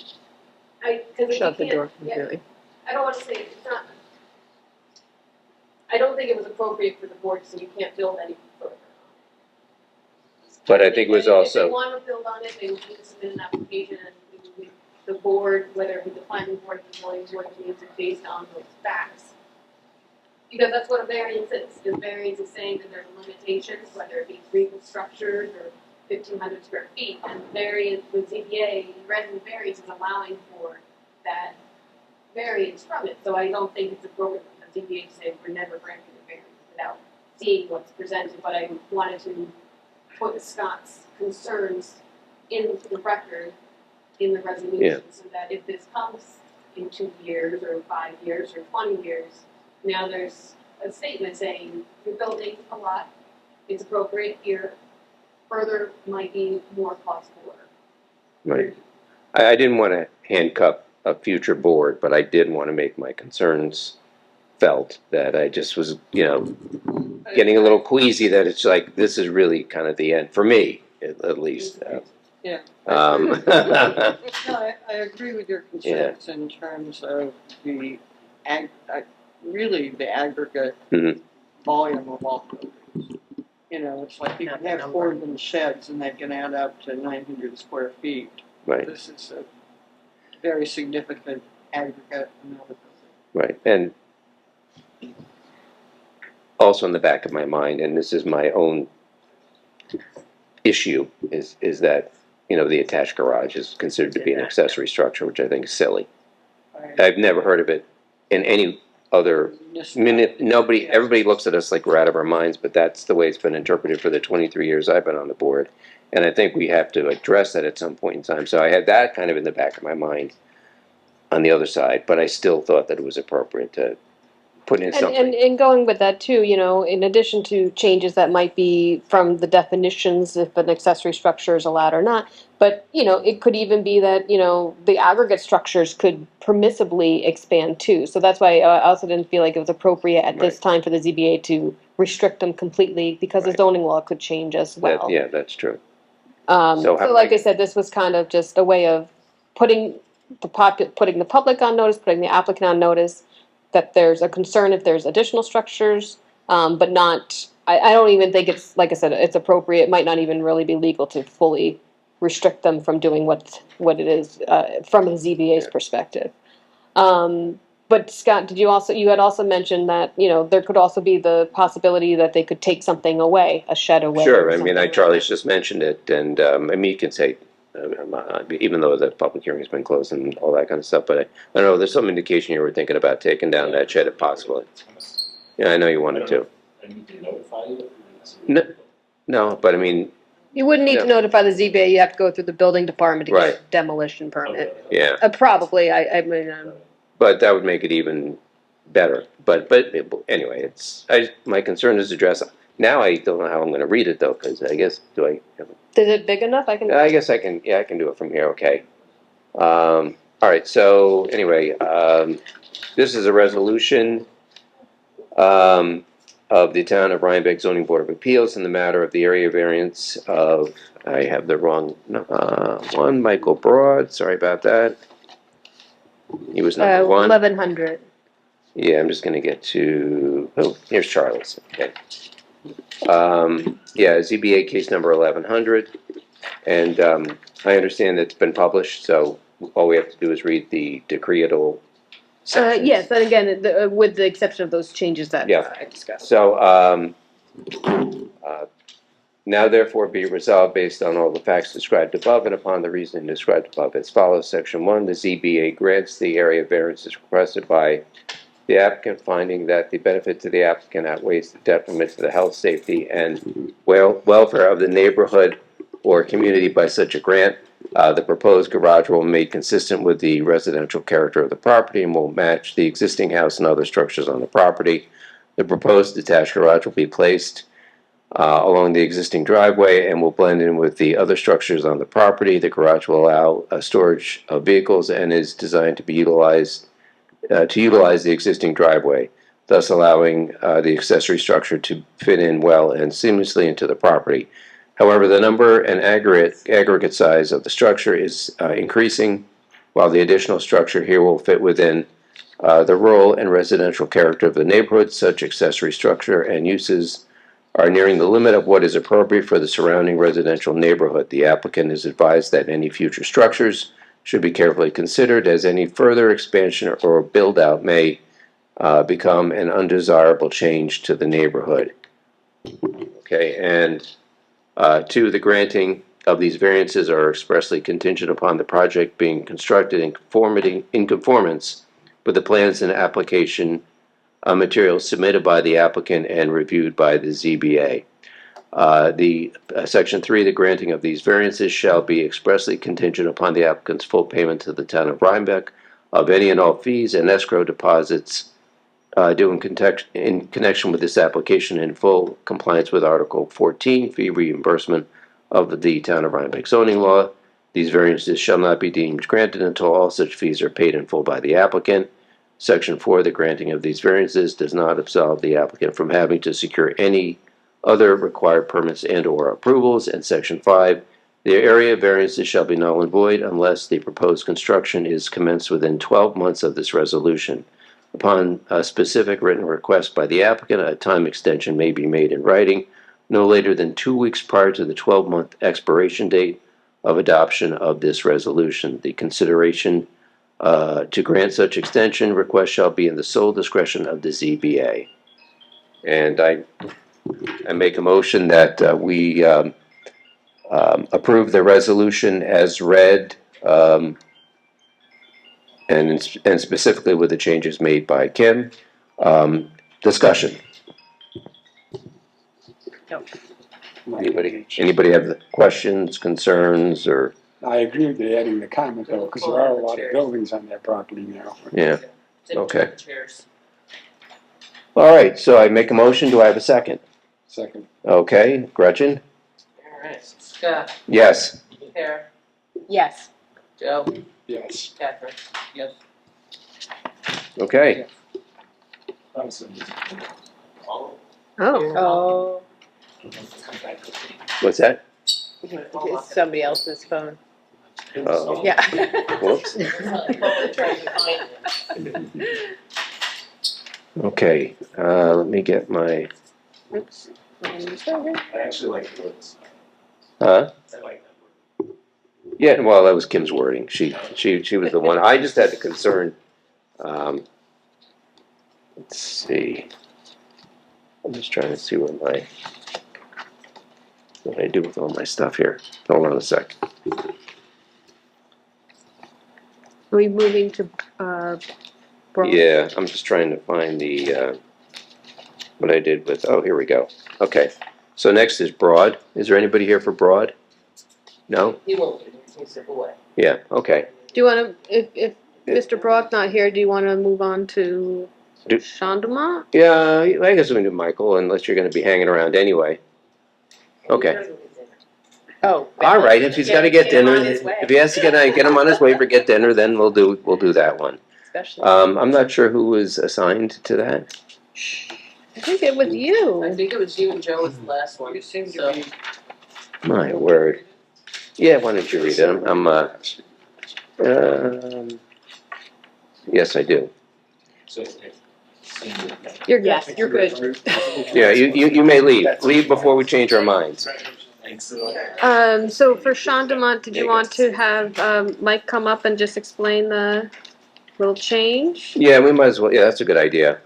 Speaker 22: Shut the door completely.
Speaker 4: I don't want to say, it's not, I don't think it was appropriate for the board to say you can't build any further.
Speaker 1: But I think it was also.
Speaker 4: If they want to build on it, they would need to submit an application, and the board, whether it be the planning board, the zoning board, needs it based on those facts. Because that's what a variance is. The variance is saying that there's limitations, whether it be legal structures or 1,500 square feet, and variance with ZBA, resident variance is allowing for that variance from it. So I don't think it's appropriate for the ZBA to say we're never granting a variance without seeing what's presented. But I wanted to put Scott's concerns into the record in the resolution, so that if this comes in 2 years or 5 years or 20 years, now there's a statement saying you're building a lot, it's appropriate here, further might be more cost for.
Speaker 1: Right. I didn't want to handcuff a future board, but I did want to make my concerns felt, that I just was, getting a little queasy that it's like, this is really kind of the end, for me, at least.
Speaker 22: Yeah.
Speaker 1: Um,
Speaker 22: No, I agree with your concerns in terms of the really the aggregate
Speaker 1: Mhm.
Speaker 22: volume of all buildings. It's like you can have 4 of them sheds and they can add up to 900 square feet.
Speaker 1: Right.
Speaker 22: This is a very significant aggregate amount of building.
Speaker 1: Right, and also in the back of my mind, and this is my own issue, is that, the attached garage is considered to be an accessory structure, which I think is silly. I've never heard of it in any other, everybody looks at us like we're out of our minds, but that's the way it's been interpreted for the 23 years I've been on the board. And I think we have to address that at some point in time. So I had that kind of in the back of my mind on the other side, but I still thought that it was appropriate to put in something.
Speaker 4: And going with that too, in addition to changes that might be from the definitions, if an accessory structure is allowed or not, but, it could even be that, the aggregate structures could permissibly expand too. So that's why I also didn't feel like it was appropriate at this time for the ZBA to restrict them completely, because the zoning law could change as well.
Speaker 1: Yeah, that's true.
Speaker 4: So like I said, this was kind of just a way of putting the public on notice, putting the applicant on notice, that there's a concern if there's additional structures, but not, I don't even think it's, like I said, it's appropriate, it might not even really be legal to fully restrict them from doing what it is, from the ZBA's perspective. But Scott, you had also mentioned that, there could also be the possibility that they could take something away, a shed away.
Speaker 1: Sure, I mean, Charlie's just mentioned it, and you can say, even though the public hearing's been closed and all that kind of stuff, but I don't know, there's some indication you were thinking about taking down that shed if possible. Yeah, I know you wanted to.
Speaker 7: I need to notify you?
Speaker 1: No, but I mean.
Speaker 4: You wouldn't need to notify the ZBA, you have to go through the building department to get a demolition permit.
Speaker 1: Yeah.
Speaker 4: Probably, I mean.
Speaker 1: But that would make it even better. But anyway, my concern is addressed. Now I don't know how I'm going to read it though, because I guess,
Speaker 4: Is it big enough? I
Speaker 1: guess I can do it from here, okay. All right, so anyway, this is a resolution of the Town of Rhinebeck Zoning Board of Appeals in the matter of the area variance of, I have the wrong one, Michael Broad, sorry about that. He was number 1.
Speaker 4: 1100.
Speaker 1: Yeah, I'm just going to get to, here's Charlie's, okay. ZBA case number 1100, and I understand that it's been published, so all we have to do is read the decretal sections.
Speaker 4: Yes, and again, with the exception of those changes that I discussed.
Speaker 1: So, now therefore be resolved based on all the facts described above and upon the reasoning described above as follows. Section 1, the ZBA grants the area variances requested by the applicant, finding that the benefit to the applicant outweighs the detriment to the health, safety, and welfare of the neighborhood or community by such a grant. The proposed garage will be made consistent with the residential character of the property and will match the existing house and other structures on the property. The proposed detached garage will be placed along the existing driveway and will blend in with the other structures on the property. The garage will allow storage of vehicles and is designed to be utilized the existing driveway, thus allowing the accessory structure to fit in well and seamlessly into the property. However, the number and aggregate size of the structure is increasing, while the additional structure here will fit within the rural and residential character of the neighborhood. Such accessory structure and uses are nearing the limit of what is appropriate for the surrounding residential neighborhood. The applicant is advised that any future structures should be carefully considered, as any further expansion or build-out may become an undesirable change to the neighborhood. Okay, and 2, the granting of these variances are expressly contingent upon the project being constructed in conformance with the plans and application materials submitted by the applicant and reviewed by the ZBA. Section 3, the granting of these variances shall be expressly contingent upon the applicant's full payment to the Town of Rhinebeck of any and all fees and escrow deposits due in connection with this application, in full compliance with Article 14, fee reimbursement of the Town of Rhinebeck zoning law. These variances shall not be deemed granted until all such fees are paid in full by the applicant. Section 4, the granting of these variances does not absolve the applicant from having to secure any other required permits and/or approvals. And Section 5, the area variances shall be null and void unless the proposed construction is commenced within 12 months of this resolution. Upon a specific written request by the applicant, a time extension may be made in writing no later than 2 weeks prior to the 12-month expiration date of adoption of this resolution. The consideration to grant such extension request shall be in the sole discretion of the ZBA. And I make a motion that we approve the resolution as read, and specifically with the changes made by Kim. Discussion. Anybody have questions, concerns, or?
Speaker 6: I agree with you adding the comment though, because there are a lot of buildings on that property now.
Speaker 1: Yeah, okay. All right, so I make a motion, do I have a second?
Speaker 6: Second.
Speaker 1: Okay, Gretchen?
Speaker 5: All right, Scott,
Speaker 1: Yes.
Speaker 5: Kara,
Speaker 8: Yes.
Speaker 5: Joe,
Speaker 6: Yes.
Speaker 5: Catherine, yes.
Speaker 1: Okay.
Speaker 8: Oh.
Speaker 1: What's that?
Speaker 8: It's somebody else's phone.
Speaker 1: Oh.
Speaker 8: Yeah.
Speaker 1: Whoops. Okay, let me get my,
Speaker 8: Oops.
Speaker 7: I actually like the words.
Speaker 1: huh?
Speaker 7: I like
Speaker 1: Yeah, well, that was Kim's wording. She was the one. I just had the concern. Let's see. I'm just trying to see what I do with all my stuff here. Hold on a sec.
Speaker 4: Are we moving to, Broad?
Speaker 1: Yeah, I'm just trying to find the, what I did with, oh, here we go. Okay, so next is Broad. Is there anybody here for Broad? No?
Speaker 5: He won't be, he'll step away.
Speaker 1: Yeah, okay.
Speaker 4: Do you wanna, if Mr. Brock not here, do you wanna move on to Chandemont?
Speaker 1: Yeah, I guess we can do Michael, unless you're gonna be hanging around anyway. Okay.
Speaker 8: Oh.
Speaker 1: All right, if he's gotta get
Speaker 8: him
Speaker 1: dinner,
Speaker 8: on his way.
Speaker 1: if he has to get him on his way for get dinner, then we'll do that one.
Speaker 8: Especially.
Speaker 1: I'm not sure who was assigned to that.
Speaker 4: I think it was you.
Speaker 5: I think it was you and Joe was the last one,
Speaker 22: You seem
Speaker 5: so.
Speaker 22: to be.
Speaker 1: My word. Yeah, why don't you read it? Yes, I do.
Speaker 7: So,
Speaker 4: You're good.
Speaker 8: Yes, you're good.
Speaker 1: Yeah, you may leave. Leave before we change our minds.
Speaker 4: So for Chandemont, did you want to have, Mike come up and just explain the little change?
Speaker 1: Yeah, we might as well. Yeah, that's a good idea.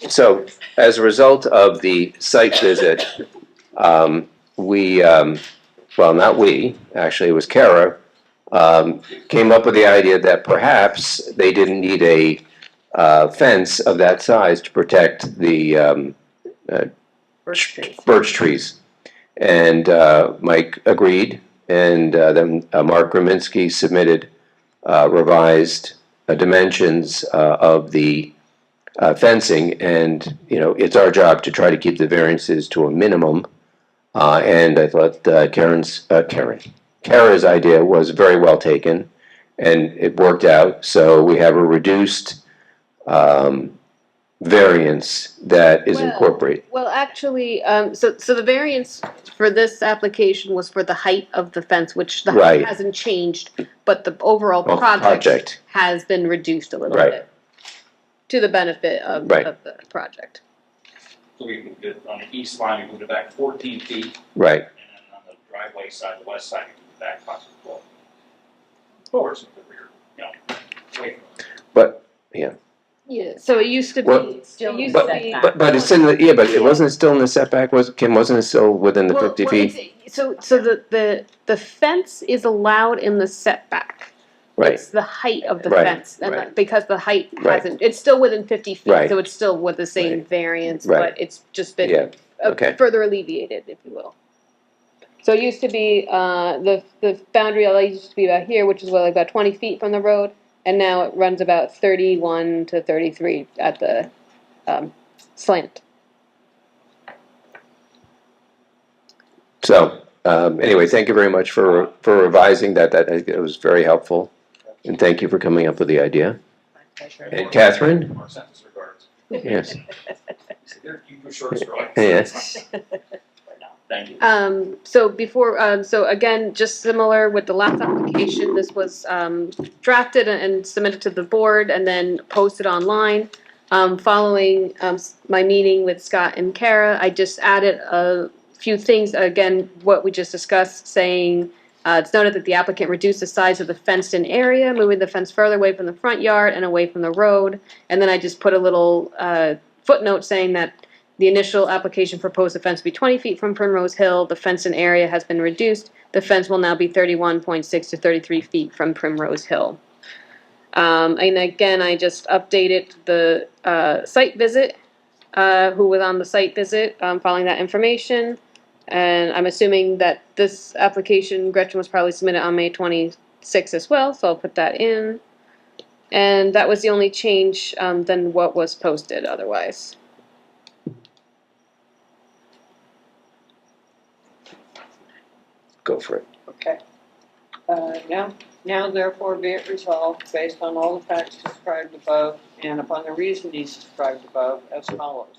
Speaker 1: So, as a result of the site visit, we, well, not we, actually, it was Kara, came up with the idea that perhaps they didn't need a fence of that size to protect the birch trees. And Mike agreed, and then Mark Graminsky submitted revised dimensions of the fencing, and it's our job to try to keep the variances to a minimum. And I thought Kara's idea was very well taken, and it worked out. So we have a reduced variance that is incorporated.
Speaker 4: Well, actually, so the variance for this application was for the height of the fence, which the height
Speaker 1: Right.
Speaker 4: hasn't changed, but the overall
Speaker 1: Well,
Speaker 4: project has been reduced a little
Speaker 1: Right.
Speaker 4: bit to the benefit of
Speaker 1: Right.
Speaker 4: the project.
Speaker 7: So we moved it on the east line, we moved it back 14 feet,
Speaker 1: Right.
Speaker 7: and then on the driveway side, the west side, we moved it back possibly 12. Towards the rear, away from it.
Speaker 1: But yeah.
Speaker 4: Yeah. So it used to be.
Speaker 1: Well,
Speaker 4: it used to be.
Speaker 1: But it's in the but it wasn't still in the setback. Wasn't it still within the 50 feet?
Speaker 4: So the fence is allowed in the setback.
Speaker 1: Right.
Speaker 4: It's the height of the
Speaker 1: Right,
Speaker 4: fence, and
Speaker 1: right.
Speaker 4: because the height
Speaker 1: Right.
Speaker 4: hasn't, it's still within 50 feet,
Speaker 1: Right.
Speaker 4: so it's still with the same variance,
Speaker 1: Right.
Speaker 4: but it's just been
Speaker 1: Yeah, okay.
Speaker 4: further alleviated, if you will. So it used to be, the boundary line used to be about here, which is like about 20 feet from the road, and now it runs about 31 to 33 at the slant.
Speaker 1: So Anyway, thank you very much for revising that. It was very helpful. And thank you for coming up with the idea. And Catherine? Yes. Yes.
Speaker 22: Thank you.
Speaker 4: So again, just similar with the last application, this was drafted and submitted to the board and then posted online. Following my meeting with Scott and Kara, I just added a few things, again, what we just discussed, saying it's noted that the applicant reduced the size of the fenced-in area, moving the fence further away from the front yard and away from the road. And then I just put a little footnote saying that the initial application proposed the fence to be 20 feet from Primrose Hill. The fenced-in area has been reduced. The fence will now be 31.6 to 33 feet from Primrose Hill. And again, I just updated the site visit, who was on the site visit, following that information. And I'm assuming that this application, Gretchen, was probably submitted on May 26th as well, so I'll put that in. And that was the only change than what was posted otherwise.
Speaker 1: Go for it.
Speaker 22: Okay. Now therefore be it resolved, based on all the facts described above and upon the reasonings described above, as follows.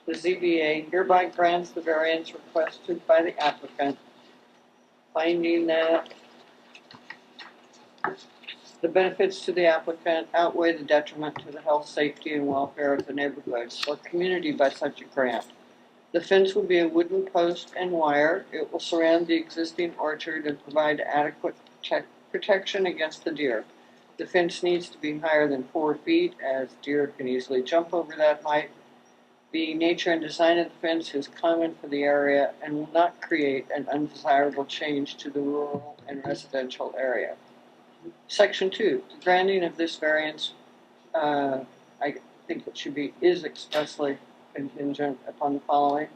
Speaker 22: The ZBA hereby grants the variance requested by the applicant, finding that the benefits to the applicant outweigh the detriment to the health, safety, and welfare of the neighborhood or community by such a grant. The fence will be a wooden post and wire. It will surround the existing orchard and provide adequate protection against the deer. The fence needs to be higher than 4 feet, as deer can easily jump over that height. The nature and design of the fence is common for the area and will not create an undesirable change to the rural and residential area. Section 2, the granting of this variance, I think it should be, is expressly contingent upon the following.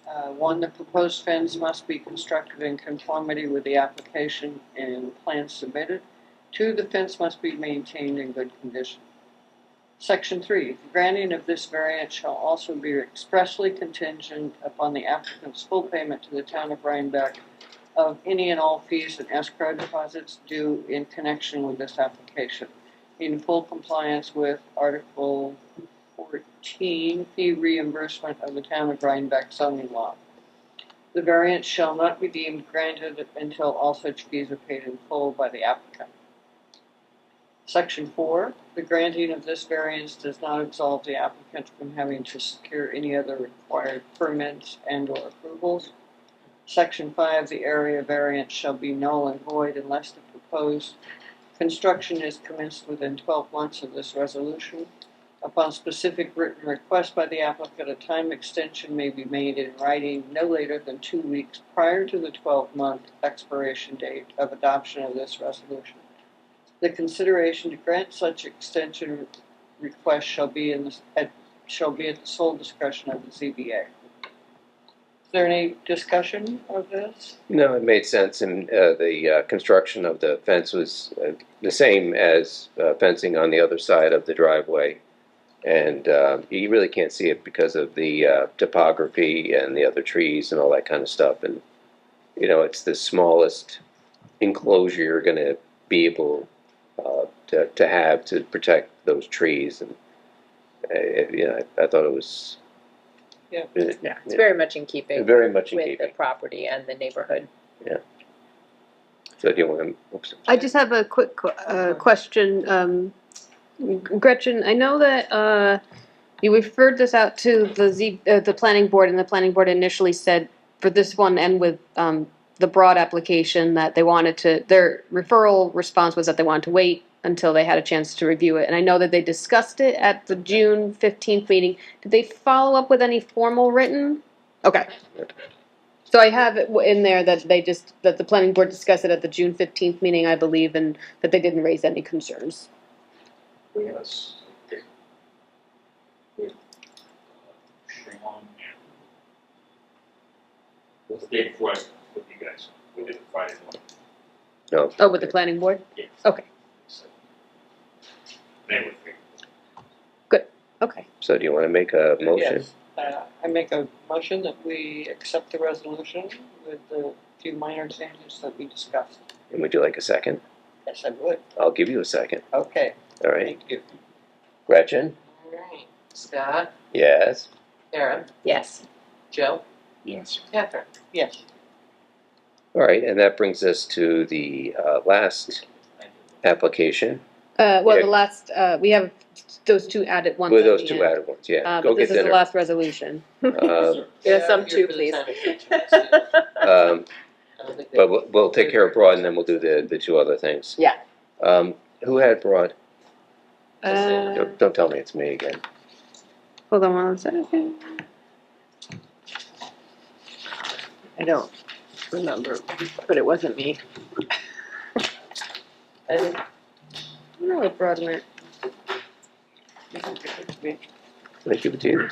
Speaker 22: 1, the proposed fence must be constructed in conformity with the application and plans submitted. 2, the fence must be maintained in good condition. Section 3, the granting of this variance shall also be expressly contingent upon the applicant's full payment to the town of Rhinebeck of any and all fees and escrow deposits due in connection with this application, in full compliance with Article 14, fee reimbursement of the town of Rhinebeck zoning law. The variance shall not be deemed granted until all such fees are paid in full by the applicant. Section 4, the granting of this variance does not absolve the applicant from having to secure any other required permits and/or approvals. Section 5, the area variance shall be null and void unless the proposed construction is commenced within 12 months of this resolution. Upon specific written request by the applicant, a time extension may be made in writing no later than 2 weeks prior to the 12-month expiration date of adoption of this resolution. The consideration to grant such extension request shall be at the sole discretion of the ZBA. Is there any discussion of this?
Speaker 1: No, it made sense, and the construction of the fence was the same as fencing on the other side of the driveway. And you really can't see it because of the topography and the other trees and all that kind of stuff. And, you know, it's the smallest enclosure you're going to be able to have to protect those trees. And, I thought it was...
Speaker 8: Yeah, it's very much in keeping
Speaker 1: very much in
Speaker 8: with
Speaker 1: keeping.
Speaker 8: the property and the neighborhood.
Speaker 1: Yeah. So do you want to... Oops.
Speaker 4: I just have a quick question. Gretchen, I know that you referred this out to the planning board, and the planning board initially said for this one and with the broad application that they wanted to, their referral response was that they wanted to wait until they had a chance to review it. And I know that they discussed it at the June 15th meeting. Did they follow up with any formal written? Okay. So I have it in there that that the planning board discussed it at the June 15th meeting, I believe, and that they didn't raise any concerns.
Speaker 7: Yes. Okay. Good. Sean. What's the day before I was with you guys? We did the Friday one.
Speaker 1: No.
Speaker 4: Oh, with the planning board?
Speaker 7: Yes.
Speaker 4: Okay.
Speaker 7: So, they were free.
Speaker 4: Good. Okay.
Speaker 1: So do you want to make a motion?
Speaker 22: Yes. I make a motion that we accept the resolution with the few minor changes that we discussed.
Speaker 1: And would you like a second?
Speaker 22: Yes, I would.
Speaker 1: I'll give you a second.
Speaker 22: Okay,
Speaker 1: All right.
Speaker 22: thank you.
Speaker 1: Gretchen?
Speaker 5: All right. Scott,
Speaker 1: Yes.
Speaker 5: Karen,
Speaker 8: Yes.
Speaker 5: Joe,
Speaker 6: Yes.
Speaker 5: Catherine.
Speaker 22: Yes.
Speaker 1: All right, and that brings us to the last application.
Speaker 4: Well,
Speaker 1: Yeah.
Speaker 4: the last, we have those two added ones
Speaker 1: With
Speaker 4: at
Speaker 1: those
Speaker 4: the
Speaker 1: two
Speaker 4: end.
Speaker 1: added ones, yeah. Go
Speaker 4: But
Speaker 1: get
Speaker 4: this is the
Speaker 1: dinner.
Speaker 4: last resolution.
Speaker 8: Yes, some
Speaker 5: Here
Speaker 8: too,
Speaker 5: for the
Speaker 8: please.
Speaker 5: time of
Speaker 1: Um,
Speaker 5: I don't think
Speaker 1: But we'll take care of Broad, and then we'll do the two other things.
Speaker 8: Yeah.
Speaker 1: Who had Broad?
Speaker 4: Uh,
Speaker 1: Don't tell me it's me again.
Speaker 4: hold on one second.
Speaker 8: I don't remember, but it wasn't me.
Speaker 4: I don't know what Broad went.
Speaker 1: Did I give it to you?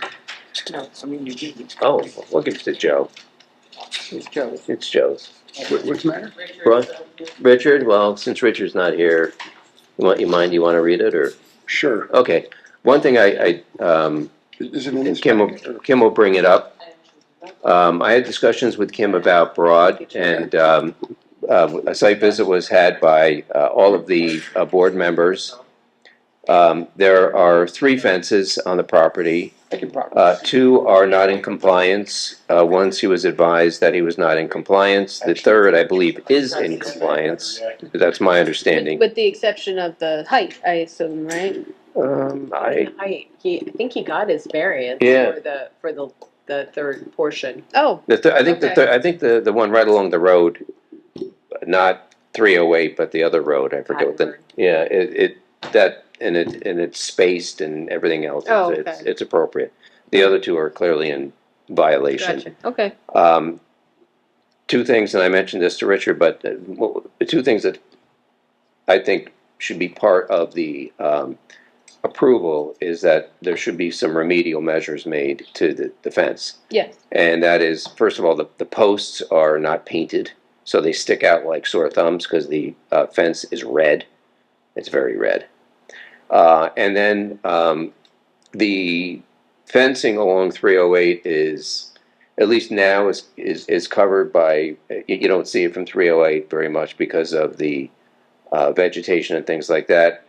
Speaker 22: No, I mean, you did.
Speaker 1: Oh, we'll give it to Joe.
Speaker 22: It's Joe's.
Speaker 1: It's Joe's.
Speaker 6: What's the matter?
Speaker 1: Broad? Richard, well, since Richard's not here, you want to read it, or?
Speaker 6: Sure.
Speaker 1: Okay. One thing I
Speaker 6: Is it in this
Speaker 1: Kim
Speaker 6: packet?
Speaker 1: Kim will bring it up. I had discussions with Kim about Broad, and a site visit was had by all of the board members. There are 3 fences on the property. Two are not in compliance. Once he was advised that he was not in compliance. The third, I believe, is in compliance. That's my understanding.
Speaker 4: With the exception of the height, I assume, right?
Speaker 8: I think he got his variance
Speaker 1: Yeah.
Speaker 8: for the third portion.
Speaker 4: Oh.
Speaker 1: I think
Speaker 4: okay.
Speaker 1: I think the one right along the road, not 308, but the other road. I forget what the yeah. It's spaced and everything else.
Speaker 4: Oh,
Speaker 1: It's appropriate. The other two are clearly in violation.
Speaker 4: Gotcha. Okay.
Speaker 1: 2 things, and I mentioned this to Richard, but the 2 things that I think should be part of the approval is that there should be some remedial measures made to the fence.
Speaker 4: Yes.
Speaker 1: And that is, first of all, the posts are not painted, so they stick out like sore thumbs because the fence is red. It's very red. And then the fencing along 308 is, at least now, is covered by, you don't see it from 308 very much because of the vegetation and things like that.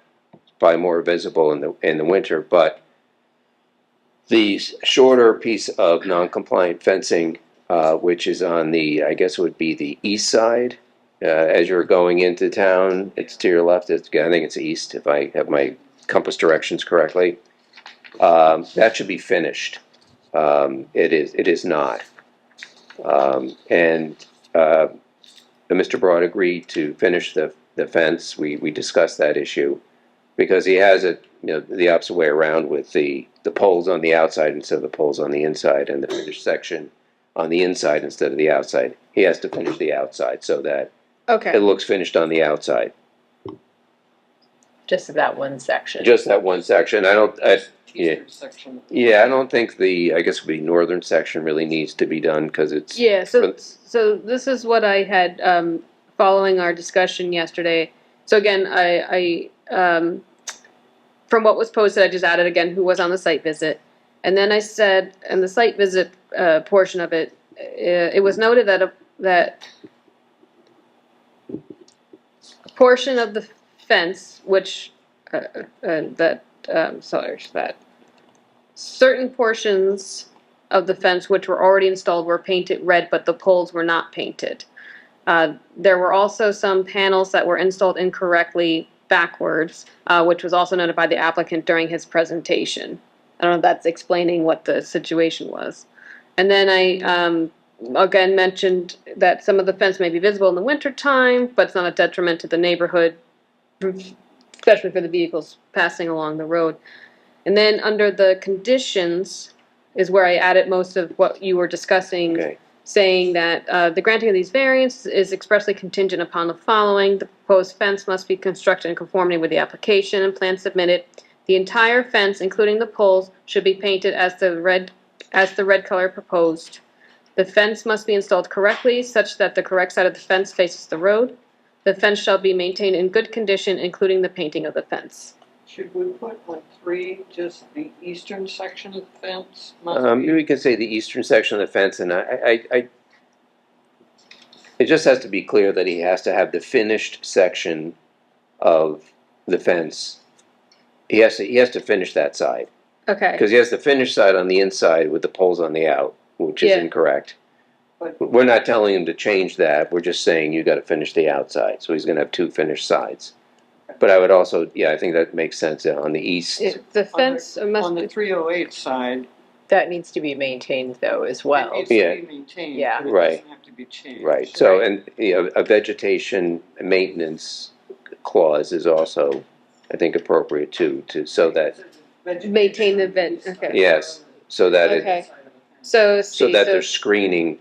Speaker 1: Probably more visible in the winter, but the shorter piece of non-compliant fencing, which is on the, I guess it would be the east side, as you're going into town, it's to your left. I think it's east, if I have my compass directions correctly. That should be finished. It is not. And Mr. Broad agreed to finish the fence. We discussed that issue because he has it, the opposite way around with the poles on the outside instead of the poles on the inside, and the finished section on the inside instead of the outside. He has to finish the outside so that it looks finished on the outside.
Speaker 8: Just that one section.
Speaker 1: Just that one section. I don't think I guess the northern section really needs to be done because it's.
Speaker 4: Yeah, so this is what I had, following our discussion yesterday. So again, I from what was posted, I just added again who was on the site visit. And then I said, in the site visit portion of it, it was noted that a portion of the fence, which, that certain portions of the fence which were already installed were painted red, but the poles were not painted. There were also some panels that were installed incorrectly backwards, which was also noted by the applicant during his presentation. I don't know if that's explaining what the situation was. And then I again mentioned that some of the fence may be visible in the wintertime, but it's not a detriment to the neighborhood, especially for the vehicles passing along the road. And then under the conditions is where I added most of what you were discussing, saying that the granting of these variants is expressly contingent upon the following. The proposed fence must be constructed in conformity with the application and plan submitted. The entire fence, including the poles, should be painted as the red color proposed. The fence must be installed correctly, such that the correct side of the fence faces the road. The fence shall be maintained in good condition, including the painting of the fence.
Speaker 22: Should we put on 3, just the eastern section of the fence? Must be-
Speaker 1: We can say the eastern section of the fence, and it just has to be clear that he has to have the finished section of the fence. He has to finish that side.
Speaker 4: Okay.
Speaker 1: Because he has the finished side on the inside with the poles on the out, which is
Speaker 4: Yeah.
Speaker 1: incorrect. We're not telling him to change that, we're just saying you gotta finish the outside, so he's gonna have 2 finished sides. But I would also, yeah, I think that makes sense, on the east.
Speaker 4: The fence must
Speaker 22: On the 308 side,
Speaker 8: That needs to be maintained though as well.
Speaker 22: it needs
Speaker 1: Yeah.
Speaker 22: to be maintained,
Speaker 8: Yeah.
Speaker 22: but it
Speaker 1: Right.
Speaker 22: doesn't have to be changed.
Speaker 1: Right, so, and, a vegetation maintenance clause is also, I think, appropriate too, so that,
Speaker 4: maintain the vent, okay.
Speaker 1: yes, so that it,
Speaker 4: Okay, so,
Speaker 1: so that there's screening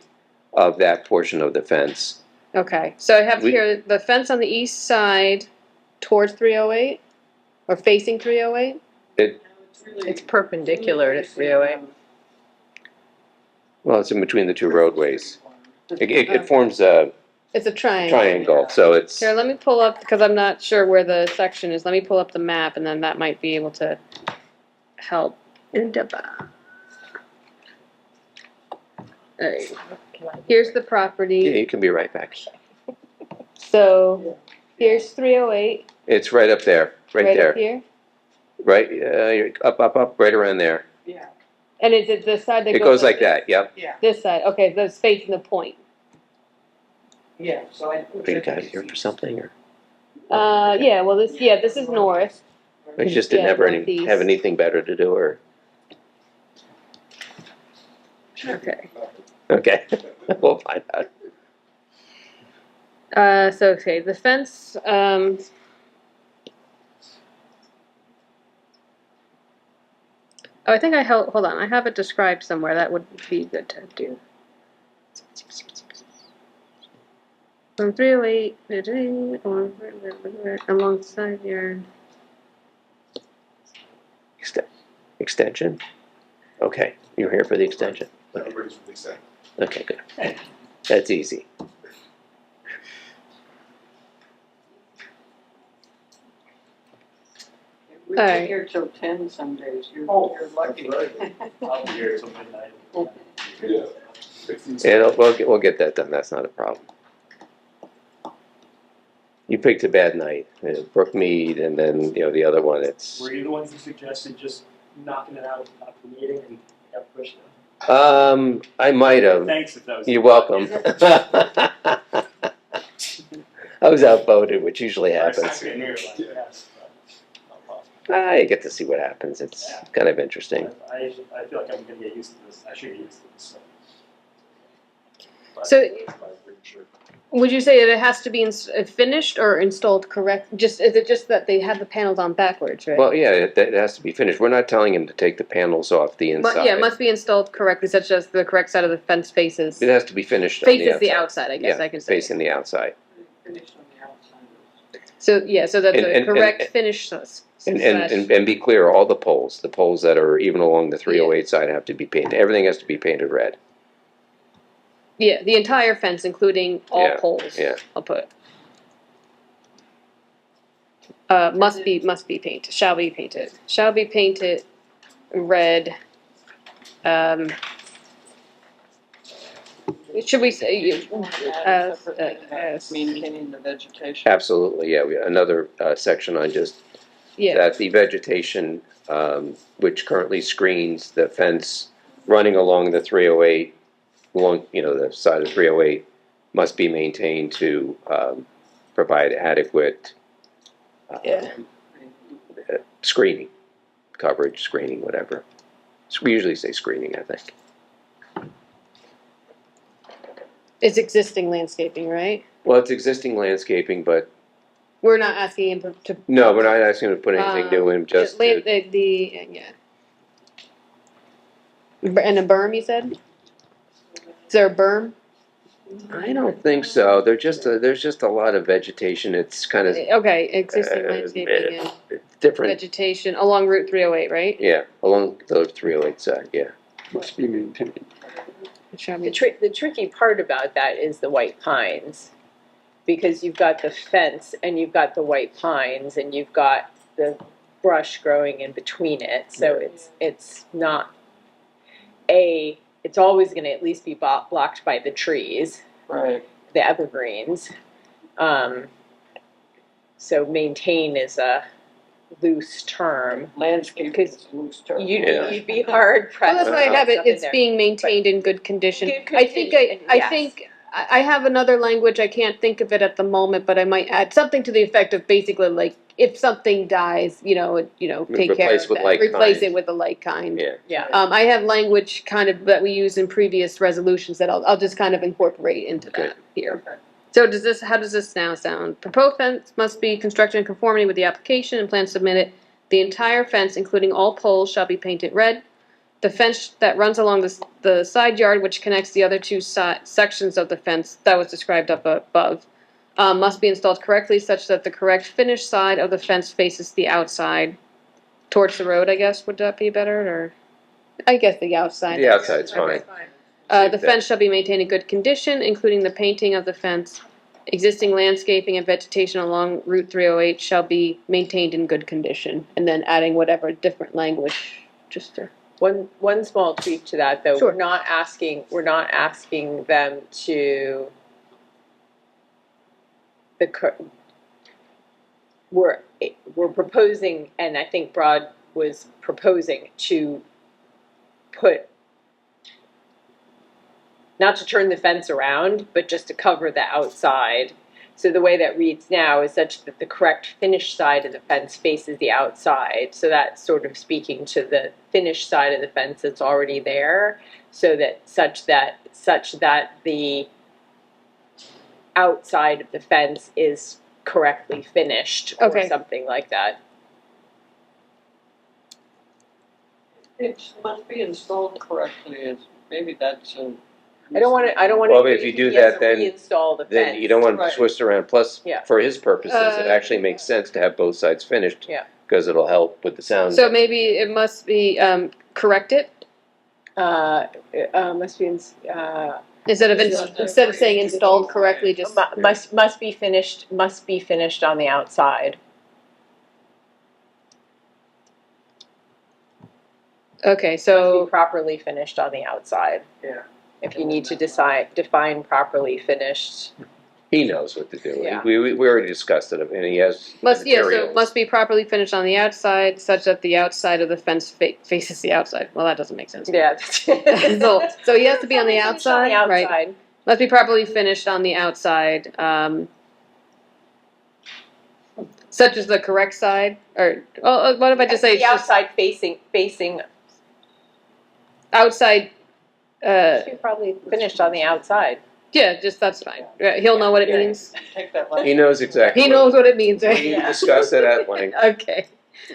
Speaker 1: of that portion of the fence.
Speaker 4: okay, so I have
Speaker 1: We-
Speaker 4: here the fence on the east side towards 308, or facing 308?
Speaker 8: It's perpendicular to 308.
Speaker 1: Well, it's in between the 2 roadways. It forms a
Speaker 4: It's a triangle.
Speaker 1: triangle, so it's,
Speaker 4: Here, let me pull up, because I'm not sure where the section is, let me pull up the map, and then that might be able to help. Alright. Here's the
Speaker 1: yeah,
Speaker 4: property,
Speaker 1: you can be right back.
Speaker 4: so here's 308,
Speaker 1: It's right up there, right
Speaker 4: right
Speaker 1: there.
Speaker 4: up here.
Speaker 1: Right, you're up, right around there.
Speaker 4: And is it the side that
Speaker 1: It goes like that, yep.
Speaker 4: This side, okay, that's facing the point.
Speaker 22: Yeah, so I.
Speaker 1: Are you guys here for something, or?
Speaker 4: Yeah, well, this is north.
Speaker 1: You just didn't
Speaker 4: Yeah,
Speaker 1: have
Speaker 4: northeast.
Speaker 1: have anything better to do, or?
Speaker 4: Okay.
Speaker 1: Okay, we'll find out.
Speaker 4: So, okay, the fence, oh, I think hold on, I have it described somewhere, that would be good to do. From 308, alongside your.
Speaker 1: Extension? Okay, you're here for the extension? Okay, good. That's easy.
Speaker 22: We're
Speaker 4: Alright.
Speaker 22: here till 10 some days, you're lucky.
Speaker 7: I'll be here till midnight.
Speaker 1: Yeah, we'll get that done, that's not a problem. You picked a bad night, Brookmead, and then, the other one, it's,
Speaker 7: Were you the ones who suggested just knocking it out at the meeting and got pushed out?
Speaker 1: I might have.
Speaker 7: Thanks if that was.
Speaker 1: You're welcome. I was outvoted, which usually happens.
Speaker 7: Yes, but not possible.
Speaker 1: You get to see what happens, it's kind of interesting.
Speaker 7: I feel like I'm gonna get used to this, I should get used to this, so.
Speaker 4: So, would you say that it has to be finished or installed correct? Is it just that they have the panels on backwards, right?
Speaker 1: Well, yeah, it has to be finished. We're not telling him to take the panels off the inside.
Speaker 4: Yeah, it must be installed correctly, such as the correct side of the fence faces.
Speaker 1: It has to be finished on the outside.
Speaker 4: Faces the outside, I guess
Speaker 1: Yeah,
Speaker 4: I can say.
Speaker 1: facing the outside.
Speaker 22: Finished on the outside.
Speaker 4: So, so that the
Speaker 1: And-
Speaker 4: correct finish.
Speaker 1: And be clear, all the poles that are even along the 308 side have to be painted. Everything has to be painted red.
Speaker 4: Yeah, the entire fence, including all
Speaker 1: Yeah,
Speaker 4: poles.
Speaker 1: yeah.
Speaker 4: I'll put. Must be painted. Shall be painted. Shall be painted red. Should we say?
Speaker 22: Maintaining the vegetation.
Speaker 1: Absolutely, yeah. Another section on just that the vegetation, which currently screens the fence running along the 308, along the side of 308, must be maintained to provide adequate screening, coverage, screening, whatever. So we usually say screening, I think.
Speaker 4: It's existing landscaping, right?
Speaker 1: Well, it's existing landscaping, but
Speaker 4: We're not asking him to.
Speaker 1: no, we're not asking him to put anything new in. Just
Speaker 4: And a berm, you said? Is there a berm?
Speaker 1: I don't think so. There's just a lot of vegetation. It's kind of
Speaker 4: Okay, existing landscaping and
Speaker 1: different.
Speaker 4: vegetation along Route 308, right?
Speaker 1: Yeah, along the 308 side. Yeah,
Speaker 6: must be maintained.
Speaker 8: The tricky part about that is the white pines, because you've got the fence and you've got the white pines and you've got the brush growing in between it, so it's not it's always going to at least be blocked by the trees,
Speaker 22: Right.
Speaker 8: the evergreens. So maintain is a loose term.
Speaker 22: Landscape is a loose term.
Speaker 8: You'd be hard pressed.
Speaker 4: Well, that's why I have it, it's being maintained in good condition. I think I have another language, I can't think of it at the moment, but I might add something to the effect of basically like, if something dies, take care
Speaker 1: Replace
Speaker 4: of
Speaker 1: with
Speaker 4: that.
Speaker 1: like
Speaker 4: Replace
Speaker 1: kind.
Speaker 4: it with a like kind.
Speaker 8: Yeah.
Speaker 4: I have language kind of that we use in previous resolutions that I'll just kind of incorporate into that here. So how does this now sound? Proposed fence must be constructed in conformity with the application and plan submitted. The entire fence, including all poles, shall be painted red. The fence that runs along the side yard, which connects the other two sections of the fence that was described up above, must be installed correctly such that the correct finished side of the fence faces the outside. Towards the road, I guess, would that be better? Or I guess the outside.
Speaker 1: The outside's fine.
Speaker 4: Okay. The fence shall be maintained in good condition, including the painting of the fence. Existing landscaping and vegetation along Route 308 shall be maintained in good condition. And then adding whatever different language, just to.
Speaker 8: One small tweak to that, though.
Speaker 4: Sure.
Speaker 8: We're not asking them to we're proposing, and I think Broad was proposing to put, not to turn the fence around, but just to cover the outside. So the way that reads now is such that the correct finished side of the fence faces the outside. So that's sort of speaking to the finished side of the fence that's already there, so that such that the outside of the fence is correctly finished, or something like that.
Speaker 22: It must be installed correctly. Maybe that's a.
Speaker 8: I don't want to.
Speaker 1: Well, but if you do that, then
Speaker 8: reinstall the
Speaker 1: then
Speaker 8: fence.
Speaker 1: you don't want to twist around. Plus,
Speaker 8: Yeah.
Speaker 1: for his purposes, it actually makes sense to have both sides finished.
Speaker 8: Yeah.
Speaker 1: Because it'll help with the sound.
Speaker 4: So maybe it must be corrected.
Speaker 8: Must be
Speaker 4: Instead of saying installed correctly, just
Speaker 8: must be finished on the outside.
Speaker 4: Okay,
Speaker 8: Must
Speaker 4: so
Speaker 8: be properly finished on the outside.
Speaker 22: Yeah.
Speaker 8: If you need to define properly finished.
Speaker 1: He knows what to do.
Speaker 8: Yeah.
Speaker 1: We already discussed it, and he has
Speaker 4: must
Speaker 1: materials.
Speaker 4: must be properly finished on the outside, such that the outside of the fence faces the outside. Well, that doesn't make sense.
Speaker 8: Yeah.
Speaker 4: so he has to be on the outside, right?
Speaker 8: Outside.
Speaker 4: Must be properly finished on the outside, such as the correct side, or what if I just say
Speaker 8: the outside facing
Speaker 4: outside?
Speaker 8: Should be probably finished on the outside.
Speaker 4: Yeah, just that's fine. He'll know what it means.
Speaker 22: Take that
Speaker 1: He knows exactly.
Speaker 4: He knows what it means, right?
Speaker 1: We discussed it at length.
Speaker 4: Okay.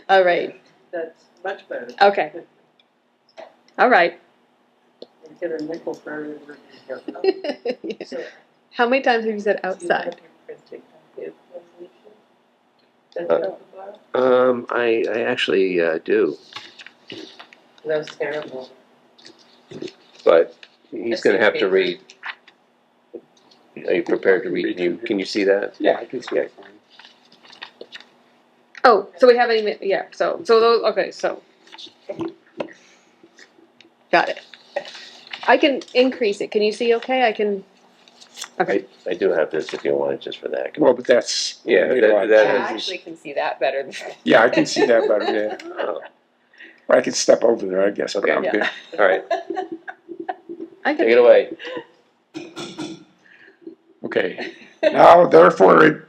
Speaker 4: All right.
Speaker 22: That's much better.
Speaker 4: Okay. All right.
Speaker 22: Get a nickel for every.
Speaker 4: How many times have you said outside?
Speaker 1: I actually do,
Speaker 5: That was terrible.
Speaker 1: but he's going to have to read. Are you prepared to read? Can you see that?
Speaker 6: Yeah, I can see it.
Speaker 4: Oh, so we haven't even, yeah, so those, okay, so. Got it. I can increase it. Can you see okay? I can, okay.
Speaker 1: I do have this if you want it just for that.
Speaker 6: Well, but that's.
Speaker 1: Yeah,
Speaker 8: I
Speaker 1: that
Speaker 8: actually can see that better.
Speaker 6: Yeah, I can see that better, yeah.
Speaker 1: Oh,
Speaker 6: Or I can step over there, I guess, but I'm good.
Speaker 1: all right.
Speaker 4: I can.
Speaker 1: Take it away.
Speaker 6: Okay. Now, therefore,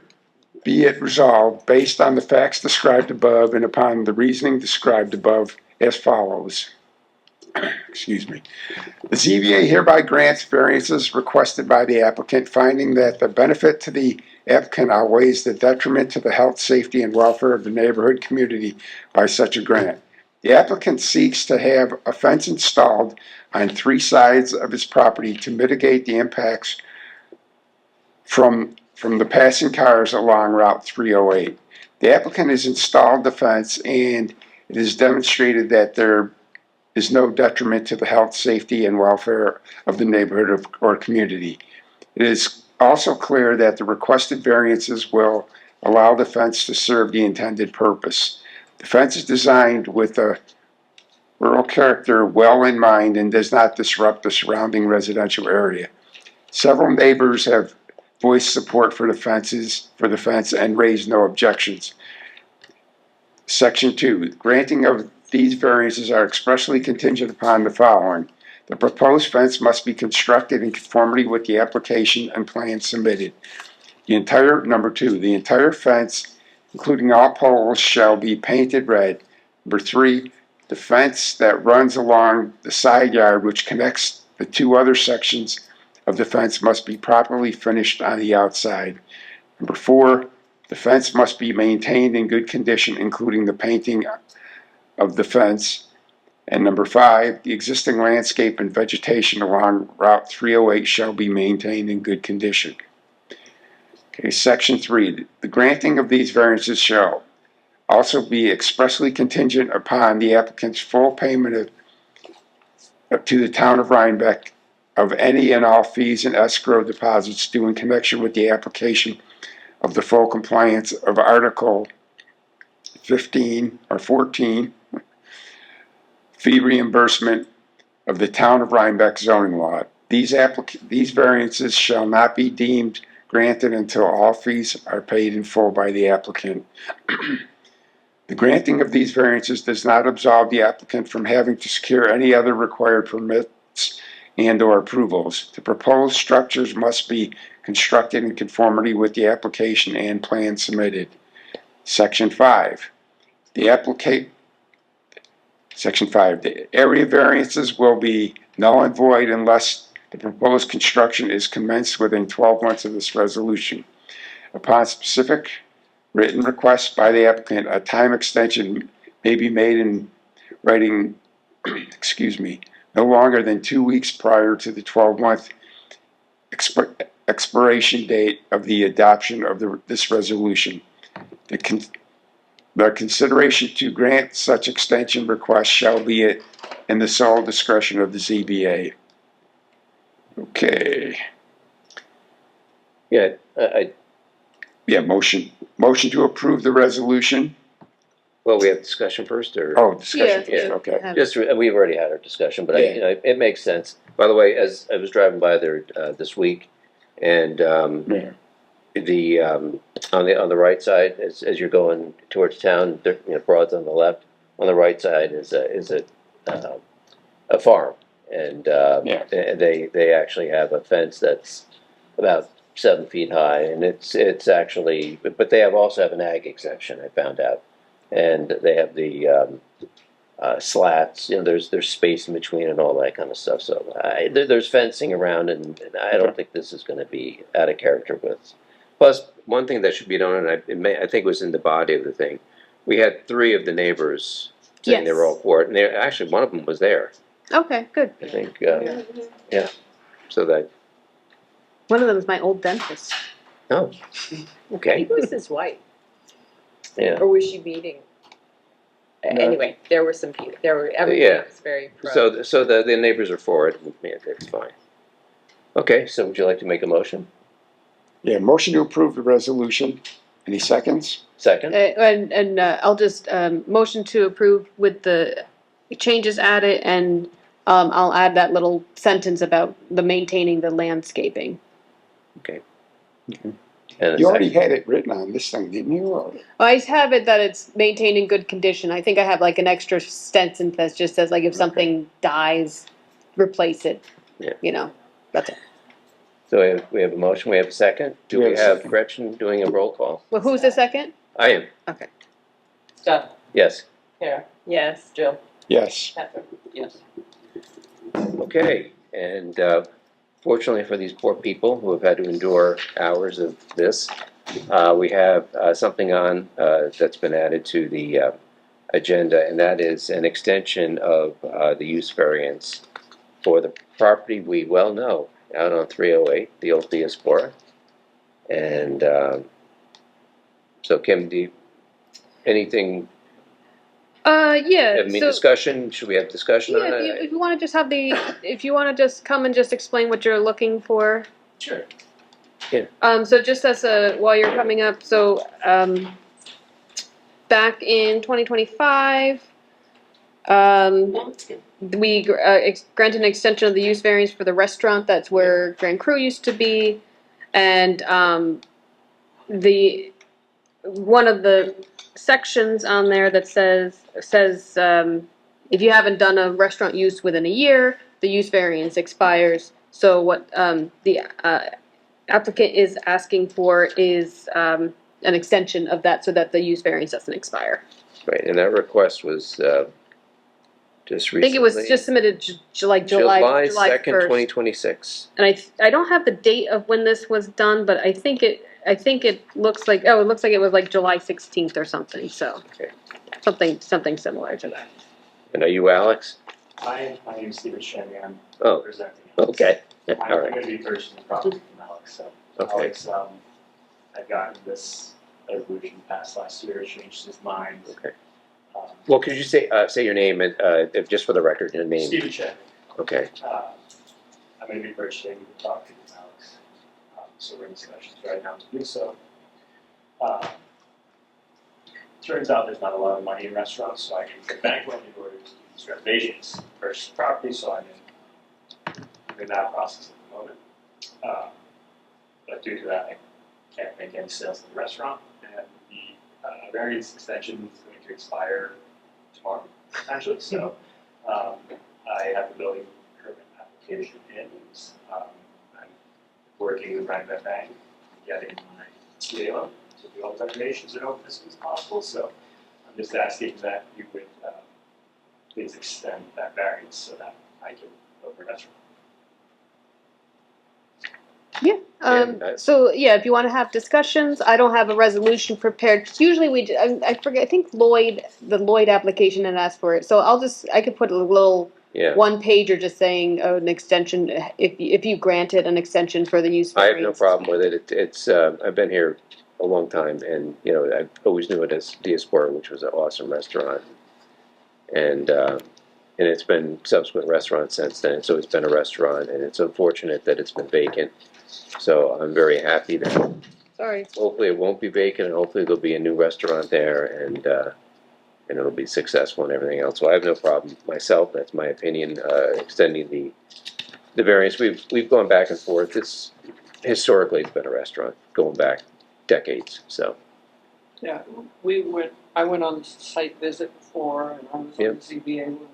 Speaker 6: be it resolved, based on the facts described above and upon the reasoning described above as follows. Excuse me. The ZBA hereby grants variances requested by the applicant, finding that the benefit to the applicant outweighs the detriment to the health, safety, and welfare of the neighborhood community by such a grant. The applicant seeks to have a fence installed on 3 sides of his property to mitigate the impacts from the passing cars along Route 308. The applicant has installed the fence, and it is demonstrated that there is no detriment to the health, safety, and welfare of the neighborhood or community. It is also clear that the requested variances will allow the fence to serve the intended purpose. The fence is designed with a rural character well in mind and does not disrupt the surrounding residential area. Several neighbors have voiced support for the fence and raised no objections. Section 2, granting of these variances are expressly contingent upon the following. The proposed fence must be constructed in conformity with the application and plan submitted. Number 2, the entire fence, including all poles, shall be painted red. Number 3, the fence that runs along the side yard which connects the two other sections of the fence must be properly finished on the outside. Number 4, the fence must be maintained in good condition, including the painting of the fence. And number 5, the existing landscape and vegetation along Route 308 shall be maintained in good condition. Okay, Section 3, the granting of these variances shall also be expressly contingent upon the applicant's full payment to the town of Rhinebeck of any and all fees and escrow deposits due in connection with the application of the full compliance of Article 15 or 14, fee reimbursement of the town of Rhinebeck zoning law. These variances shall not be deemed granted until all fees are paid in full by the applicant. The granting of these variances does not absolve the applicant from having to secure any other required permits and/or approvals. The proposed structures must be constructed in conformity with the application and plan submitted. Section 5. The area variances will be null and void unless the proposed construction is commenced within 12 months of this resolution. Upon specific written request by the applicant, a time extension may be made in writing, no longer than 2 weeks prior to the 12-month expiration date of the adoption of this resolution. The consideration to grant such extension request shall be in the sole discretion of the ZBA. Okay.
Speaker 1: Yeah,
Speaker 6: Motion to approve the resolution.
Speaker 1: well, we have discussion first, or?
Speaker 6: Oh, discussion,
Speaker 1: Yeah.
Speaker 6: okay.
Speaker 1: We've already had our discussion, but
Speaker 6: Yeah.
Speaker 1: it makes sense. By the way, as I was driving by there this week, and the on the right side, as you're going towards town, Broad's on the left. On the right side is a farm, and they actually have a fence that's about 7 feet high, and it's actually, but they also have an ag exemption, I found out, and they have the slats. There's space in between and all that kind of stuff. So there's fencing around, and I don't think this is going to be out of character with. Plus, one thing that should be known, and I think it was in the body of the thing, we had 3 of the neighbors saying they were all for it, and actually one of them was there.
Speaker 4: Okay, good.
Speaker 1: I think, yeah. So that.
Speaker 4: One of them is my old dentist.
Speaker 1: Oh, okay.
Speaker 8: I think it was his wife.
Speaker 1: Yeah.
Speaker 8: Or was she meeting?
Speaker 1: No.
Speaker 8: Anyway, there were some people. Everything was very pro.
Speaker 1: So the neighbors are for it. Yeah, it's fine. Okay, so would you like to make a motion?
Speaker 6: Yeah, motion to approve the resolution. Any seconds?
Speaker 1: Second.
Speaker 4: I'll just motion to approve with the changes added, and I'll add that little sentence about the maintaining the landscaping.
Speaker 1: Okay.
Speaker 6: And you already had it written on this thing, didn't you? Or?
Speaker 4: I have it that it's maintained in good condition. I think I have like an extra sentence that just says like if something dies, replace it.
Speaker 1: Yeah.
Speaker 4: That's it.
Speaker 1: So we have a motion. We have a second. Do we have Gretchen doing a roll call?
Speaker 4: Well, who's the second?
Speaker 1: I am.
Speaker 4: Okay.
Speaker 8: Scott.
Speaker 1: Yes.
Speaker 8: Kara. Yes. Jill.
Speaker 6: Yes.
Speaker 8: Catherine.
Speaker 22: Yes.
Speaker 1: Okay, and fortunately for these poor people who have had to endure hours of this, we have something on that's been added to the agenda, and that is an extension of the use variance for the property we well know out on 308, the old Diaspora. And so, Kim, anything?
Speaker 4: Yeah.
Speaker 1: Discussion. Should we have discussion on it?
Speaker 4: If you want to just have if you want to just come and just explain what you're looking for.
Speaker 1: Sure. Yeah.
Speaker 4: So just while you're coming up, so back in 2025, we granted an extension of the use variance for the restaurant. That's where Grand Cru used to be. And one of the sections on there that says if you haven't done a restaurant use within a year, the use variance expires. So what the applicant is asking for is an extension of that so that the use variance doesn't expire.
Speaker 1: Right, and that request was just recently.
Speaker 4: I think it was just submitted July
Speaker 1: 2nd,
Speaker 4: 1st.
Speaker 1: 2026.
Speaker 4: And I don't have the date of when this was done, but I think it looks like it looks like it was like July 16th or something. So something similar to that.
Speaker 7: And are you Alex? My name is Stephen Shenny. I'm representing.
Speaker 1: Okay.
Speaker 7: I'm
Speaker 1: All right.
Speaker 7: going to be purchasing the property from Alex. So Alex had gotten this resolution passed last year, changed his mind.
Speaker 1: Okay. Well, could you say your name and just for the record, your name?
Speaker 7: Stephen Shenny.
Speaker 1: Okay.
Speaker 7: I'm going to be purchasing the property from Alex. So we're in discussions right now to do so. Turns out there's not a lot of money in restaurants, so I can get bank loan in order to do these renovations, purchase property, so I'm in that process at the moment. But due to that, I can't make any sales in the restaurant, and the variance extension is going to expire tomorrow, essentially. So I have the building permit application in. I'm working with Rhinebeck Bank, getting my TA loan to do all the renovations and open as soon as possible. So I'm just asking that you would please extend that variance so that I can open a restaurant.
Speaker 4: Yeah. So yeah, if you want to have discussions, I don't have a resolution prepared. Usually we do, I forget. I think the Lloyd application had asked for it. So I could put a little one pager just saying an extension if you granted an extension for the use variance.
Speaker 1: I have no problem with it. It's I've been here a long time, and I always knew it as Diaspora, which was an awesome restaurant, and it's been subsequent restaurants since then. So it's been a restaurant, and it's unfortunate that it's been vacant. So I'm very happy that hopefully it won't be vacant, and hopefully there'll be a new restaurant there, and it'll be successful and everything else. So I have no problem myself. That's my opinion. Extending the variance. We've gone back and forth. It's historically it's been a restaurant going back decades. So
Speaker 22: yeah, I went on the site visit before, and I was on the ZBA when we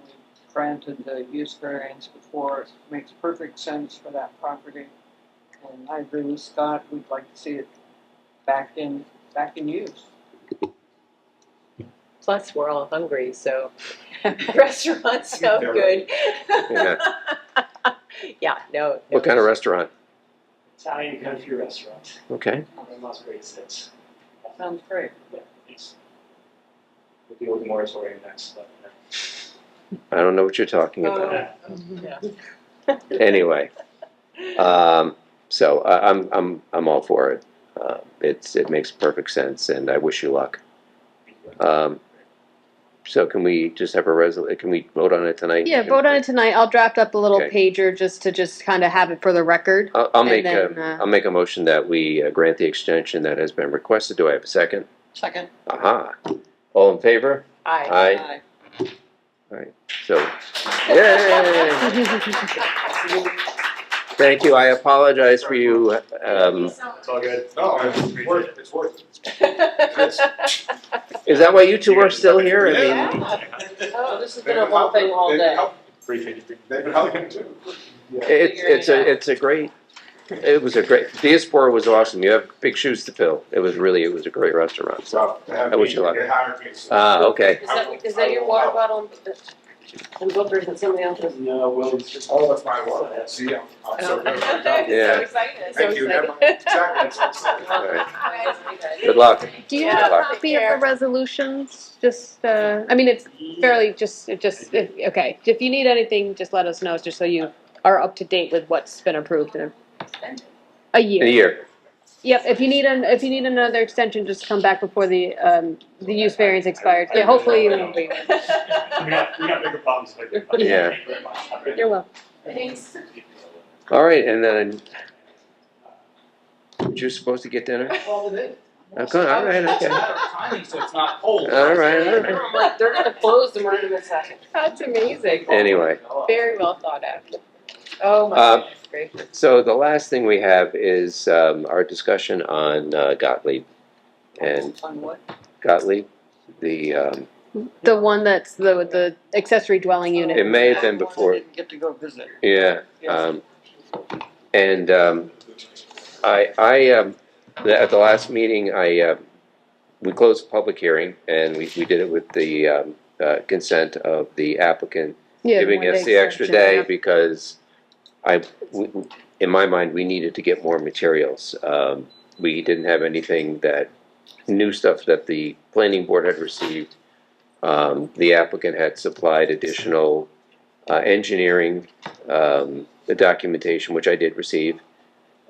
Speaker 22: granted the use variance before. It makes perfect sense for that property. And I agree with Scott, we'd like to see it back in use.
Speaker 8: Plus, we're all hungry, so restaurants sound good.
Speaker 1: Yeah.
Speaker 8: No.
Speaker 1: What kind of restaurant?
Speaker 7: Italian country restaurant.
Speaker 1: Okay.
Speaker 7: In Las Vegas.
Speaker 22: Sounds great.
Speaker 7: Yeah, thanks. We'll deal with the moratorium next.
Speaker 1: I don't know what you're talking about.
Speaker 8: Yeah.
Speaker 1: Anyway, so I'm all for it. It makes perfect sense, and I wish you luck. So can we just have a resolution? Can we vote on it tonight?
Speaker 4: Yeah, vote on it tonight. I'll draft up a little pager just to kind of have it for the record.
Speaker 1: I'll make a motion that we grant the extension that has been requested. Do I have a second?
Speaker 22: Second.
Speaker 1: Aha. All in favor?
Speaker 8: Aye.
Speaker 1: All right. So, yay! Thank you. I apologize for you.
Speaker 7: It's all good. No, it's worth it. It's worth it.
Speaker 1: Is that why you two are still here? I mean,
Speaker 22: Oh, this has been a whole thing all day.
Speaker 18: They've been helping too.
Speaker 1: it's a great. It was a great. Diaspora was awesome. You have big shoes to fill. It was a great restaurant. So I wish you luck. Okay.
Speaker 5: Is that your water bottle? And Booker, is it somebody else's?
Speaker 18: No, well, it's just all of my water. See, I'm so good.
Speaker 1: Yeah.
Speaker 8: So excited.
Speaker 18: Thank you. Never mind. Exactly.
Speaker 1: All right. Good luck.
Speaker 4: Do you have a copy of the resolutions? Just, I mean, it's fairly okay. If you need anything, just let us know, just so you are up to date with what's been approved in a year.
Speaker 1: A year.
Speaker 4: Yep. If you need another extension, just come back before the use variance expires. Yeah, hopefully you won't be.
Speaker 7: We got bigger problems.
Speaker 1: Yeah.
Speaker 7: Thank you very much.
Speaker 4: You're welcome.
Speaker 8: Thanks.
Speaker 1: All right, and then you're supposed to get dinner. Okay, all right,
Speaker 12: It's a
Speaker 1: okay.
Speaker 12: matter of timing, so it's not cold.
Speaker 1: All right, all right.
Speaker 8: I'm like, they're gonna close them right in a second. That's amazing.
Speaker 1: Anyway.
Speaker 8: Very well thought out. Oh my
Speaker 1: Uh,
Speaker 8: goodness gracious.
Speaker 1: So the last thing we have is our discussion on Gottlieb. And
Speaker 22: On what?
Speaker 1: Gottlieb, the,
Speaker 4: The one that's the accessory dwelling unit.
Speaker 1: it may have been before,
Speaker 22: I didn't get to go visit.
Speaker 1: yeah. And at the last meeting, we closed the public hearing, and we did it with the consent of the applicant,
Speaker 4: Yeah,
Speaker 1: giving
Speaker 4: one-day
Speaker 1: us the extra
Speaker 4: extension,
Speaker 1: day
Speaker 4: yeah.
Speaker 1: because in my mind, we needed to get more materials. We didn't have anything new stuff that the planning board had received. The applicant had supplied additional engineering, the documentation, which I did receive.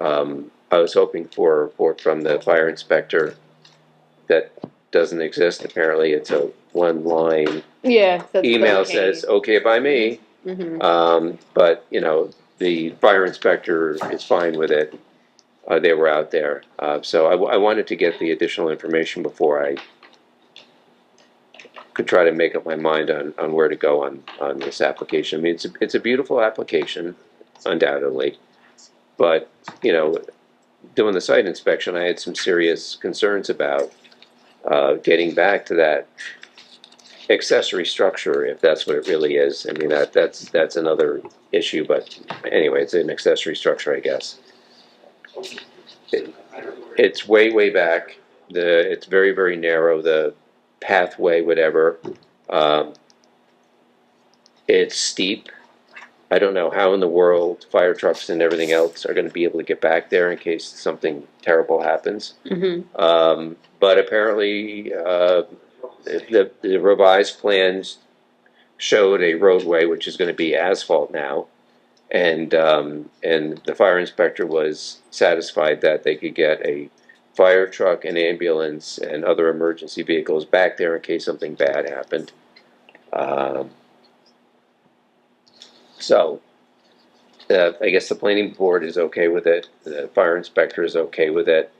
Speaker 1: I was hoping for a report from the fire inspector. That doesn't exist. Apparently, it's a one-line
Speaker 4: Yeah. That's
Speaker 1: email
Speaker 4: okay.
Speaker 1: says, okay by me.
Speaker 4: Mhm.
Speaker 1: But, the fire inspector is fine with it. They were out there. So I wanted to get the additional information before I could try to make up my mind on where to go on this application. I mean, it's a beautiful application, undoubtedly. But, doing the site inspection, I had some serious concerns about getting back to that accessory structure, if that's what it really is. I mean, that's another issue, but anyway, it's an accessory structure, I guess. It's way back. It's very, very narrow, the pathway, whatever. It's steep. I don't know how in the world fire trucks and everything else are going to be able to get back there in case something terrible happens.
Speaker 4: Mhm.
Speaker 1: But apparently, the revised plans showed a roadway which is going to be asphalt now, and the fire inspector was satisfied that they could get a fire truck, an ambulance, and other emergency vehicles back there in case something bad happened. So, I guess the planning board is okay with it. The fire inspector is okay with it.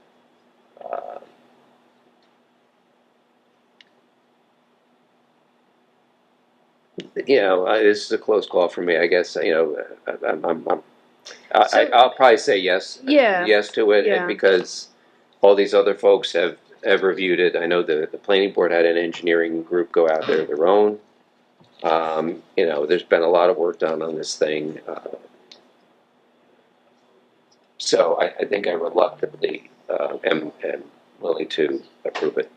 Speaker 1: This is a close call for me. I guess I'll probably say yes.
Speaker 4: Yeah.
Speaker 1: Yes to it
Speaker 4: Yeah.
Speaker 1: because all these other folks have reviewed it. I know the planning board had an engineering group go out there their own. There's been a lot of work done on this thing. So I think I reluctantly am willing to approve it.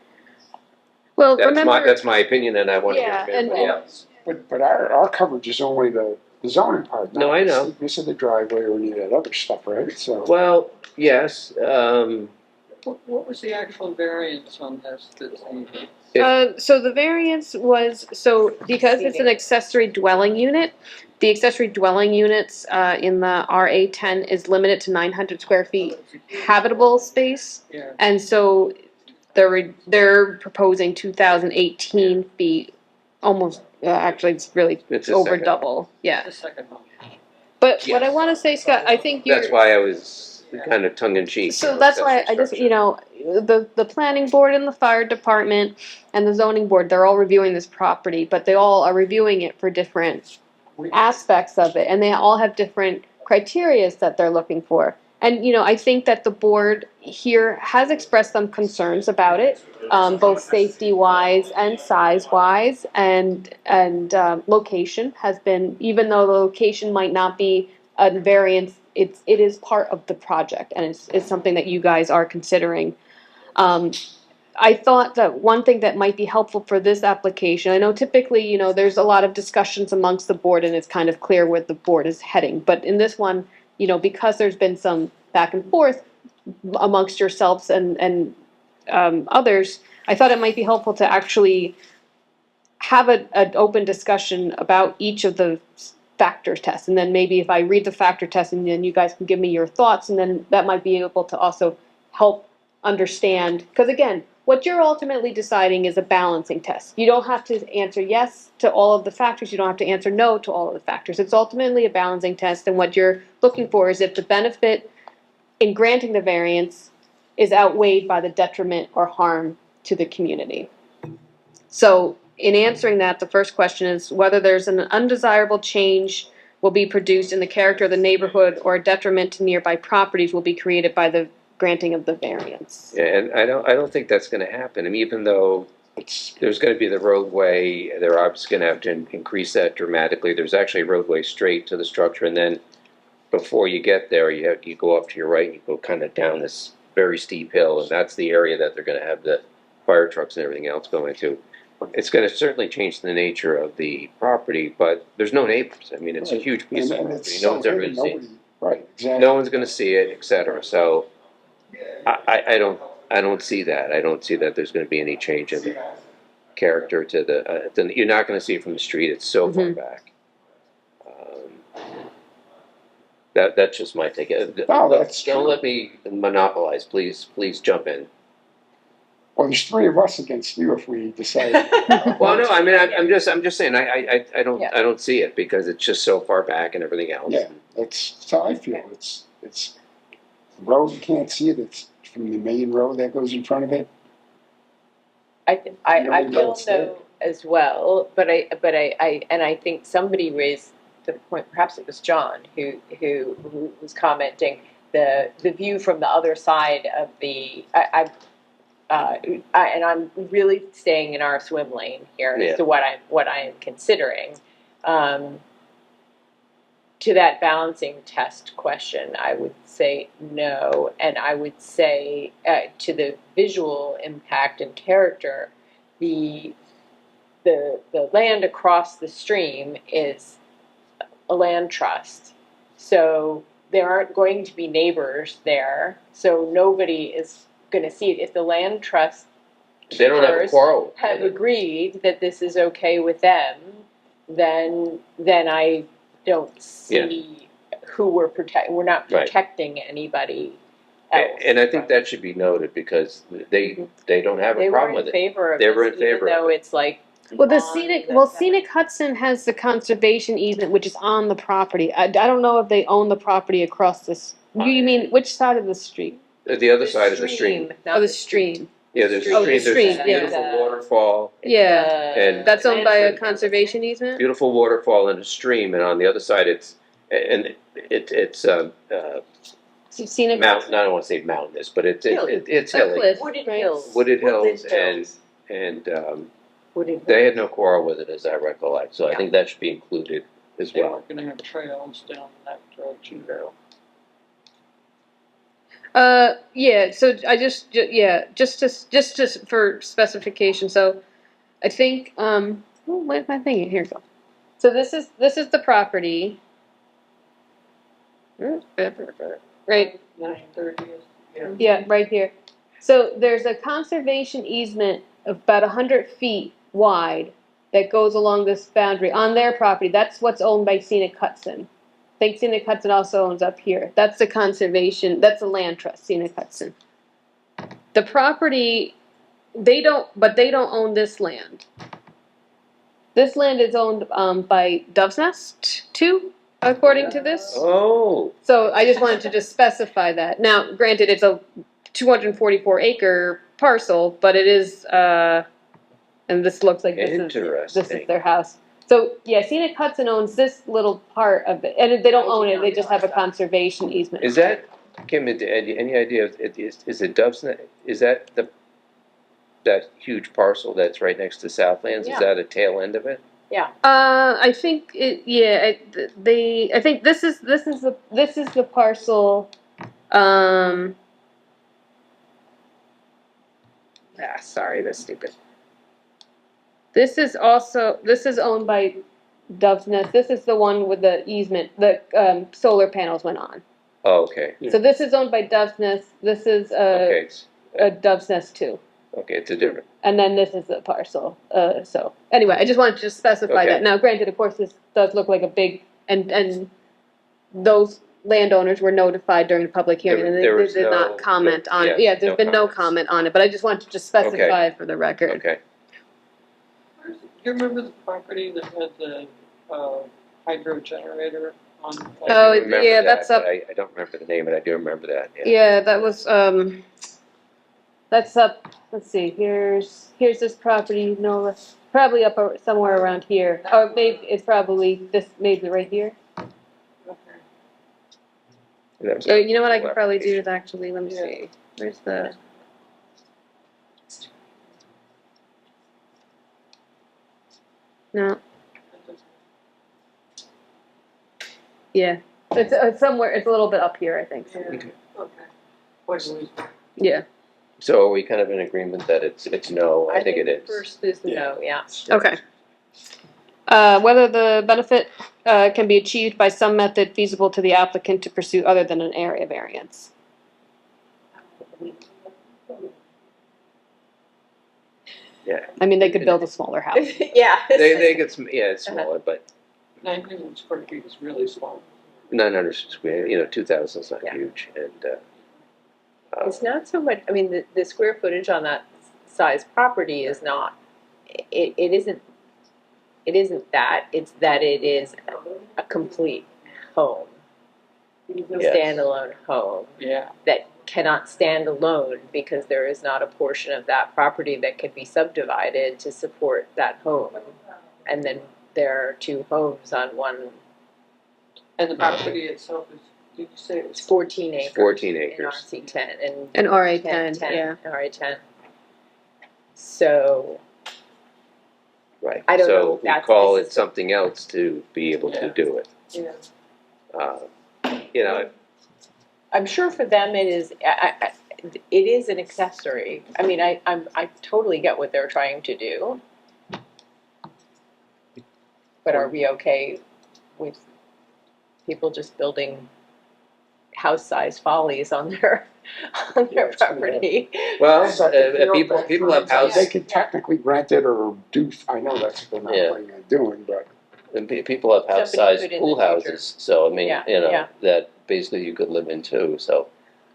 Speaker 4: Well,
Speaker 1: That's my opinion, and I want to hear from everybody else.
Speaker 6: But our coverage is only the zoning part.
Speaker 1: No, I know.
Speaker 6: This is the driveway or any of that other stuff, right? So.
Speaker 1: Well, yes.
Speaker 22: What was the actual variance on this that's needed?
Speaker 4: So the variance was, because it's an accessory dwelling unit, the accessory dwelling units in the RA10 is limited to 900 square feet habitable space.
Speaker 22: Yeah.
Speaker 4: And so they're proposing 2018 feet, almost, actually it's
Speaker 1: a
Speaker 4: over
Speaker 1: second.
Speaker 4: double, yeah.
Speaker 22: The second one.
Speaker 4: But what I want to say, Scott, I think you're.
Speaker 1: That's why I was kind of tongue in cheek.
Speaker 4: So that's why I just, the planning board and the fire department and the zoning board, they're all reviewing this property, but they all are reviewing it for different aspects of it, and they all have different criterias that they're looking for. And, I think that the board here has expressed some concerns about it, both safety-wise and size-wise, and location has been, even though the location might not be a variance, it is part of the project, and it's something that you guys are considering. I thought that one thing that might be helpful for this application, I know typically, there's a lot of discussions amongst the board and it's kind of clear where the board is heading. But in this one, because there's been some back and forth amongst yourselves and others, I thought it might be helpful to actually have an open discussion about each of the factor tests. And then maybe if I read the factor test and then you guys can give me your thoughts, and then that might be able to also help understand, because again, what you're ultimately deciding is a balancing test. You don't have to answer yes to all of the factors. You don't have to answer no to all of the factors. It's ultimately a balancing test, and what you're looking for is if the benefit in granting the variance is outweighed by the detriment or harm to the community. So in answering that, the first question is whether there's an undesirable change will be produced in the character of the neighborhood or a detriment to nearby properties will be created by the granting of the variance.
Speaker 1: Yeah, and I don't think that's gonna happen. I mean, even though there's gonna be the roadway, they're obviously gonna have to increase that dramatically. There's actually a roadway straight to the structure, and then before you get there, you go off to your right, you go kind of down this very steep hill, and that's the area that they're gonna have the fire trucks and everything else going to. It's gonna certainly change the nature of the property, but there's no neighbors. I mean, it's a huge piece of property. No one's ever gonna see it.
Speaker 6: Right, exactly.
Speaker 1: No one's gonna see it, et cetera. So I don't see that. I don't see that there's gonna be any change in the character to the, you're not gonna see it from the street. It's so far back. That's just my take.
Speaker 6: No, that's
Speaker 1: Don't let me monopolize, please jump in.
Speaker 6: Well, there's three of us against you if we decide.
Speaker 1: Well, no, I mean, I'm just saying, I don't see it because it's just so far back and everything else.
Speaker 6: Yeah, that's how I feel. It's the road, you can't see it. It's from the main road that goes in front of it.
Speaker 8: I
Speaker 6: Nobody
Speaker 8: feel
Speaker 6: knows that.
Speaker 8: no as well, but I think somebody raised the point, perhaps it was John, who was commenting the view from the other side of the, and I'm really staying in our swim lane here as to what I am considering. To that balancing test question, I would say no, and I would say to the visual impact and character, the land across the stream is a land trust, so there aren't going to be neighbors there, so nobody is going to see it. If the land trust
Speaker 1: They don't have a quarrel.
Speaker 8: have agreed that this is okay with them, then I don't see who we're protecting. We're not protecting anybody else.
Speaker 1: And I think that should be noted because they don't have a problem with it.
Speaker 8: They were in favor of
Speaker 1: They were
Speaker 8: this,
Speaker 1: in favor
Speaker 8: even though it's like.
Speaker 4: Well, Scenic Hudson has the conservation easement, which is on the property. I don't know if they own the property across this. You mean which side of the street?
Speaker 1: The other side of the stream.
Speaker 4: Oh, the stream.
Speaker 1: Yeah, there's a
Speaker 4: Oh,
Speaker 1: stream.
Speaker 4: the stream,
Speaker 1: There's a beautiful waterfall.
Speaker 4: Yeah,
Speaker 1: And
Speaker 4: that's owned by a conservation easement.
Speaker 1: beautiful waterfall and a stream, and on the other side it's
Speaker 4: Scenic
Speaker 1: mountain. I don't want to say mountainous, but it's hilly.
Speaker 8: Wooded hills.
Speaker 1: Wooded hills, and they had no quarrel with it, as I recollect. So I think that should be included as
Speaker 22: They
Speaker 1: well.
Speaker 22: were gonna have trails down that direction now.
Speaker 4: Yeah, so I just for specification, so I think, where's my thing? Here we go. So this is the property. Right,
Speaker 22: 930 is,
Speaker 4: yeah, right here. So there's a conservation easement of about 100 feet wide that goes along this boundary on their property. That's what's owned by Scenic Hudson. I think Scenic Hudson also owns up here. That's the conservation, that's the land trust, Scenic Hudson. The property, they don't own this land. This land is owned by Dove's Nest too, according to this.
Speaker 1: Oh.
Speaker 4: So I just wanted to just specify that. Now, granted, it's a 244 acre parcel, but it is, and this looks like this is their house. So, yeah, Scenic Hudson owns this little part of it, and they don't own it, they just have a conservation easement.
Speaker 1: Is that, Kim, any idea, is it Dove's Nest? Is that that huge parcel that's right next to Southlands?
Speaker 8: Yeah.
Speaker 1: Is that a tail end of it?
Speaker 8: Yeah.
Speaker 4: I think I think this is the parcel, sorry, that's stupid. This is owned by Dove's Nest. This is the one with the easement, the solar panels went on.
Speaker 1: Oh, okay.
Speaker 4: So this is owned by Dove's Nest. This is a Dove's Nest too.
Speaker 1: Okay, it's a different.
Speaker 4: And then this is the parcel. So anyway, I just wanted to just specify that. Now, granted, of course, this does look like a big, and those landowners were notified during the public hearing, and they did not comment on it. Yeah, there's been no comment on it, but I just wanted to just specify for the record.
Speaker 1: Okay.
Speaker 22: Do you remember the property that had the hydro generator on?
Speaker 4: Oh, yeah, that's up.
Speaker 1: I don't remember the name, but I do remember that.
Speaker 4: Yeah, that was That's up, let's see, here's this property, no, it's probably up somewhere around here. Or maybe, it's probably this, maybe right here. You know what I could probably do is actually, let me see, where's the? No. Yeah, it's somewhere, it's a little bit up here, I think.
Speaker 5: Okay.
Speaker 4: Yeah.
Speaker 1: So are we kind of in agreement that it's no? I think it is.
Speaker 8: First is no, yeah.
Speaker 4: Okay. Whether the benefit can be achieved by some method feasible to the applicant to pursue other than an area variance.
Speaker 1: Yeah.
Speaker 4: I mean, they could build a smaller house.
Speaker 8: Yeah.
Speaker 1: They get some, yeah, it's smaller, but
Speaker 5: 900 square feet is really small.
Speaker 1: 900 square, 2,000 is not huge, and
Speaker 8: It's not so much, I mean, the square footage on that size property is not, it isn't that, it's that it is a complete home.
Speaker 1: Yes.
Speaker 8: Standalone home.
Speaker 5: Yeah.
Speaker 8: That cannot stand alone because there is not a portion of that property that can be subdivided to support that home. And then there are two homes on one.
Speaker 5: And the property itself is, did you say it was?
Speaker 8: 14 acres.
Speaker 1: 14 acres.
Speaker 8: In RC10 and.
Speaker 4: And RA10, yeah.
Speaker 8: RA10. So.
Speaker 1: right.
Speaker 8: I don't know
Speaker 1: So
Speaker 8: if
Speaker 1: we
Speaker 8: that's-
Speaker 1: call
Speaker 8: this
Speaker 1: it
Speaker 8: is-
Speaker 1: something else to be able to do it.
Speaker 5: Yeah.
Speaker 8: I'm sure for them it is, it is an accessory. I mean, I totally get what they're trying to do. But are we okay with people just building house-sized follies on their property?
Speaker 1: Well, people have
Speaker 6: They
Speaker 1: houses.
Speaker 6: could technically rent it or do, I know that's what they're not planning on doing, but.
Speaker 1: And people have
Speaker 8: Somebody
Speaker 1: house-sized
Speaker 8: could in
Speaker 1: pool
Speaker 8: the future.
Speaker 1: houses, so I mean,
Speaker 8: Yeah.
Speaker 1: that basically you could live in too. So,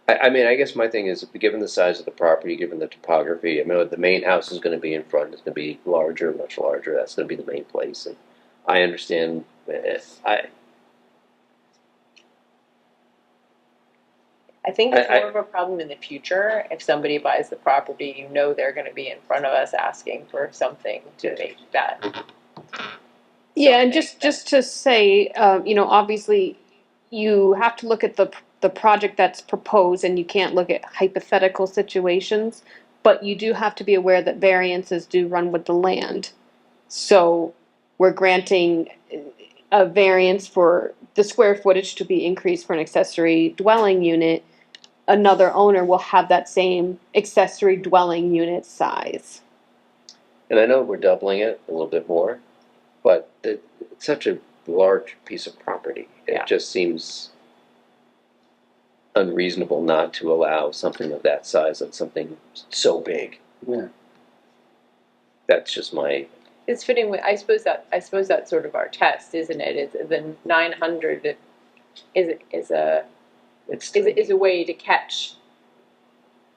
Speaker 1: I mean, I guess my thing is, given the size of the property, given the topography, I mean, the main house is going to be in front. It's going to be larger, much larger. That's going to be the main place, and I understand.
Speaker 8: I think it's more of a problem in the future. If somebody buys the property, you know they're going to be in front of us asking for something to make that.
Speaker 4: Yeah, and just to say, obviously, you have to look at the project that's proposed, and you can't look at hypothetical situations. But you do have to be aware that variances do run with the land. So we're granting a variance for the square footage to be increased for an accessory dwelling unit. Another owner will have that same accessory dwelling unit size.
Speaker 1: And I know we're doubling it a little bit more, but it's such a large piece of property. It just seems unreasonable not to allow something of that size on something so big.
Speaker 6: Yeah.
Speaker 1: That's just my.
Speaker 8: It's fitting with. I suppose that's sort of our test, isn't it? It's the 900 is a way to catch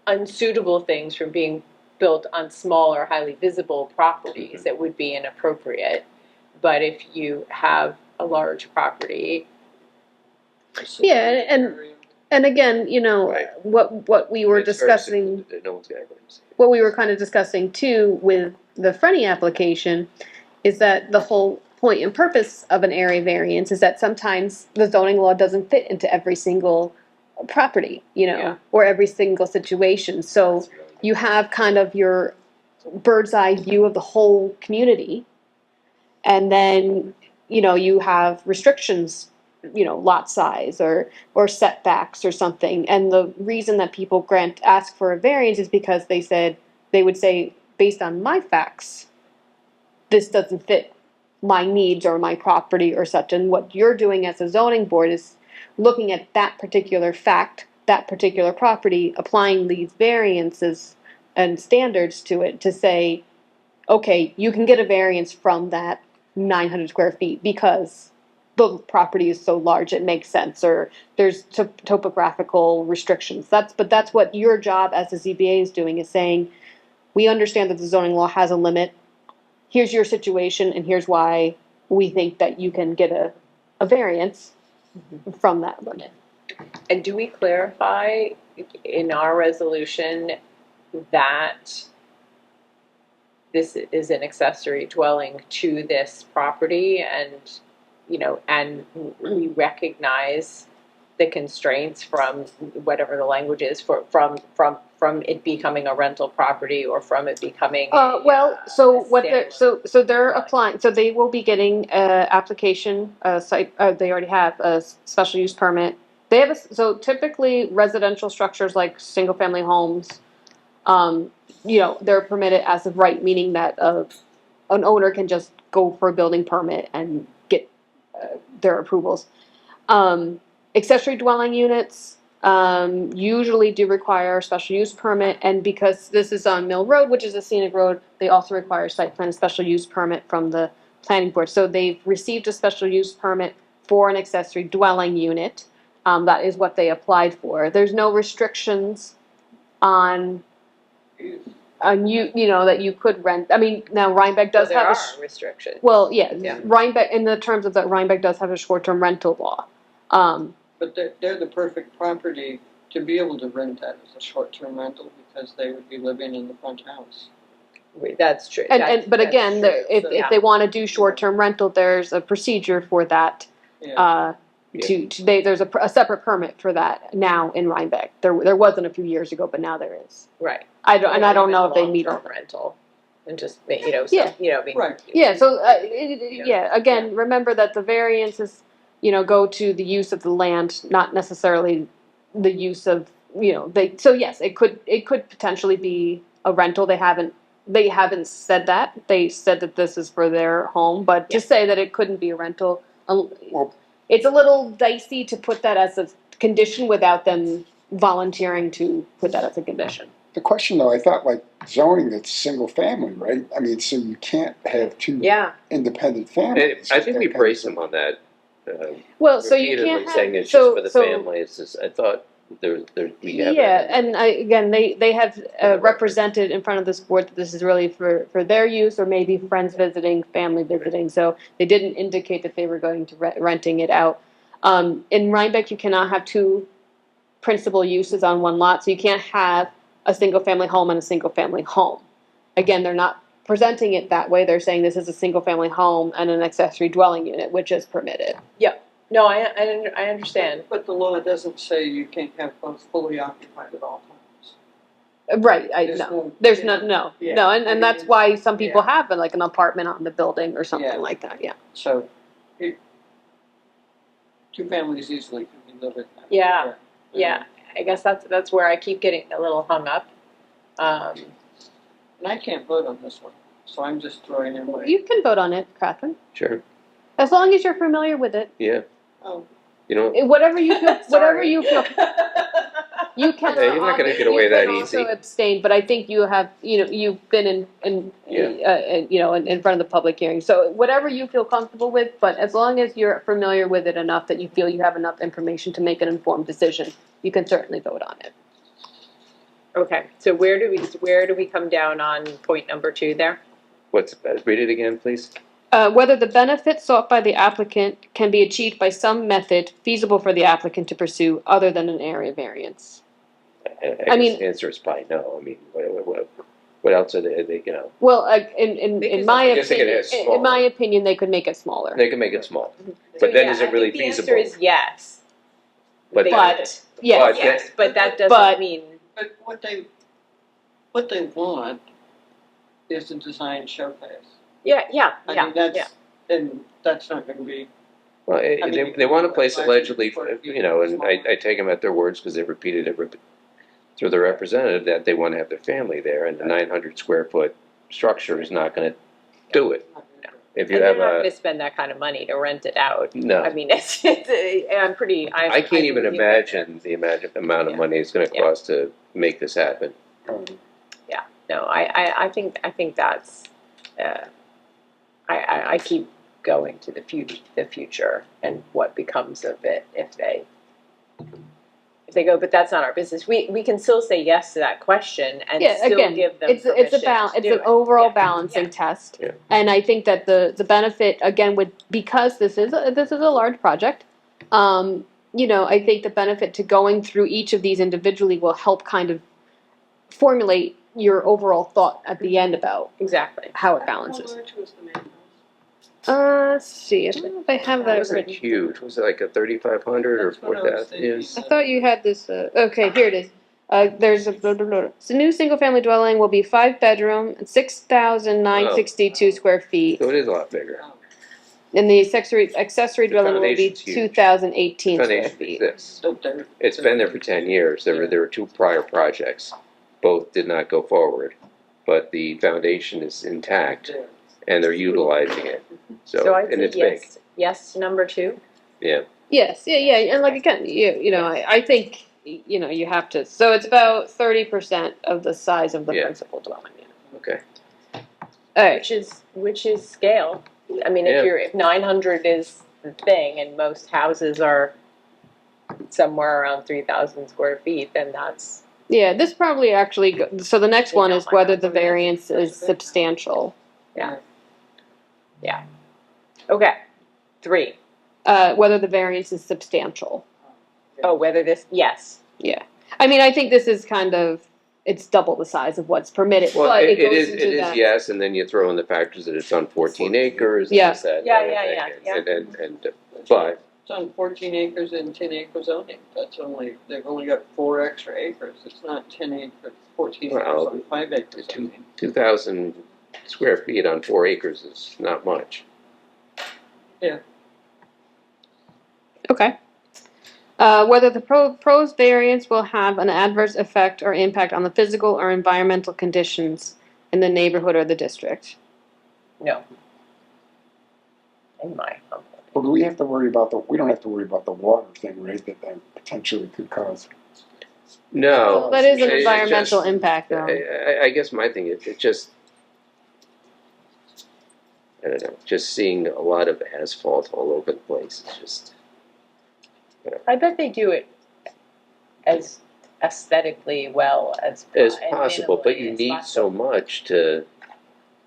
Speaker 8: unsuitable things from being built on smaller, highly visible properties that would be inappropriate. But if you have a large property,
Speaker 4: Yeah, and again, what we were discussing.
Speaker 1: No one's gonna see.
Speaker 4: What we were kind of discussing too with the Frenny application is that the whole point and purpose of an area variance is that sometimes the zoning law doesn't fit into every single property, or every single situation. So you have kind of your bird's eye view of the whole community, and then you have restrictions, lot size or setbacks or something. And the reason that people ask for a variance is because they would say, based on my facts, this doesn't fit my needs or my property or such. And what you're doing as a zoning board is looking at that particular fact, that particular property, applying these variances and standards to it to say, okay, you can get a variance from that 900 square feet because the property is so large it makes sense, or there's topographical restrictions. But that's what your job as the ZBA is doing, is saying, we understand that the zoning law has a limit. Here's your situation, and here's why we think that you can get a variance from that limit.
Speaker 8: and do we clarify in our resolution that this is an accessory dwelling to this property and, and we recognize the constraints from whatever the language is from it becoming a rental property or from it becoming
Speaker 4: so they're applying, so they will be getting a application, site, they already have a special use permit. They have so typically residential structures like single family homes, they're permitted as of right, meaning that an owner can just go for a building permit and get their approvals. Accessory dwelling units usually do require a special use permit, and because this is on Mill Road, which is a scenic road, they also require a site plan and special use permit from the planning board. So they've received a special use permit for an accessory dwelling unit. That is what they applied for. There's no restrictions on that you could rent. I mean, now Rhinebeck does
Speaker 8: there
Speaker 4: have
Speaker 8: are restrictions.
Speaker 4: Well, yeah, Rhinebeck, in the terms of that, Rhinebeck does have a short-term rental law.
Speaker 22: But they're the perfect property to be able to rent that as a short-term rental because they would be living in the front house.
Speaker 8: That's true.
Speaker 4: But again, if they want to do short-term rental, there's a procedure for that. There's a separate permit for that now in Rhinebeck. There wasn't a few years ago, but now there is.
Speaker 8: Right.
Speaker 4: I don't know if they meet all.
Speaker 8: Rental and just
Speaker 4: Right.
Speaker 8: Yeah.
Speaker 4: So again, remember that the variances, go to the use of the land, not necessarily the use of So yes, it could potentially be a rental. They haven't said that. They said that this is for their home, but to say that it couldn't be a rental, it's a little dicey to put that as a condition without them volunteering to put that as a condition.
Speaker 6: The question though, I thought like zoning, that's single family, right? I mean, so you can't have two independent families.
Speaker 1: I think we praised them on that.
Speaker 4: Well, so you
Speaker 1: repeatedly
Speaker 4: can't have,
Speaker 1: saying it's just for the family. It's just, I thought we have that.
Speaker 4: And again, they have represented in front of this board that this is really for their use or maybe friends visiting, family visiting. So they didn't indicate that they were going to renting it out. In Rhinebeck, you cannot have two principal uses on one lot, so you can't have a single family home and a single family home. Again, they're not presenting it that way. They're saying this is a single family home and an accessory dwelling unit, which is permitted.
Speaker 8: Yep. No, I understand.
Speaker 22: But the law doesn't say you can't have both fully occupied at all times.
Speaker 4: Right. There's no. And that's why some people have like an apartment on the building or something like that. Yeah.
Speaker 22: So, two families easily can be living.
Speaker 8: Yeah. I guess that's where I keep getting a little hung up.
Speaker 22: And I can't vote on this one, so I'm just throwing in my.
Speaker 4: You can vote on it, Catherine.
Speaker 1: Sure.
Speaker 4: As long as you're familiar with it.
Speaker 1: Yeah.
Speaker 22: Oh.
Speaker 4: Whatever you feel. You can.
Speaker 1: Yeah, you're not going to get away that easy.
Speaker 4: Also abstain, but I think you have. You've been in front of the public hearing. So whatever you feel comfortable with, but as long as you're familiar with it enough that you feel you have enough information to make an informed decision, you can certainly vote on it.
Speaker 8: Okay. So where do we come down on point number 2 there?
Speaker 1: Read it again, please.
Speaker 4: Whether the benefit sought by the applicant can be achieved by some method feasible for the applicant to pursue other than an area variance.
Speaker 1: I mean, the answer is probably no. I mean, what else are they?
Speaker 4: Well, in my opinion, they could make it smaller.
Speaker 1: They can make it small, but then is it really feasible?
Speaker 8: The answer is yes.
Speaker 1: But
Speaker 8: that doesn't mean.
Speaker 22: But what they want is a design showcase.
Speaker 8: I
Speaker 22: mean, that's not going to be.
Speaker 1: Well, they want a place allegedly, and I take them at their words because they've repeated it through the representative that they want to have their family there, and the 900 square foot structure is not going to do it. If you have
Speaker 8: they're not going to spend that kind of money to rent it out.
Speaker 1: No.
Speaker 8: I mean, I
Speaker 1: can't even imagine the amount of money it's going to cost to make this happen.
Speaker 8: Yeah. No, I think that's. I keep going to the future and what becomes of it if they go, but that's not our business. We can still say yes to that question and still give them
Speaker 4: it's an overall balancing test.
Speaker 1: Yeah.
Speaker 4: And I think that the benefit again because this is a large project, I think the benefit to going through each of these individually will help kind of formulate your overall thought at the end about
Speaker 8: Exactly.
Speaker 4: how it
Speaker 22: How
Speaker 4: balances.
Speaker 22: large was the main house?
Speaker 4: Let's see, I don't know if I have
Speaker 1: It
Speaker 4: that
Speaker 1: wasn't
Speaker 4: written.
Speaker 1: huge. Was it like a 3,500 or
Speaker 22: That's what I was
Speaker 1: 4,000?
Speaker 22: thinking.
Speaker 1: Yes.
Speaker 4: I thought you had this, okay, here it is. There's a, it's a new single-family dwelling will be 5-bedroom, 6,962 square feet.
Speaker 1: So it is a lot bigger.
Speaker 4: And the accessory
Speaker 1: The
Speaker 4: dwelling will be
Speaker 1: foundation's huge.
Speaker 4: 2,018 square
Speaker 1: Foundation
Speaker 4: feet.
Speaker 1: exists. It's been there for 10 years. There were 2 prior projects. Both did not go forward, but the foundation is intact and they're utilizing it.
Speaker 8: So I'd
Speaker 1: And
Speaker 8: say
Speaker 1: it's big.
Speaker 8: yes to number 2.
Speaker 1: Yeah.
Speaker 4: Yes, yeah, and like again, you know, I think, you know, you have to, so it's about 30% of the size of the principal dwelling unit.
Speaker 1: Okay.
Speaker 4: All right.
Speaker 8: Which is scale. I mean, if 900 is the thing and most houses are somewhere around 3,000 square feet, then that's.
Speaker 4: Yeah, this probably actually, so the next one is whether the variance is substantial.
Speaker 8: Yeah. Yeah. Okay. 3.
Speaker 4: Whether the variance is substantial.
Speaker 8: Oh, whether this, yes.
Speaker 4: Yeah. I mean, I think this is kind of, it's double the size of what's permitted,
Speaker 1: Well,
Speaker 4: but
Speaker 1: it
Speaker 4: goes
Speaker 1: is,
Speaker 4: into
Speaker 1: it is
Speaker 4: that.
Speaker 1: yes, and then you throw in the factors that it's on 14 acres. And
Speaker 4: Yeah.
Speaker 1: this, that, and
Speaker 8: Yeah,
Speaker 1: the other
Speaker 8: yeah,
Speaker 1: thing.
Speaker 8: yeah.
Speaker 1: And but
Speaker 22: It's on 14 acres and 10 acre zoning. That's only, they've only got 4 extra acres. It's not 10 acres, 14 acres
Speaker 1: Well,
Speaker 22: on 5 acres.
Speaker 1: 2,000 square feet on 4 acres is not much.
Speaker 22: Yeah.
Speaker 4: Okay. Whether the proposed variance will have an adverse effect or impact on the physical or environmental conditions in the neighborhood or the district.
Speaker 8: No. In my humble.
Speaker 6: Well, do we have to worry about we don't have to worry about the water thing, right, that potentially could cause?
Speaker 1: No.
Speaker 4: That is an
Speaker 1: It
Speaker 4: environmental
Speaker 1: just-
Speaker 4: impact, though.
Speaker 1: I guess my thing is, it just, I don't know, just seeing a lot of asphalt all over the place is just,
Speaker 8: I bet they do it as aesthetically well as
Speaker 1: possible, but you need so much to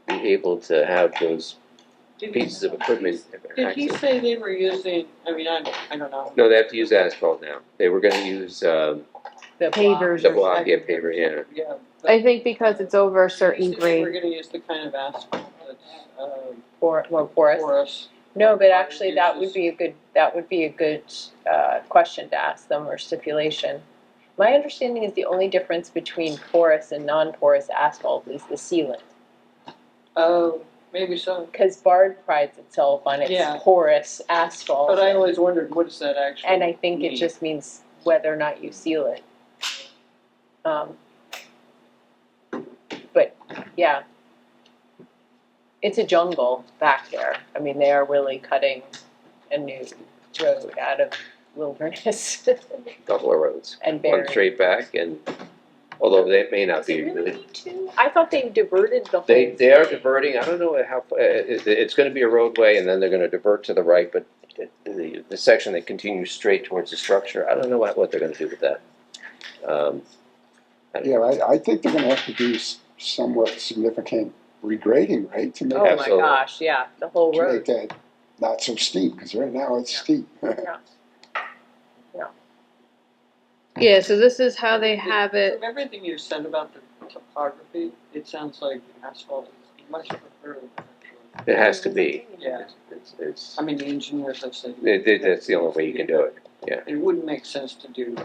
Speaker 1: be able to have those pieces of equipment.
Speaker 22: Did he
Speaker 1: access.
Speaker 22: say they were using, I mean, I don't know.
Speaker 1: No, they have to use asphalt now. They were gonna use,
Speaker 8: the
Speaker 4: pavers.
Speaker 1: the block, yeah, paver, yeah.
Speaker 22: Yeah.
Speaker 4: I think because it's over a certain
Speaker 22: They were
Speaker 4: grade.
Speaker 22: gonna use the kind of asphalt that's,
Speaker 8: more porous.
Speaker 22: porous.
Speaker 8: No, but actually that would be a good question to ask them, or stipulation. My understanding is the only difference between porous and non-porous asphalt is the sealant.
Speaker 22: Oh, maybe so.
Speaker 8: Because Bard prides itself on its
Speaker 22: Yeah.
Speaker 8: porous asphalt.
Speaker 22: But I always wondered, what does that actually
Speaker 8: And I think
Speaker 22: mean?
Speaker 8: it just means whether or not you seal it. But yeah, it's a jungle back there. I mean, they are really cutting a new road out of wilderness.
Speaker 1: Couple of roads.
Speaker 8: And
Speaker 1: One
Speaker 8: buried.
Speaker 1: straight back, and although that may not
Speaker 8: Does
Speaker 1: be
Speaker 8: it really need to? I thought they diverted the whole.
Speaker 1: They are diverting. I don't know how. It's going to be a roadway, and then they're going to divert to the right. But the section that continues straight towards the structure, I don't know what they're going to do with that.
Speaker 6: Yeah, I think they're going to have to do somewhat significant regrading, right, to make
Speaker 8: Oh my gosh, yeah, the whole
Speaker 6: to
Speaker 8: road.
Speaker 6: make that not so steep, because right now it's steep.
Speaker 4: Yeah, so this is how they have it.
Speaker 22: From everything you said about the topography, it sounds like asphalt is much preferred.
Speaker 1: It has to be.
Speaker 22: Yeah.
Speaker 1: It's
Speaker 22: I mean, the engineers have said.
Speaker 1: that's the only way you can do it. Yeah,
Speaker 22: It wouldn't make sense to do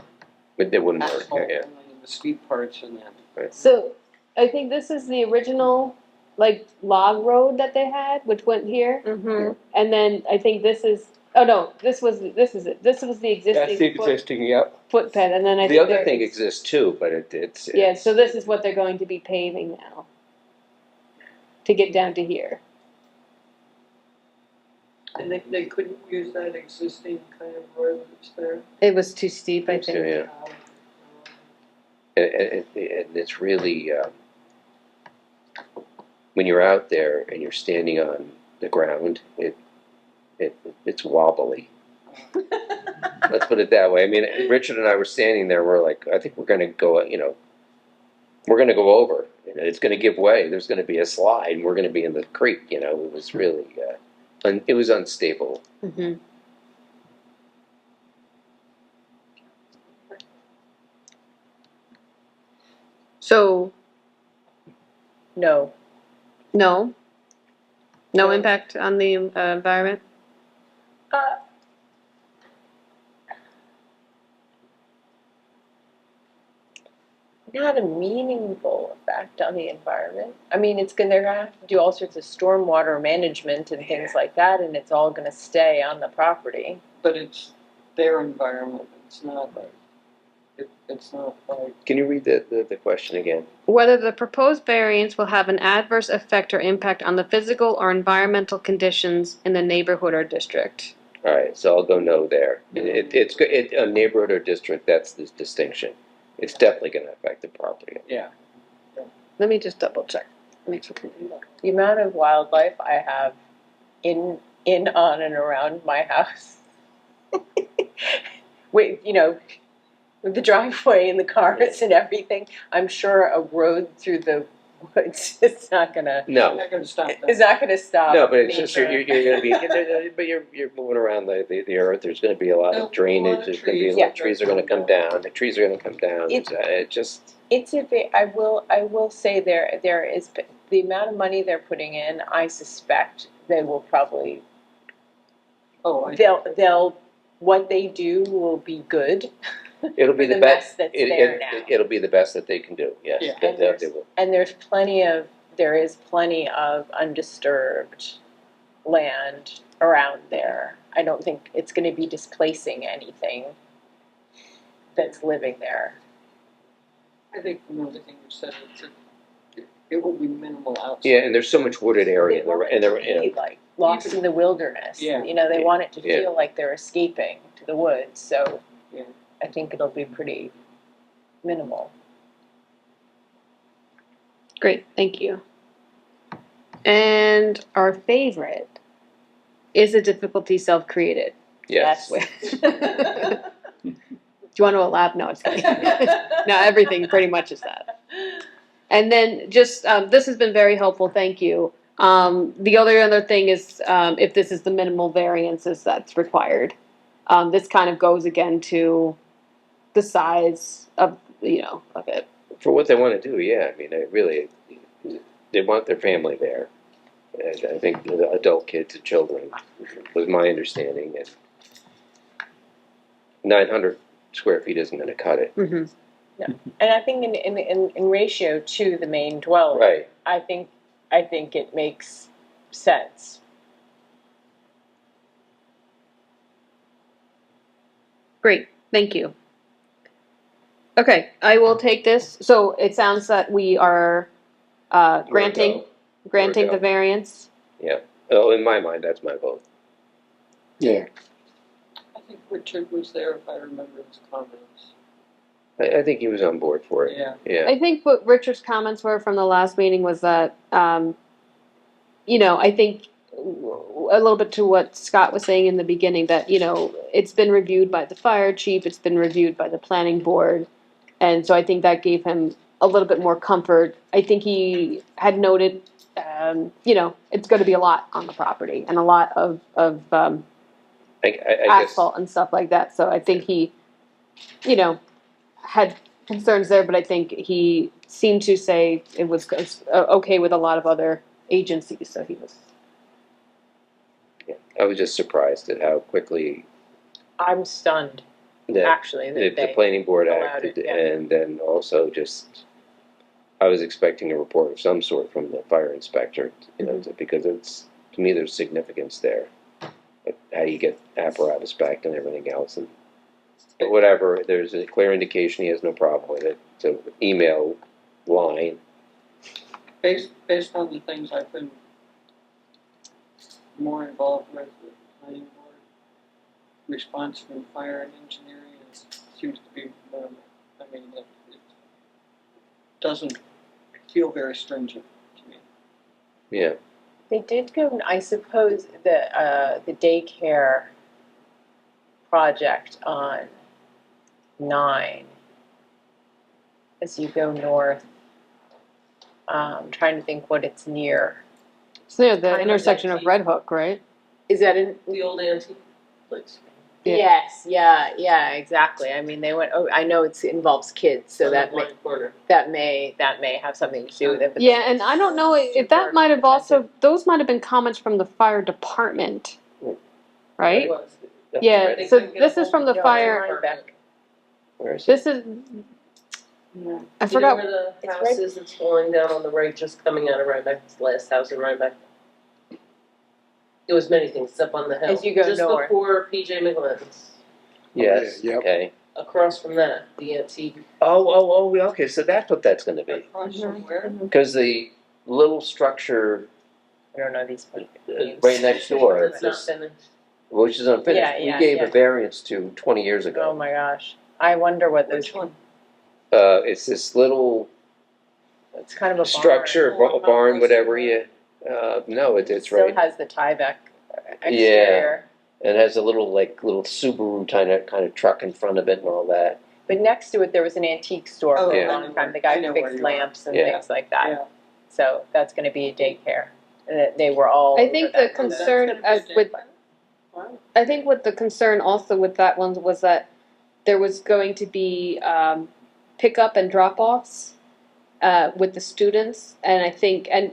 Speaker 1: but it wouldn't work.
Speaker 22: asphalt
Speaker 1: Yeah,
Speaker 22: only in the steep parts and then.
Speaker 1: Right.
Speaker 4: So I think this is the original, like, log road that they had, which went here.
Speaker 8: Mm-hmm.
Speaker 4: And then I think this is, oh no, this is it. This was the
Speaker 1: That's the
Speaker 4: existing
Speaker 1: existing. Yep.
Speaker 4: footpad, and then I
Speaker 1: The
Speaker 4: think
Speaker 1: other
Speaker 4: there-
Speaker 1: thing exists too, but it's
Speaker 4: Yeah, so this is what they're going to be paving now. To get down to here.
Speaker 22: And they couldn't use that existing kind of road that's there?
Speaker 4: It was too steep, I think.
Speaker 1: Yeah. And it's really when you're out there and you're standing on the ground, it's wobbly. Let's put it that way. I mean, Richard and I were standing there. We're like, I think we're going to go. We're going to go over. It's going to give way. There's going to be a slide, and we're going to be in the creek. It was really, it was unstable.
Speaker 4: Mm-hmm. So,
Speaker 8: No.
Speaker 4: No? No impact on the environment?
Speaker 8: Not a meaningful effect on the environment. I mean, they're gonna have to do all sorts of stormwater management and things like that, and it's all gonna stay on the property.
Speaker 22: But it's their environment, it's not like, it's not like.
Speaker 1: Can you read the question again?
Speaker 4: Whether the proposed variance will have an adverse effect or impact on the physical or environmental conditions in the neighborhood or district.
Speaker 1: All right, so I'll go no there. It's a neighborhood or district, that's the distinction. It's definitely going to affect the property.
Speaker 22: Yeah.
Speaker 4: Let me just double check.
Speaker 8: The amount of wildlife I have in, on, and around my house. With, with the driveway and the cars and everything, I'm sure a road through the woods is not gonna.
Speaker 1: No.
Speaker 22: Not gonna stop that.
Speaker 8: Is not gonna stop.
Speaker 1: No, but it's just
Speaker 8: nature.
Speaker 1: you're going to be, but you're moving around the earth. There's going to be a lot of drainage. There's going to be a lot of trees are going to come down. The trees are going to come down. It just.
Speaker 8: It's I will say there is the amount of money they're putting in. I suspect they will probably. They'll what they do will be good.
Speaker 1: It'll be the
Speaker 8: best that's there now.
Speaker 1: It'll be the best that they can do. Yes,
Speaker 8: Yeah.
Speaker 1: they will.
Speaker 8: And there is plenty of undisturbed land around there. I don't think it's going to be displacing anything that's living there.
Speaker 22: I think another thing you said is it will be minimal outside.
Speaker 1: Yeah, and there's so much wooded area, and they're
Speaker 8: Like lost in the wilderness.
Speaker 22: Yeah.
Speaker 8: They want it to
Speaker 1: Yeah.
Speaker 8: feel like they're escaping to the woods. So
Speaker 22: Yeah.
Speaker 8: I think it'll be pretty minimal.
Speaker 4: Great, thank you. And our favorite, is the difficulty self-created?
Speaker 1: Yes.
Speaker 4: Do you want to elaborate? No, it's kidding. No, everything pretty much is that. And then just, this has been very helpful, thank you. The other thing is, if this is the minimal variances that's required. This kind of goes again to the size of, of it.
Speaker 1: For what they want to do, yeah. I mean, they want their family there. And I think the adult kids and children was my understanding. And 900 square feet isn't going to cut it.
Speaker 4: Mm-hmm.
Speaker 8: Yeah. And I think in ratio to the main dwelling,
Speaker 1: Right.
Speaker 8: I think it makes sense.
Speaker 4: Great, thank you. Okay, I will take this. So it sounds that we are granting the variance.
Speaker 1: Yeah. Oh, in my mind, that's my vote.
Speaker 6: Yeah.
Speaker 22: I think Richard was there, if I remember his comments.
Speaker 1: I think he was on board for it.
Speaker 22: Yeah.
Speaker 1: Yeah.
Speaker 4: I think what Richard's comments were from the last meeting was that, I think a little bit to what Scott was saying in the beginning, that, it's been reviewed by the fire chief, it's been reviewed by the planning board. And so I think that gave him a little bit more comfort. I think he had noted, it's going to be a lot on the property and a lot of
Speaker 1: I
Speaker 4: asphalt and stuff like that. So I think he, had concerns there, but I think he seemed to say it was okay with a lot of other agencies. So he was.
Speaker 1: Yeah. I was just surprised at how quickly
Speaker 8: I'm stunned, actually, that
Speaker 1: the planning board
Speaker 8: allowed
Speaker 1: acted,
Speaker 8: it, yeah.
Speaker 1: and then also just I was expecting a report of some sort from the fire inspector, because to me there's significance there, like how you get apparatus back and everything else, and whatever. There's a clear indication he has no problem with it. So email line.
Speaker 22: Based on the things I've been more involved with the planning board, response from fire and engineering seems to be minimal. I mean, it doesn't feel very stringent to me.
Speaker 1: Yeah.
Speaker 8: They did go, I suppose, the daycare project on 9 as you go north. Trying to think what it's near.
Speaker 4: It's near the intersection of Red Hook, right?
Speaker 8: Is that in
Speaker 5: The old antique place.
Speaker 8: Yes, yeah, exactly. I mean, they went, oh, I know it involves kids, so that may have something to do with it. But
Speaker 4: Yeah, and I don't know if that might have also, those might have been comments from the fire department, right? Yeah, so this is from the fire,
Speaker 5: Where is it?
Speaker 4: this is, I forgot.
Speaker 5: You know where the house is that's falling down on the right, just coming out of Rhinebeck, the last house in Rhinebeck? It was many things, it's up on the hill.
Speaker 8: As you go north.
Speaker 5: Just before PJ McGlynn's.
Speaker 1: Yes,
Speaker 6: Yep.
Speaker 1: okay.
Speaker 5: Across from that, the antique.
Speaker 1: Oh, okay, so that's what that's gonna be.
Speaker 5: Across from where?
Speaker 1: Because the little structure
Speaker 8: I don't know these people.
Speaker 1: right next door,
Speaker 5: That's not finished.
Speaker 1: which is unfinished,
Speaker 8: Yeah,
Speaker 1: we gave
Speaker 8: yeah.
Speaker 1: a variance to 20 years
Speaker 8: Oh
Speaker 1: ago.
Speaker 8: my gosh. I wonder what those.
Speaker 5: Which one?
Speaker 1: It's this little
Speaker 8: It's kind of a barn.
Speaker 1: structure, a barn, whatever you, no, it's
Speaker 8: Still
Speaker 1: right.
Speaker 8: has the Tyvek exterior.
Speaker 1: And has a little Subaru kind of truck in front of it and all that.
Speaker 8: But next to it, there was an antique store for
Speaker 1: Yeah.
Speaker 8: a long time. The guy who fixed lamps and
Speaker 1: Yeah.
Speaker 8: things like that. So that's going to be a daycare. And they were all.
Speaker 4: I think the concern I think what the concern also with that one was that there was going to be pickup and drop-offs with the students, and I think, and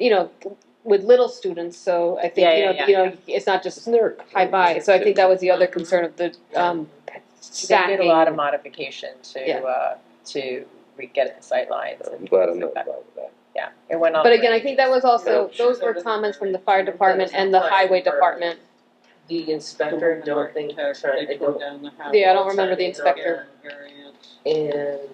Speaker 4: with little students, so I think it's not just high buy. So I think that was the other concern of the
Speaker 8: They
Speaker 4: stacking.
Speaker 8: did a lot of modification to get the sight lines.
Speaker 1: I'm glad I'm not involved with that.
Speaker 8: Yeah, it went on.
Speaker 4: But again, I think that was also, those were comments from the fire department and the highway department.
Speaker 5: The inspector, don't think they're trying to go down the house.
Speaker 4: Yeah, I don't remember the inspector.
Speaker 5: And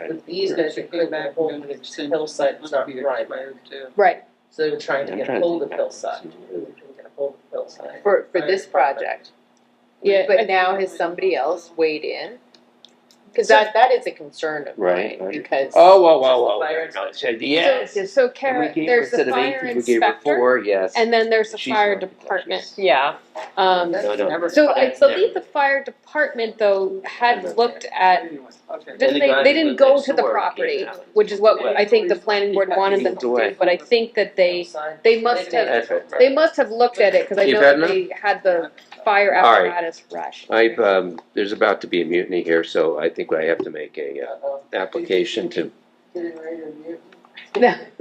Speaker 5: with these guys, they're going back home to Hillside, it's not Rhinebeck.
Speaker 4: Right.
Speaker 5: So they were trying to
Speaker 1: I'm
Speaker 5: get
Speaker 1: trying to
Speaker 5: hold of
Speaker 1: think
Speaker 5: Hillside. They couldn't get hold of Hillside.
Speaker 8: For this project.
Speaker 4: Yeah,
Speaker 8: But now has somebody else weighed in? Because that is a concern of
Speaker 1: Right.
Speaker 8: mine, because.
Speaker 1: Oh, yeah.
Speaker 4: So Kara,
Speaker 1: We gave her,
Speaker 4: there's the
Speaker 1: instead of
Speaker 4: fire
Speaker 1: 18, we gave her
Speaker 4: inspector,
Speaker 1: 4, yes.
Speaker 4: and then there's the
Speaker 1: She's
Speaker 4: fire
Speaker 1: not-
Speaker 4: department.
Speaker 8: Yeah.
Speaker 1: No.
Speaker 4: So I believe the fire department though had looked at, they didn't go to the property, which is what I think the planning board wanted them to do, but I think that they must have,
Speaker 1: That's right.
Speaker 4: they must have looked at it, because I
Speaker 1: You've
Speaker 4: know
Speaker 1: had
Speaker 4: that they had the fire
Speaker 1: All right.
Speaker 4: apparatus rush.
Speaker 1: There's about to be a mutiny here, so I think I have to make a application to.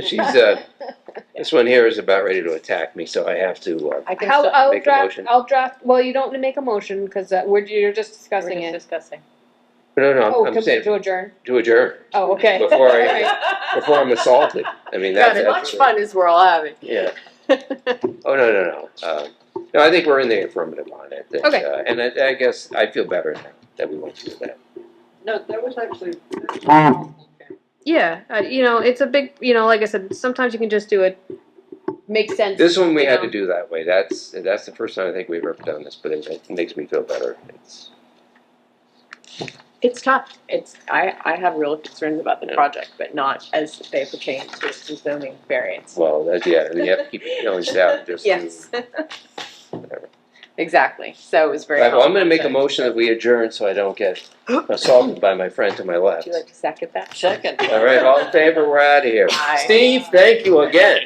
Speaker 1: She's this one here is about ready to attack me, so I have to
Speaker 4: I'll
Speaker 1: make a motion.
Speaker 4: draft, well, you don't make a motion, because you're just discussing it.
Speaker 8: Discussing.
Speaker 1: No, I'm
Speaker 4: To
Speaker 1: saying
Speaker 4: adjourn.
Speaker 1: to adjourn
Speaker 4: Oh, okay.
Speaker 1: before
Speaker 4: All right.
Speaker 1: I'm assaulted. I mean
Speaker 8: God,
Speaker 1: that's
Speaker 8: as much fun as we're all having.
Speaker 1: Yeah. Oh no. No, I think we're in the affirmative on it. That,
Speaker 4: Okay.
Speaker 1: And I guess I feel better now that we went through that.
Speaker 5: No, there was actually.
Speaker 4: Yeah, it's a big, like I said, sometimes you can just do it, makes sense.
Speaker 1: This one we
Speaker 4: you
Speaker 1: had
Speaker 4: know.
Speaker 1: to do that way. That's the first time I think we've ever done this, but it makes me feel better.
Speaker 8: It's tough. I have real concerns about the project, but not as they pertain to the zoning variance.
Speaker 1: Well, you have to keep your feelings down. Just
Speaker 8: Yes.
Speaker 1: whatever.
Speaker 8: Exactly. So it was very.
Speaker 1: Right, well, I'm going to make a
Speaker 8: helpful.
Speaker 1: motion that we adjourn so I don't get assaulted by my friend to my left.
Speaker 8: Would you like to second that?
Speaker 5: Second.
Speaker 1: All right, all in favor, we're out of here.
Speaker 8: Aye.
Speaker 1: Steve, thank you again.